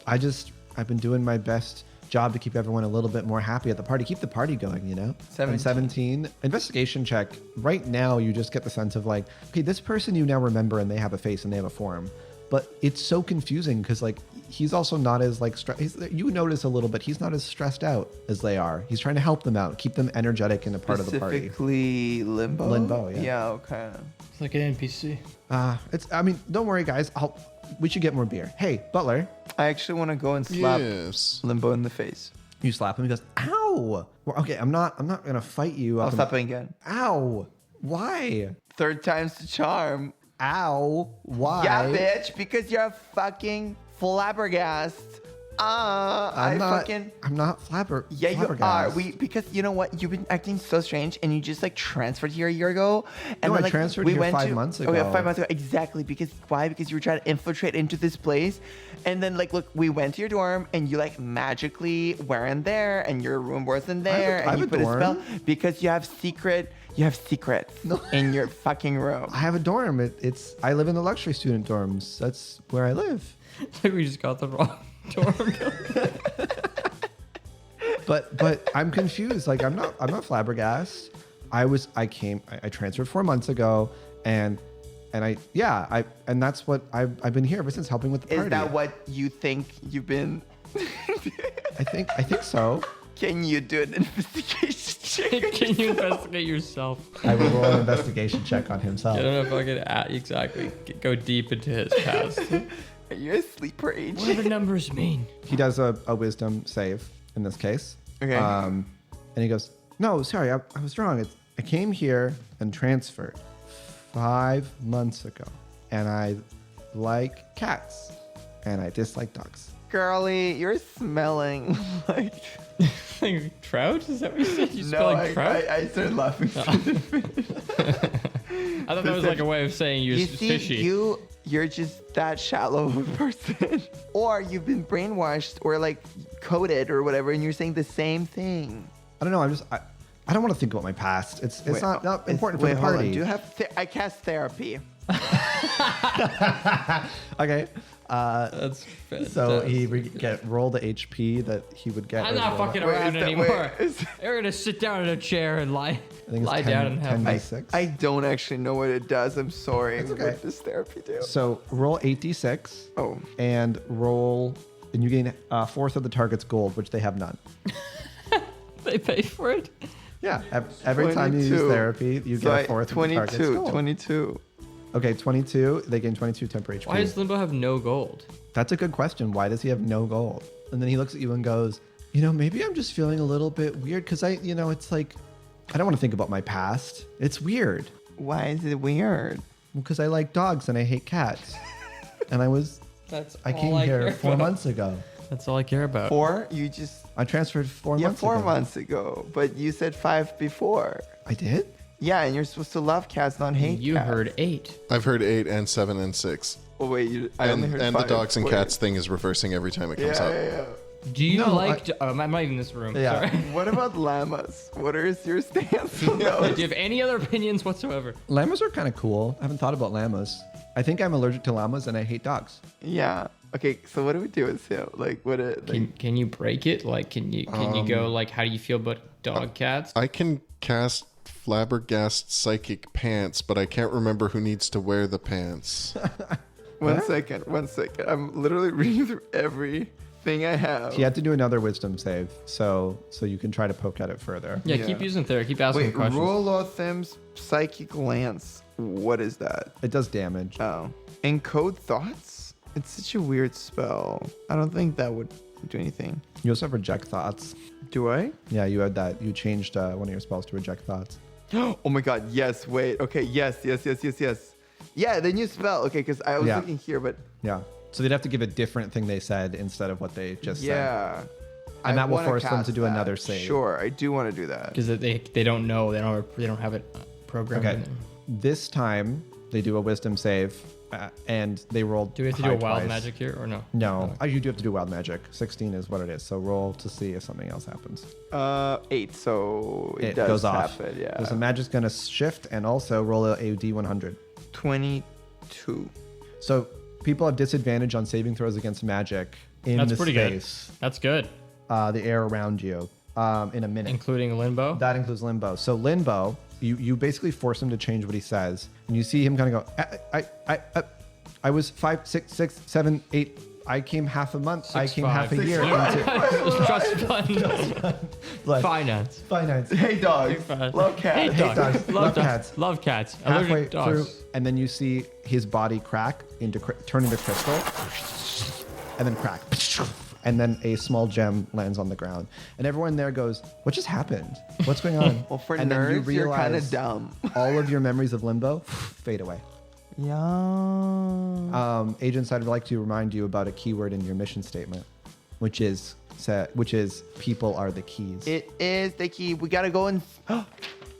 I've been doing my best job to keep everyone a little bit more happy at the party. Keep the party going, you know? 17. Investigation check. Right now, you just get the sense of like, okay, this person you now remember and they have a face and they have a form. But it's so confusing because like he's also not as like you notice a little bit. He's not as stressed out as they are. He's trying to help them out, keep them energetic and a part of the party. Specifically Limbo? Limbo, yeah. Yeah, okay. It's like an NPC. Don't worry, guys. We should get more beer. Hey, Butler. I actually want to go and slap Yes. Limbo in the face. You slap him. He goes, "Ow!" Well, okay, I'm not gonna fight you. I'll slap him again. Ow! Why? 3rd time's the charm. Ow! Why? Yeah, bitch, because you're a fucking flabbergast. I'm not flabber. Yeah, you are. Because you know what? You've been acting so strange, and you just like transferred here a year ago. And No, then, I like, transferred here 5 months ago. Oh yeah, 5 months ago. Exactly. Because why? Because you were trying to infiltrate into this place, and then like, look, we went to your dorm, and you like magically weren't there, and your room wasn't there, I have and you a put a spell dorm. because you have secrets in your fucking room. I have a dorm. I live in the luxury student dorms. That's where I live. Like we just got the wrong dorm. But I'm confused. Like I'm not flabbergasted. I transferred 4 months ago, and that's what I've been here ever since, helping with the party. Is that what you think you've been? I think so. Can you do an investigation check? Can you investigate yourself? I will roll an investigation check on himself. I don't know if I could go deep into his past. Are you a sleeper agent? What do the numbers mean? He does a wisdom save in this case. Okay. And he goes, "No, sorry, I was wrong. I came here and transferred 5 months ago, and I like cats, and I dislike dogs." Girlie, you're smelling like... Like trout? Is that what you said? You smell No, like trout? I started laughing. I thought that was like a way of saying you're You see, fishy. you're just that shallow of a person. Or you've been brainwashed or like coded or whatever, and you're saying the same thing. I don't know. I don't want to think about my past. It's not important for the hold on. party. Do you have... I cast therapy. Okay. That's fantastic. So he roll the HP that he would get. I'm not fucking Wait, around is that- anymore. wait, is- They're gonna sit down in a chair and lie think it's down and have 10d6. I don't actually know what it does. I'm sorry. okay. What does therapy do? So roll 8d6. Oh. And you gain a fourth of the target's gold, which they have none. They pay for it. Yeah. Every time you use 22. therapy, you get a fourth of the target's gold. 22. Okay, 22. They gain 22 temporary HP. Why does Limbo have no gold? That's a good question. Why does he have no gold? And then he looks at you and goes, maybe I'm just feeling a little bit weird because it's like, I don't want to think about my past. It's weird. Why is it weird? Because I like dogs and I hate cats. And I came here 4 months ago. That's all I care about. 4? You just... I transferred 4 months ago. 4 months ago. But you said 5 before. I did? Yeah, and you're supposed to love cats, not hate You cats. heard 8. I've heard 8 and 7 and 6. Oh, wait. I only heard And the 5. dogs and Wait. cats thing is reversing every time it comes up. Yeah. Do you No, like... I'm not even in this room. Yeah. Sorry. What about llamas? What is your stance on Do those? you have any other opinions whatsoever? Llamas are kind of cool. I haven't thought about llamas. I think I'm allergic to llamas and I hate dogs. Yeah. Okay, so what do we do with him? Like, what? Can you break it? Like, can you go like, how do you feel about dog cats? I can cast Flabbergast Psychic Pants, but I can't remember who needs to wear the pants. One second. I'm literally reading through everything I have. You have to do another wisdom save, so you can try to poke at it further. Yeah, Yeah. keep using therapy. Keep asking Wait, questions. Rolotham's Psychic Lance. What is that? It does damage. Oh. Encode Thoughts? It's such a weird spell. I don't think that would do anything. You also have reject thoughts. Do I? Yeah, you had that. You changed one of your spells to reject thoughts. Oh my god, yes, wait. Okay, yes. Yeah, the new spell. Okay, because I was Yeah. looking here, but Yeah. So they'd have to give a different thing they said instead of what they just said. yeah. And I that will wanna force them cast to do that. another save. Sure, I do want to do that. Because they don't know. They don't have it programmed. Okay. In there. This time they do a wisdom save, and they rolled. Do we have to do high a wild twice. magic here or no? No, you do have to do wild magic. 16 is what it is. So roll to see if something else happens. 8, so it does goes off. happen, yeah. Because the magic's gonna shift, and also roll a D100. 22. So people have disadvantage on saving throws against magic in That's the pretty space, good. That's good. the air around you, in a minute. Including limbo. That includes limbo. So limbo, you basically force him to change what he says, and you see him kind of go, I was 5, 6, 7, 8. I came half a month. I came 6'5". half a year into Trust fund. like, Finance. finance. Hey dogs, love cats. Hey, dogs. dogs. Love cats. Love cats. Halfway Allergic to through, dogs. and then you see his body crack turn into crystal, and then crack, and then a small gem lands on the ground, and everyone there goes, "What just happened? What's going on?" Well, for and then nerds, you're kind realize of dumb. all of your memories of limbo fade away. Yeah. Agents, I'd like to remind you about a keyword in your mission statement, which is people are the keys. It is the key. We gotta go and.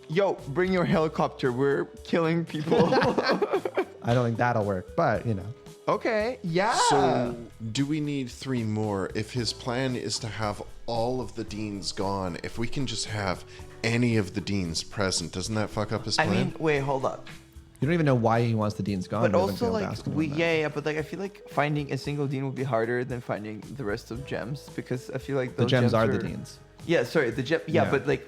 Yo, bring your helicopter. We're killing people. I don't think that'll work, but you know. Okay. Yeah. So, do we need 3 more? If his plan is to have all of the deans gone, if we can just have any of the deans present, doesn't that fuck up his I plan? mean, wait, hold up. You don't even know why he wants the deans gone. But You haven't also, been able to like, ask him on that. yeah, but like, I feel like finding a single dean would be harder than finding the rest of gems because I feel like the those gems are the deans. Yeah, sorry, the gem. Yeah, Yeah. but like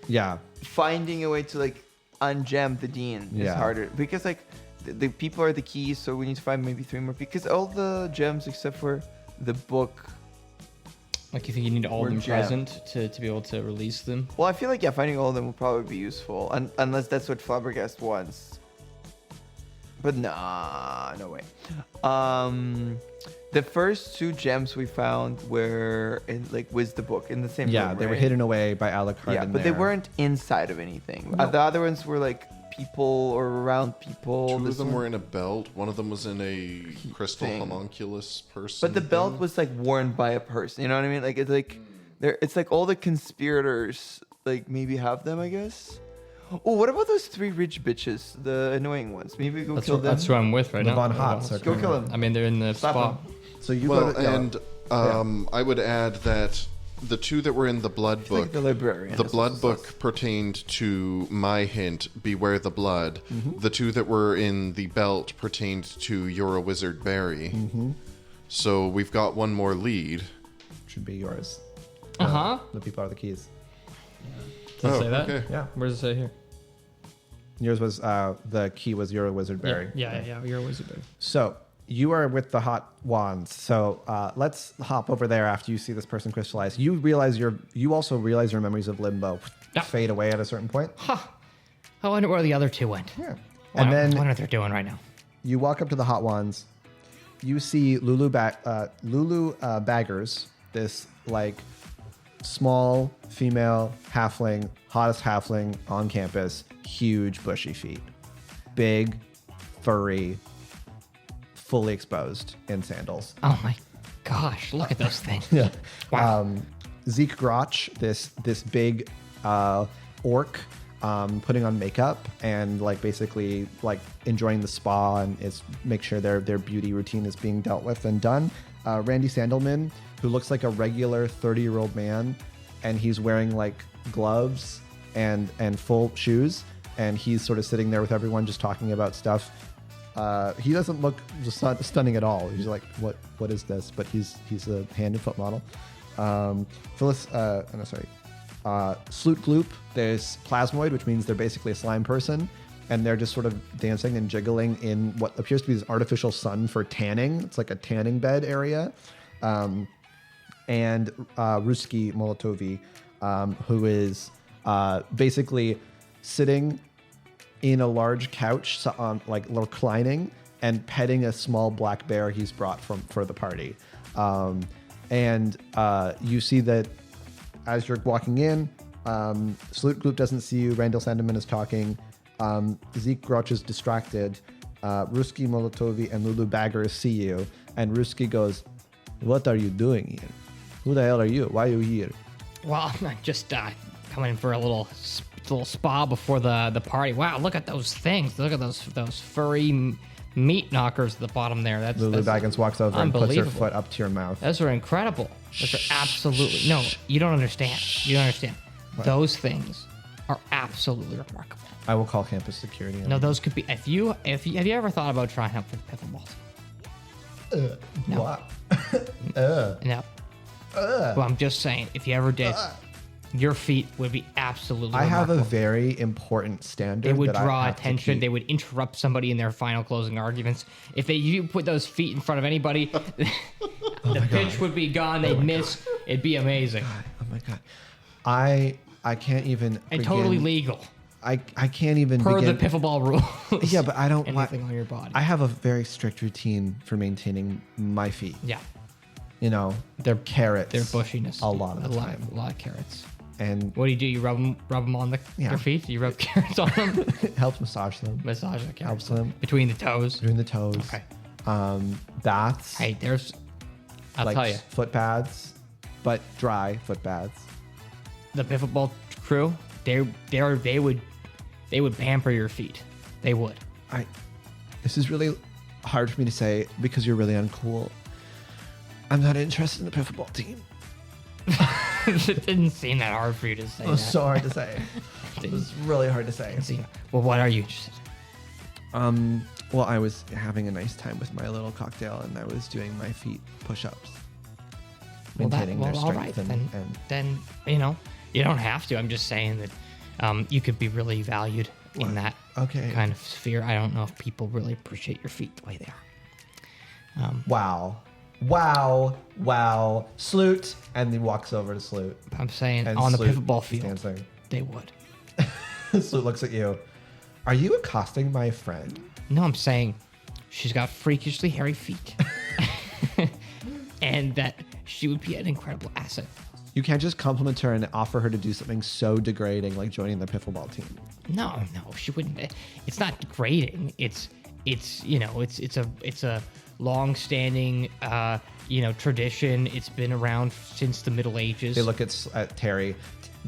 Yeah. finding a way to like ungem the dean is Yeah. harder because like the people are the keys, so we need to find maybe 3 more because all the gems except for the book. Like, you think you need all Or of them gem. present to be able to release them? Well, I feel like finding all of them will probably be useful, unless that's what Flabbergast wants. But nah, no way. The first 2 gems we found were in like with the book in the same Yeah, room, they were right? hidden away by Alucard. Yeah, in but they there. weren't inside of anything. The other ones were like people or around people. 2 of This them one- were in a belt. One of them was in a crystal thing. homunculus person. But the belt thing. was like worn by a person. You know what I mean? Like it's like it's like all the conspirators like maybe have them, I guess. Oh, what about those 3 rich bitches, the annoying ones? Maybe go kill them. That's who I'm with right The now. Von Hauts are Go coming kill up. them. I mean, they're in the Slap spot. them. So you Well, go to, and I would add that the 2 that were in the blood It's book, like the librarian. the is blood also book sus. pertained to my hint, beware the blood. Mm-hmm. The 2 that were in the belt pertained to you're a wizard Barry. Mm-hmm. So we've got one more lead. should be yours. Uh-huh. The people are the keys. Does it Oh, say that? okay. Yeah. Where does it say here? Yours was the key was you're a wizard Barry. Yeah. You're a wizard, baby. So you are with the hot wands. So let's hop over there after you see this person crystallize. You also realize your memories of limbo Yeah. fade away at a certain point. I wonder where the other 2 went. Yeah. I And then wonder what they're doing right now. you walk up to the hot wands. You see Lulu Baggers, this like small female halfling, hottest halfling on campus, huge bushy feet, big, furry, fully exposed in sandals. Oh my gosh, look at those things. Yeah. Wow. Zeke Grotch, this big orc, putting on makeup and like basically like enjoying the spa and is make sure their beauty routine is being dealt with and done. Randy Sandelman, who looks like a regular 30-year-old man, and he's wearing like gloves and full shoes, and he's sort of sitting there with everyone just talking about stuff. He doesn't look just stunning at all. He's like, what is this? But he's a hand and foot model. Sloot Gloop, there's Plasmoid, which means they're basically a slime person, and they're just sort of dancing and jiggling in what appears to be this artificial sun for tanning. It's like a tanning bed area. And Ruski Molotovi, who is basically sitting in a large couch on like reclining and petting a small black bear he's brought for the party. And you see that as you're walking in, Salute Gloop doesn't see you. Randall Sandeman is talking. Zeke Grotch is distracted. Ruski Molotovi and Lulu Bagger see you. And Ruski goes, "What are you doing here? Who the hell are you? Why are you here?" Well, I'm just coming in for a little spa before the party. Wow, look at those things. Look at those furry meat knockers at the bottom there. Lulu Baggins walks over and puts her unbelievable. foot up to your mouth. Those are incredible. Those are absolutely no. You don't understand. You don't understand. Those things are absolutely remarkable. I will call campus security. No, those could be. Have you ever thought about trying out for the pickleballs? No. What? No. Well, I'm just saying, if you ever did, your feet would be absolutely I have a remarkable. very important standard. They would that I draw have to attention. keep. They would interrupt somebody in their final closing arguments. If you put those feet in front of anybody, the pitch would be gone. They'd miss. It'd be amazing Oh my god, I can't even. and begin- totally legal I can't even per begin. the pickleball rules. Yeah, but I don't want. anything on your body. I have a very strict routine for maintaining my feet. yeah, You know, they're carrots. Their bushiness. A lot of the time. A lot of carrots. And What do? You rub them on Yeah. their feet? You rub carrots on them? it helps massage them Massage the carrots. Helps them. Between the toes. between the toes. Okay. Baths. Hey, I'll like tell you, foot baths, but dry foot baths. the pickleball crew, they would pamper your feet. They would. This is really hard for me to say because you're really uncool. I'm not interested in the pickleball team. It didn't seem that hard for you to say It was that. so hard to say. It was really hard to say. Well, what are you interested in? Well, I was having a nice time with my little cocktail, and I was doing my feet push-ups, maintaining their all strength. right, and then you don't have to. I'm just saying that you could be really valued in that Okay. kind of sphere. I don't know if people really appreciate your feet the way they are. wow, Sloot, and he walks over to Sloot. I'm saying And on the Sloot pickleball is field, dancing. they would. Sloot looks at you. Are you accosting my friend? No, I'm saying she's got freakishly hairy feet, and that she would be an incredible asset. You can't just compliment her and offer her to do something so degrading like joining the pickleball team. No, she wouldn't. It's not degrading. It's a long-standing tradition. It's been around since the Middle Ages. They look at Terry.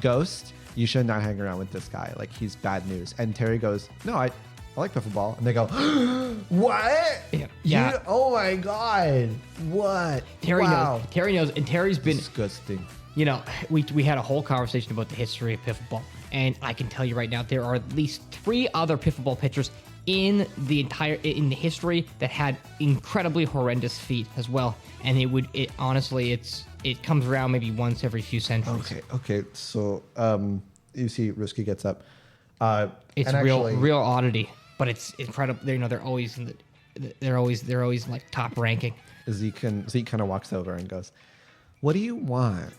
Ghost, you should not hang around with this guy. Like, he's bad news. And Terry goes, no, I like pickleball. And they go, what? Yeah. You- oh my God. What? Terry wow. knows. Terry knows, and Terry's been. Disgusting. We had a whole conversation about the history of pickleball, and I can tell you right now there are at least 3 other pickleball pitchers in the history that had incredibly horrendous feet as well. And it honestly comes around maybe once every few centuries. Okay. So, you see Ruski gets up. It's and real actually- oddity, but it's incredible. They're always they're always like top ranking. Zeke kind of walks over and goes, what do you want?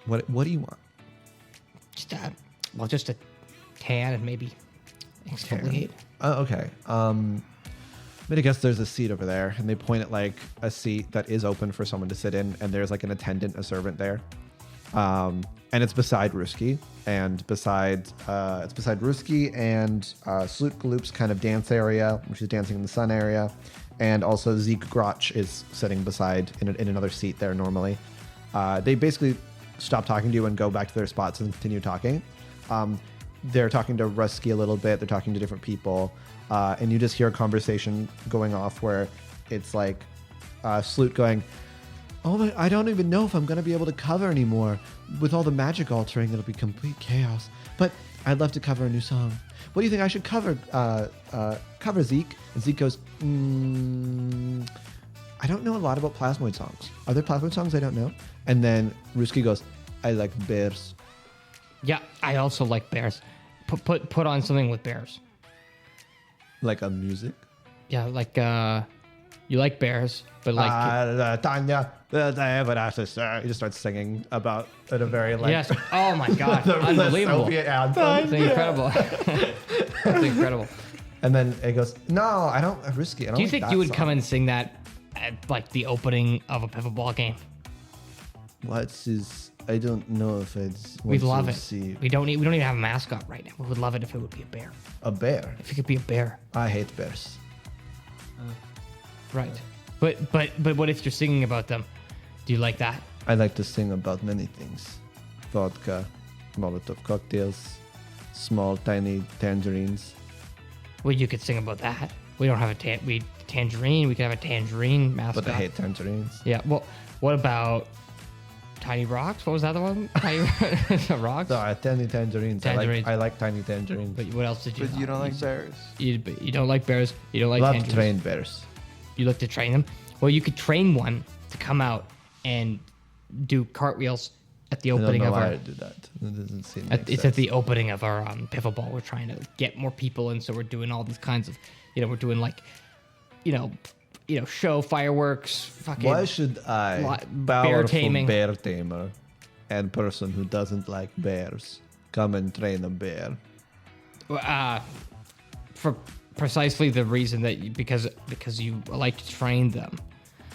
What do you want? Just a tan and maybe exfoliate. Oh, okay. I'm gonna guess there's a seat over there, and they point at like a seat that is open for someone to sit in, and there's like an attendant, a servant there, and it's beside Ruski, and it's beside Ruski and Sloot Galoop's kind of dance area, which is dancing in the sun area, and also Zeke Grotch is sitting beside in another seat there normally. They basically stop talking to you and go back to their spots and continue talking. They're talking to Rusky a little bit. They're talking to different people. And you just hear a conversation going off where it's like Sloot going, oh, I don't even know if I'm going to be able to cover anymore. With all the magic altering, it'll be complete chaos. But I'd love to cover a new song. What do you think I should cover, Zeke? And Zeke goes, I don't know a lot about Plasmoid songs. Are there Plasmoid songs I don't know? And then Ruski goes, I like bears. Yeah, I also like bears. Put on something with bears. Like a music? Yeah, like you like bears, but like Tanya, he just starts singing about in a very like yes. Oh my god, the unbelievable! Soviet anthem. It's incredible. It's incredible. And then it goes, no, I don't Risky. I don't Do you like think that you would song. come and sing that at like the opening of a pickleball game? What's his? I don't know if it's. We'd love it. See We don't even have a mascot right now. We would love it if it would be a bear. a bear. If it could be a bear, I hate bears. right? But what if you're singing about them? Do you like that? I like to sing about many things: vodka, Molotov cocktails, small tiny tangerines. Well, you could sing about that. We don't have tangerine. We could have a tangerine mascot. But I hate tangerines. Yeah. Well, what about tiny rocks? What was the other one? Tiny rocks. No, tiny tangerines. Tangerines. I like tiny tangerines. But what else did you? But you don't like bears. You don't like bears. You don't like Love tangerines. trained bears. You like to train them. Well, you could train one to come out and do cartwheels at the I don't opening know of why our. I did that. It doesn't seem It's at the opening of our pickleball. We're trying to get more people in, so we're doing all these kinds of, we're doing like, show fireworks. Fucking. Why should I, bear powerful taming. bear tamer and person who doesn't like bears, come and train a bear? For precisely the reason that because you like to train them.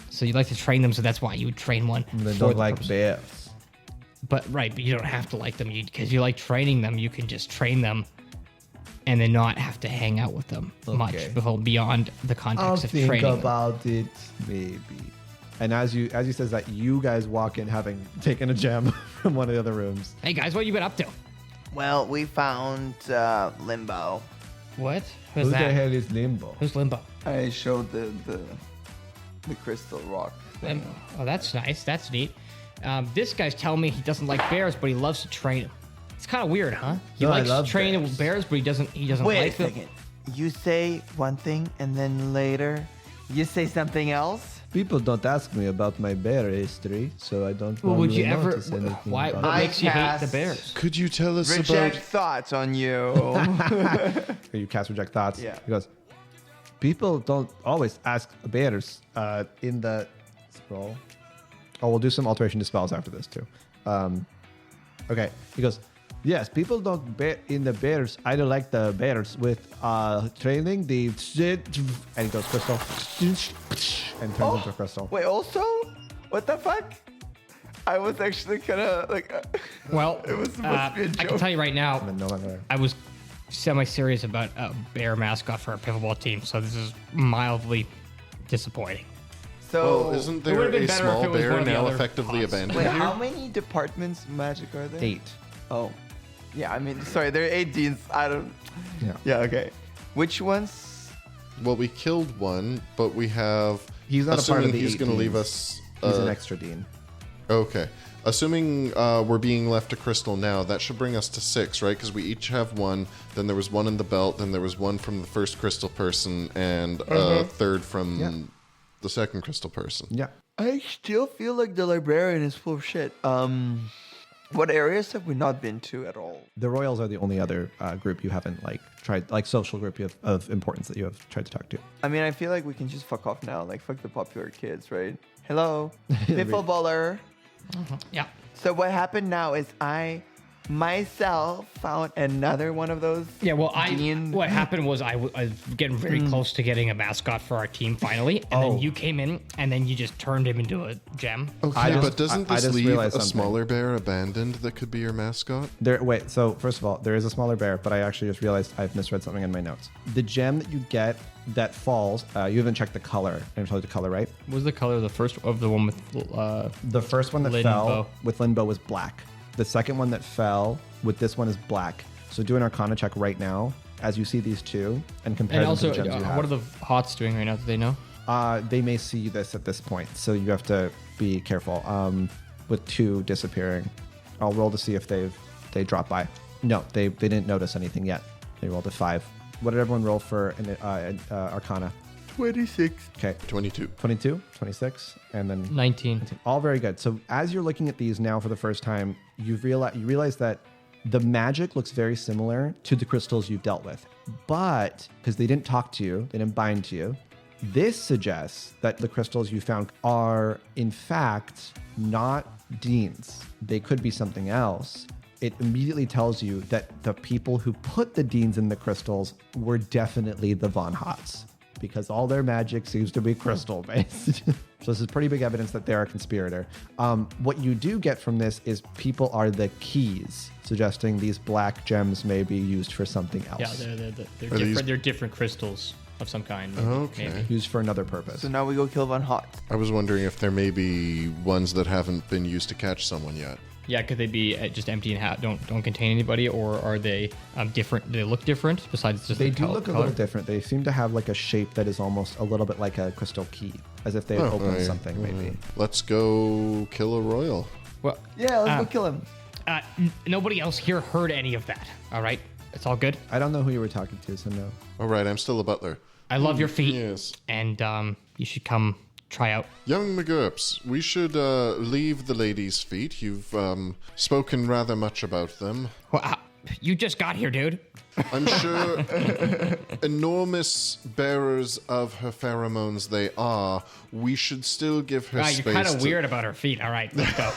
So you like to train them, so that's why you would train one. They for don't the like purpose. bears. But you don't have to like them because you like training them. You can just train them, and then not have to hang out with them much beyond the context I'll of think training them. about it, maybe. And as you says that, you guys walk in having taken a gem from one of the other rooms. Hey guys, what you been up to? Well, we found Limbo. What? Who's Who that? the hell is Limbo? Who's Limbo? I showed the crystal rock. Limbo. Oh, that's nice. That's neat. This guy's telling me he doesn't like bears, but he loves to train them. It's kind of weird, huh? He No, I likes love training bears. bears, but he doesn't Wait like a them. second. You say one thing and then later you say something else? People don't ask me about my bear history, so I don't Well, would normally you ever? notice anything Why? about What it. makes you hate the cast- bears? Could you tell us Reject about? thoughts on you. You cast reject thoughts. Yeah. He goes, people don't always ask bears in the scroll. Oh, we'll do some alteration to spells after this too. Okay. He goes, yes, people don't in the bears. I don't like the bears with training the and he goes crystal and turns into a crystal. Wait, also? What the fuck? I was actually kind of like... Well, It was supposed to be a I can joke. tell you right now, And no longer. I was semi-serious about a bear mascot for our pickleball team, so this is mildly disappointing. So, Well, isn't It there would've been a better if small it was bear one of the now other effectively pots. abandoned wait, here? how many departments magic are there? 8. Oh. Yeah, I mean, sorry, there are 18. I don't... Yeah. Yeah, okay. Which ones? Well, we killed one, but we have. He's not a part of assuming the he's going to 18s. leave us. He's an extra dean. Okay. Assuming we're being left a crystal now, that should bring us to 6, right? Because we each have one. Then there was one in the belt. Then there was one from the first crystal person, and a third from the second crystal person. Yeah. I still feel like the librarian is full of shit. What areas have we not been to at all? The Royals are the only other group you haven't tried, social group of importance that you have tried to talk to. I mean, I feel like we can just fuck off now. Like, fuck the popular kids, right? Hello, Biffle Baller. Yeah. So what happened now is I myself found another one of those. Yeah, well, Dean. what happened was I was getting very close to getting a mascot for our team finally, and then you came in, and then you just turned him into a gem. Okay, but doesn't I this just leave realized a something. smaller bear abandoned that could be your mascot? Wait, so first of all, there is a smaller bear, but I actually just realized I've misread something in my notes. The gem that you get that falls, you haven't checked the color. I didn't tell you the color, right? What was the color of the first of the one with? The first one that Limbo. fell with Limbo was black. The second one that fell with this one is black. So do an Arcana check right now as you see these two and compare And them to also, the gems you have. what are the Hauts doing right now? Do they know? They may see this at this point, so you have to be careful. With 2 disappearing, I'll roll to see if they drop by. No, they didn't notice anything yet. They rolled a 5. What did everyone roll for an Arcana? 26. Okay, 22. 22, 26, and then 19. all very good. So as you're looking at these now for the first time, you realize that the magic looks very similar to the crystals you've dealt with, but because they didn't talk to you, they didn't bind to you. This suggests that the crystals you found are, in fact, not Deans. They could be something else. It immediately tells you that the people who put the Deans in the crystals were definitely the Von Hauts, because all their magic seems to be crystal based. So this is pretty big evidence that they're a conspirator. What you do get from this is people are the keys, suggesting these black gems may be used for something else. Yeah, they're Are different. these- They're different crystals of some kind. Maybe, Okay. maybe. Used for another purpose. So now we go kill Von Haut. I was wondering if there may be ones that haven't been used to catch someone yet. Yeah, could they be just empty and don't contain anybody, or are they different? Do they look different besides just They the do color? look a little different. They seem to have like a shape that is almost a little bit like a crystal key, as if they had opened something maybe. Let's go kill a royal. Well, Yeah, let's go kill him. nobody else here heard any of that. All right, it's all good. I don't know who you were talking to, so no. All right, I'm still a butler. I love your feet, Yes. and you should come try out. Young McGurps, we should leave the ladies' feet. You've spoken rather much about them. Well, you just got here, dude. I'm sure enormous bearers of her pheromones they are. We should still give her space. You're kind of weird about her feet. All right, let's go.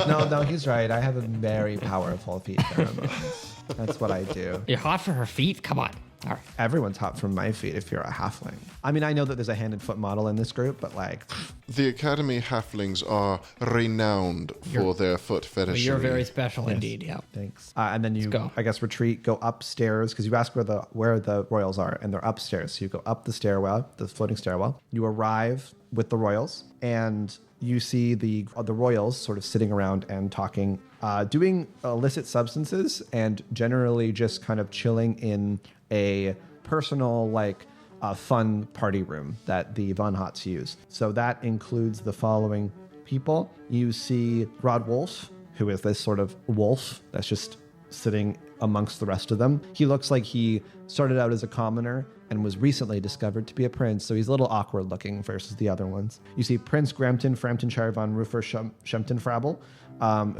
No, he's right. I have a very powerful feet pheromones. That's what I do. You're hot for her feet? Come on. All right. Everyone's hot from my feet if you're a halfling. I mean, I know that there's a hand and foot model in this group, but like... The Academy halflings are renowned for their foot fetishery. You're very special indeed, yeah. Thanks. And then you, go. I guess, retreat, go upstairs, because you ask where the royals are, and they're upstairs. So you go up the stairwell, the floating stairwell. You arrive with the royals, and you see the royals sort of sitting around and talking, doing illicit substances, and generally just kind of chilling in a personal, like, fun party room that the Von Hauts use. So that includes the following people. You see Rod Wolf, who is this sort of wolf that's just sitting amongst the rest of them. He looks like he started out as a commoner and was recently discovered to be a prince, so he's a little awkward looking versus the other ones. You see Prince Grampton Framptonshire von Rufer Shempton Frabble,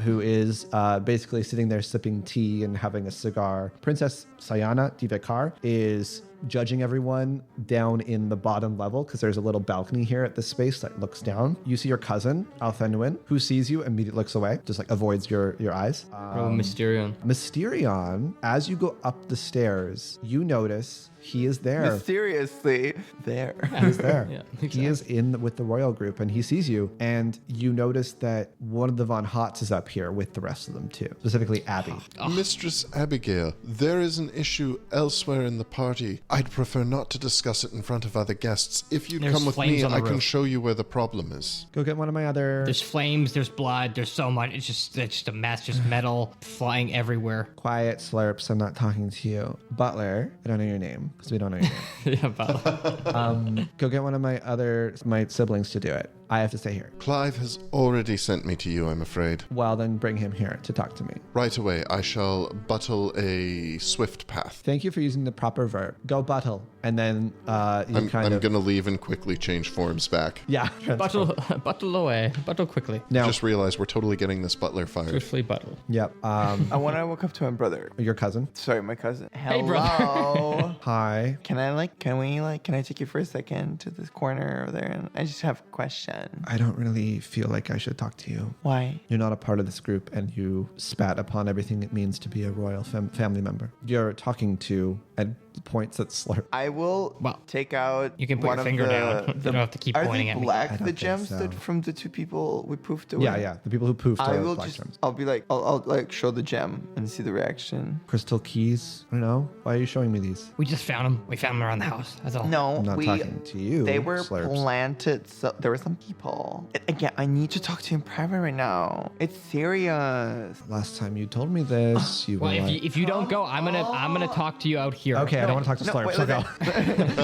who is basically sitting there sipping tea and having a cigar. Princess Sayana Divekar is judging everyone down in the bottom level because there's a little balcony here at this space that looks down. You see your cousin, Althenuin, who sees you, immediately looks away, just like avoids your eyes. Mysterion. Mysterion, as you go up the stairs, you notice he is there. Mysteriously there. He's there. Yeah, exactly. He is in with the royal group, and he sees you. And you notice that one of the Von Hauts is up here with the rest of them too, specifically Abby. Mistress Abigail, there is an issue elsewhere in the party. I'd prefer not to discuss it in front of other guests. If you'd There's come with flames me, on the I can roof. show you where the problem is. Go get one of my other There's flames, there's blood, there's so much. It's just a mess, just metal flying everywhere. quiet slurps. I'm not talking to you. Butler, I don't know your name because we don't know your name. Yeah, but Go get one of my siblings to do it. I have to stay here. Clive has already sent me to you, I'm afraid. Well, then bring him here to talk to me. Right away, I shall buttle a swift path. Thank you for using the proper verb. Go buttle. And then I'm going to leave and quickly change forms back. Yeah. buttle away, buttle quickly. Now, Just realized we're totally getting this butler fired. Swiftly buttle. yep. I want to walk up to my brother. Your cousin. Sorry, my cousin. Hey, brother. Hello. Hi. Can I take you for a second to this corner over there? And I just have a question. I don't really feel like I should talk to you. Why? You're not a part of this group, and you spat upon everything it means to be a royal family member. You're talking to, and points at Slurp. I will take out. You can put one your of finger the, down. You don't have to keep Are pointing they at me. black, I don't the think gems so. that from the two people we poofed away? Yeah. The people who poofed I are will black just. gems. I'll be like. I'll like show the gem and see the reaction. Crystal keys. I don't know. Why are you showing me these? We just found them. We found them around the house. That's all. No, I'm not talking to you. They were Slurps. planted. So there were some people. Again, I need to talk to you in private right now. It's serious. Last time you told me this, you Well, were like, if you don't go, I'm gonna talk to you out here. okay, I don't want to talk to No, Slurp, wait, so go.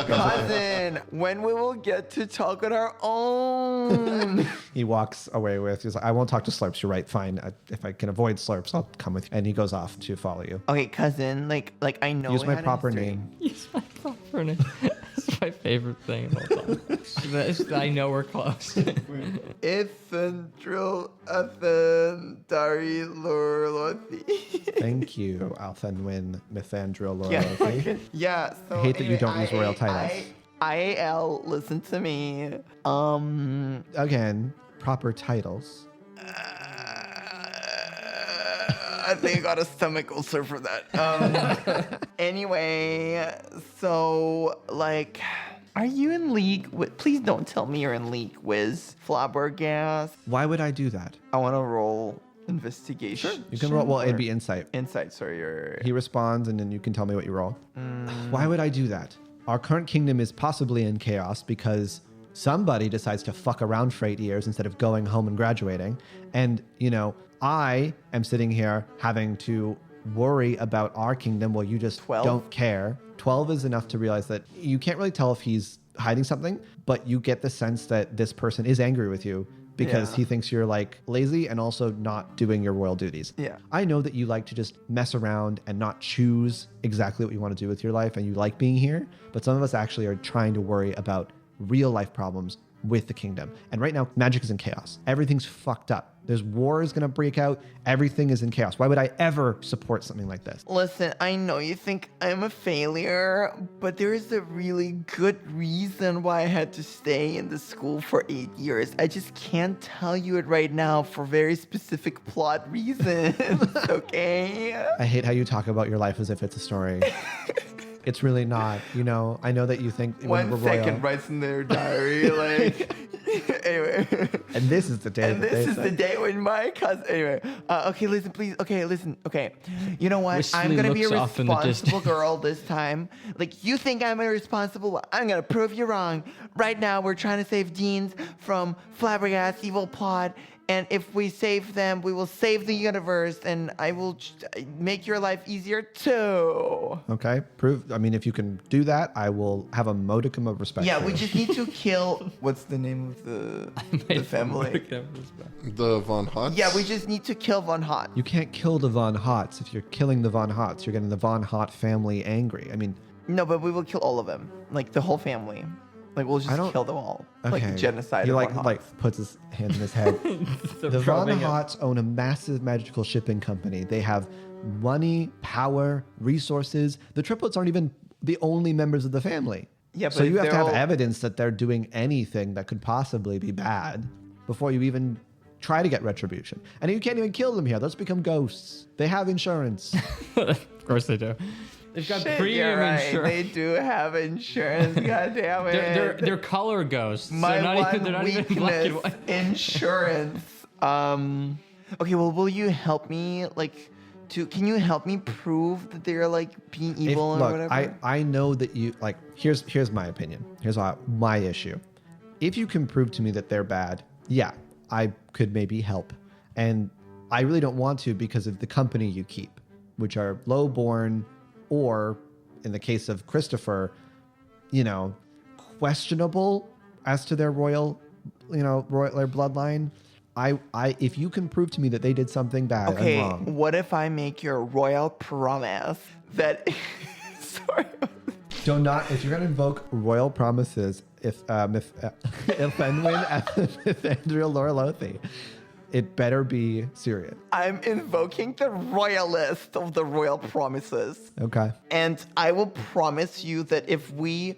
Cousin, when we will get to talk on our own? He walks away he's like, I won't talk to Slurps. You're right. Fine. If I can avoid Slurps, I'll come with you. And he goes off to follow you. Okay, cousin, like I know. Use we my had a proper history. name. Use my proper name. It's my favorite thing of all time. I know we're close. Essential Ethan Dari Lorlothi. Thank you, Althenwin Mithandril Yeah, Lorothy. yeah. So I hate that you don't use royal titles. IAL, listen to me. Again, proper titles. I think I got a stomach ulcer for that. Anyway, so like, are you in league with? Please don't tell me you're in league with Flabbergas. Why would I do that? I want to roll investigation. Sure. You can roll. Well, it'd be insight. Insight. Sorry, you're. He responds, and then you can tell me what you roll. Why would I do that? Our current kingdom is possibly in chaos because somebody decides to fuck around for 8 years instead of going home and graduating. And, I am sitting here having to worry about our kingdom while you just 12? don't care. 12 is enough to realize that you can't really tell if he's hiding something, but you get the sense that this person is angry with you because Yeah. he thinks you're like lazy and also not doing your royal duties. Yeah. I know that you like to just mess around and not choose exactly what you want to do with your life and you like being here, but some of us actually are trying to worry about real life problems with the kingdom. And right now, magic is in chaos. Everything's fucked up. There's wars going to break out. Everything is in chaos. Why would I ever support something like this? Listen, I know you think I'm a failure, but there is a really good reason why I had to stay in the school for 8 years. I just can't tell you it right now for very specific plot reasons, okay? I hate how you talk about your life as if it's a story. It's really not. You know, I know that you think when we're 1 second royal. writes in their diary, like, anyway. And this is the day. And that this they is say. the day when my cousin. Anyway, okay, listen, please. Okay, listen. Okay, you know what? I'm Wistfully gonna be a looks off in the responsible distance. girl this time. Like you think I'm irresponsible? Well, I'm gonna prove you wrong. Right now, we're trying to save Deans from Flabbergast's evil plot. And if we save them, we will save the universe, and I will make your life easier too. Okay, prove. I mean, if you can do that, I will have a modicum of respect. Yeah, for we you. just need to kill. What's the name of the family? The Von Hotz? Yeah, we just need to kill Von Haut. You can't kill the Von Hotts. If you're killing the Von Hotts, you're getting the Von Hott family angry. I mean, No, but we will kill all of them, like the whole family. Like we'll just kill them all, like genocide. He of like Von Hotts. like puts his hands in his head. The Von Hotts own a massive magical shipping company. They have money, power, resources. The triplets aren't even the only members of the family. Yeah, so but you if have to have they're all- evidence that they're doing anything that could possibly be bad before you even try to get retribution. And you can't even kill them here. Those become ghosts. They have insurance. Of course they do. They've got Shit, premium you're right. insurance. They do have insurance. God damn it. They're color ghosts. My they're not one even, they're not even black and weakness, white. insurance. Okay, well, will you help me? Like, can you help me prove that they're like being evil or Look, whatever? I know that you like. Here's my opinion. Here's my issue. If you can prove to me that they're bad, yeah, I could maybe help. And I really don't want to because of the company you keep, which are low-born, or in the case of Christopher, questionable as to their royal their bloodline. If you can prove to me that they did something bad Okay, and wrong. what if I make you a royal promise that... Sorry. Do not, if you're going to invoke royal promises, if Fenwin Ethandriel Lorlothi, it better be serious. I'm invoking the royalist of the royal promises. Okay. And I will promise you that if we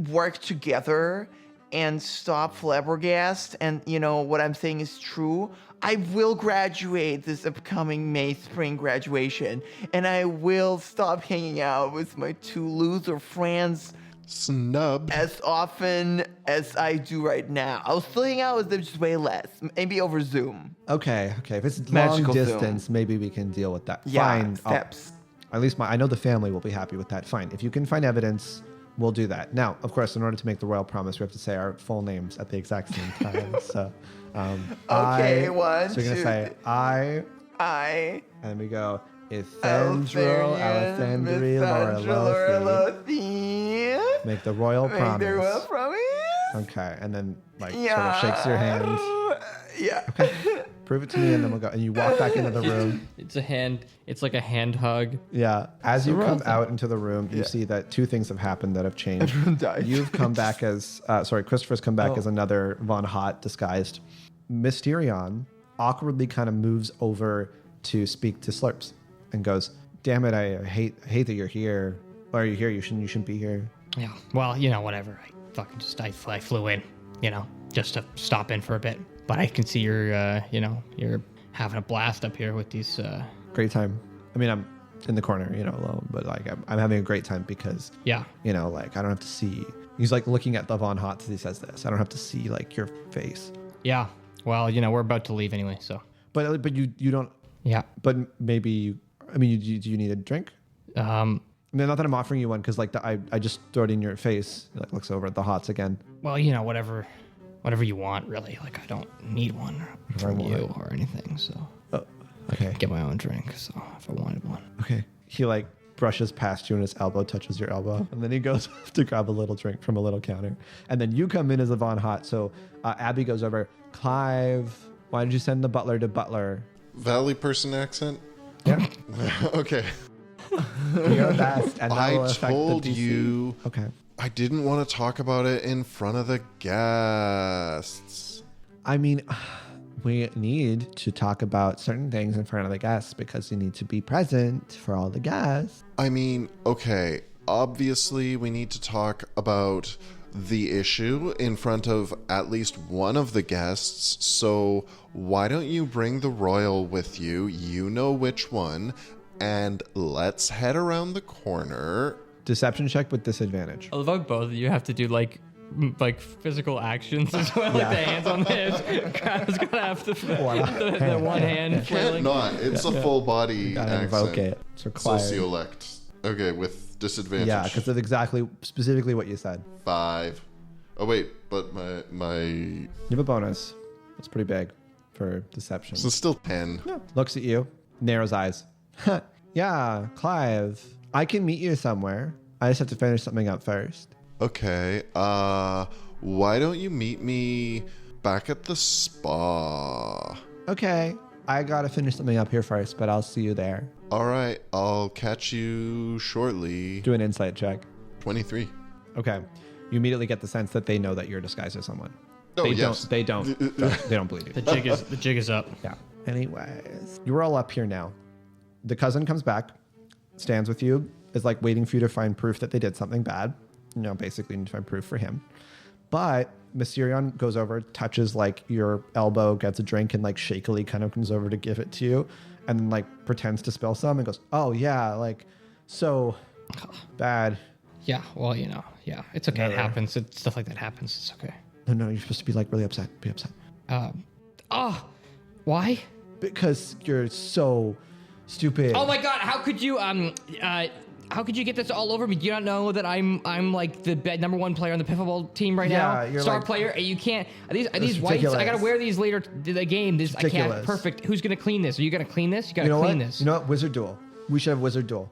work together and stop Flabbergast, and what I'm saying is true, I will graduate this upcoming May spring graduation, and I will stop hanging out with my 2 loser friends Snub. as often as I do right now. I'll still hang out with them, just way less, maybe over Zoom. Okay. If it's Magical long Zoom. distance, maybe we can deal with that. Yeah, Fine. steps. At least I know the family will be happy with that. Fine. If you can find evidence, we'll do that. Now, of course, in order to make the royal promise, we have to say our full names at the exact same time. So, Okay, So you're gonna say I, I. and then we go Ethandriel Alessandri Lorlothi. Lorlothi. Make the royal Make promise. the royal promise. Okay, and then sort of shakes your hand. Yeah. Prove it to me, and then we'll go. And you walk back into the room. It's a hand. It's like a hand hug. Yeah. As you royal come thing. out into the room, you see that 2 things have happened that have changed. Everyone died. You've come back as Christopher's come back as another Von Haut disguised. Mysterion awkwardly kind of moves over to speak to Slurps and goes, "Damn it, I hate that you're here. Why are you here? You shouldn't be here." Yeah. Well, whatever. I flew in, just to stop in for a bit. But I can see you're having a blast up here with these. Great time. I mean, I'm in the corner, alone, but like I'm having a great time because Yeah. I don't have to see. He's like looking at the Von Haut as he says this. I don't have to see like your face. Yeah. Well, we're about to leave anyway, so. But you don't. Yeah. But maybe do you need a drink? I mean, not that I'm offering you one because like I just throw it in your face. He, like looks over at the Hauts again. Well, whatever you want, really. Like I don't need one from you or anything, so. Okay. Get my own drink, so if I wanted one. Okay. He like brushes past you and his elbow touches your elbow, and then he goes off to grab a little drink from a little counter, and then you come in as a Von Haut. So Abby goes over. Clive, why did you send the butler to Butler? Valley person accent? Yeah. Okay. You're best, and that will I affect the told DC. you Okay. I didn't want to talk about it in front of the guests. I mean, we need to talk about certain things in front of the guests because you need to be present for all the guests. I mean, okay, obviously we need to talk about the issue in front of at least one of the guests, so why don't you bring the royal with you? You know which one, and let's head around the corner. Deception check with disadvantage. I love how both of you have to do like physical actions as well, like the hands on the hips. Graham's gonna have the one hand Can't flailing. not. It's a full body Gotta accent. invoke it. It's required. Sociolect. Okay, with disadvantage. Yeah, because of specifically what you said. 5. Oh wait, but my You have a bonus. That's pretty big for deception. so it's still 10. Yeah. Looks at you, narrows eyes. Yeah, Clive. I can meet you somewhere. I just have to finish something up first. Okay. Why don't you meet me back at the spa? Okay. I gotta finish something up here first, but I'll see you there. All right, I'll catch you shortly. Do an insight check. 23. Okay. You immediately get the sense that they know that you're disguised as someone. Oh, They yes. They don't believe you. The jig is up. Yeah. Anyways, you're all up here now. The cousin comes back, stands with you, is like waiting for you to find proof that they did something bad. You know, basically you need to find proof for him. But Mysterion goes over, touches like your elbow, gets a drink, and like shakily kind of comes over to give it to you, and then like pretends to spill some and goes, "Oh yeah, like so bad." Yeah, well, yeah, it's okay. Never. It happens. Stuff like that happens. It's okay. No, you're supposed to be like really upset. Be upset. Why? Because you're so stupid. Oh my God! How could you how could you get this all over me? Do you not know that I'm like the number one player on the pickleball team right Yeah, now? you're Star like- player. You can't. Are these whites? ridiculous. I gotta wear these later to the game. I can't. ridiculous. Perfect. Who's gonna clean this? Are you gonna clean this? You gotta You know clean what? this. You know what? Wizard duel. We should have wizard duel.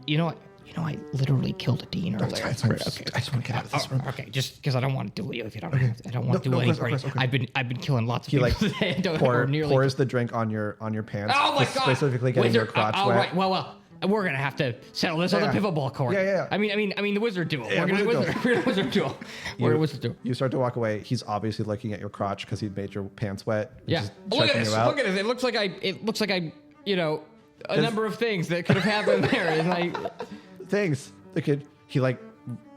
You know what? I literally killed a dean earlier. That's fine. I just want to get out of this room. Okay, just because I don't want to do you if you don't. I don't want to do No, of anything. course, of course, okay. I've been killing lots of He people like today. I don't or nearly. pours the drink on your pants. Oh my God! Specifically getting your Wizard- crotch all wet. right. Well. We're gonna have to settle this on Yeah. the pivotball court. Yeah. I mean the wizard duel. Yeah, We're gonna wizard we're gonna wizard duel. We're gonna wizard duel. You start to walk away. He's obviously looking at your crotch because he made your pants wet. Yeah. Just Look at checking this. you out. Look at this. It looks like I a number of things that could have happened there. And Things. The kid. He like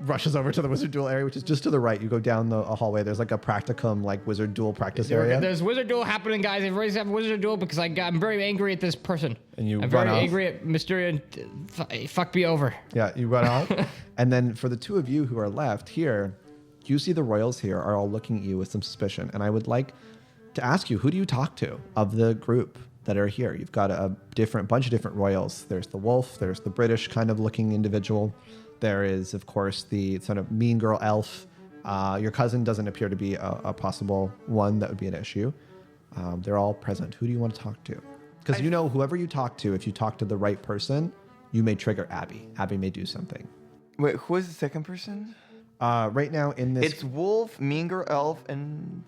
rushes over to the wizard duel area, which is just to the right. You go down the hallway. There's like a practicum, like wizard duel practice area. there's wizard duel happening, guys. Everybody's having wizard duel because I'm very angry at this person. And you I'm run very off. angry at Mysterion. Fuck me over. Yeah, you run out. And then for the two of you who are left here, you see the royals here are all looking at you with some suspicion. And I would like to ask you, who do you talk to of the group that are here? You've got a bunch of different royals. There's the wolf. There's the British kind of looking individual. There is, of course, the sort of mean girl elf. Your cousin doesn't appear to be a possible one that would be an issue. They're all present. Who do you want to talk to? Because you know, whoever you talk to, if you talk to the right person, you may trigger Abby. Abby may do something. Wait, who is the second person? Right now in this It's Wolf, Mean Girl, Elf, and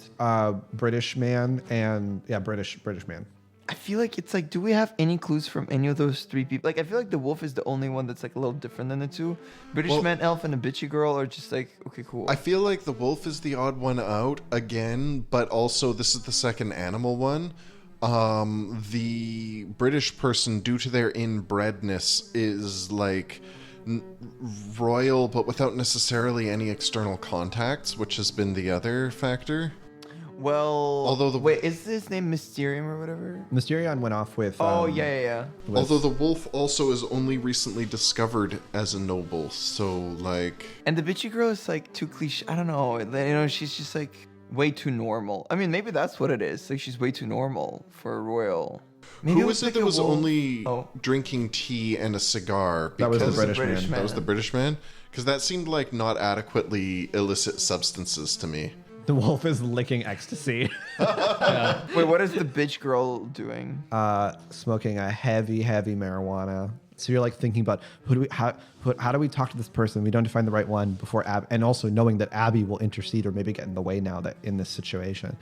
British man and British man. I feel like it's like, do we have any clues from any of those three people? Like, I feel like the wolf is the only one that's like a little different than the two. British Well- man, elf, and a bitchy girl are just like, okay, cool. I feel like the wolf is the odd one out again, but also this is the second animal one. The British person, due to their inbredness, is like royal, but without necessarily any external contacts, which has been the other factor. Well, Although the- wait, is his name Mysterium or whatever? Mysterion went off with. Oh yeah. with- Although the wolf also is only recently discovered as a noble, so like... And the bitchy girl is like too cliche. I don't know. You know, she's just like way too normal. I mean, maybe that's what it is. Like she's way too normal for a royal. Maybe Who was it like that a was wolf. only Oh. drinking tea and a cigar? That was the Because- British man. That was the British man? Because that seemed like not adequately illicit substances to me. The wolf is licking ecstasy, Wait, what is the bitch girl doing? smoking a heavy marijuana. So you're like thinking about how do we talk to this person? We don't find the right one before and also knowing that Abby will intercede or maybe get in the way now that in this situation.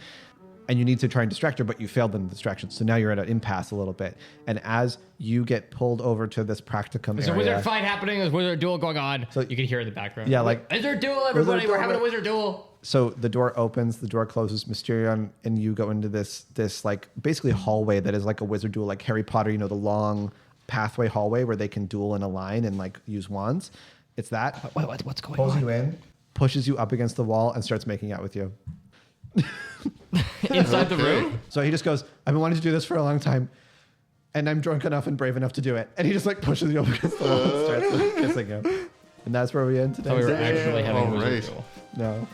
and you need to try and distract her, but you failed in the distraction. So now you're at an impasse a little bit. And as you get pulled over to this practicum There's a area, wizard fight happening. There's a wizard duel going on. So you can hear it in the background. Yeah, like wizard duel, everybody. wizard We're duel. having a wizard duel. So the door opens, the door closes, Mysterion, and you go into this like basically hallway that is like a wizard duel, like Harry Potter, you know, the long pathway hallway where they can duel in a line and like use wands. It's that. What's going Pulls on? you in, pushes you up against the wall, and starts making out with you. Inside the room? So he just goes, I've been wanting to do this for a long time, and I'm drunk enough and brave enough to do it. And he just like pushes you up against the wall and starts like, kissing you. And that's where we end today. So we were actually having a wizard Alright. duel. No.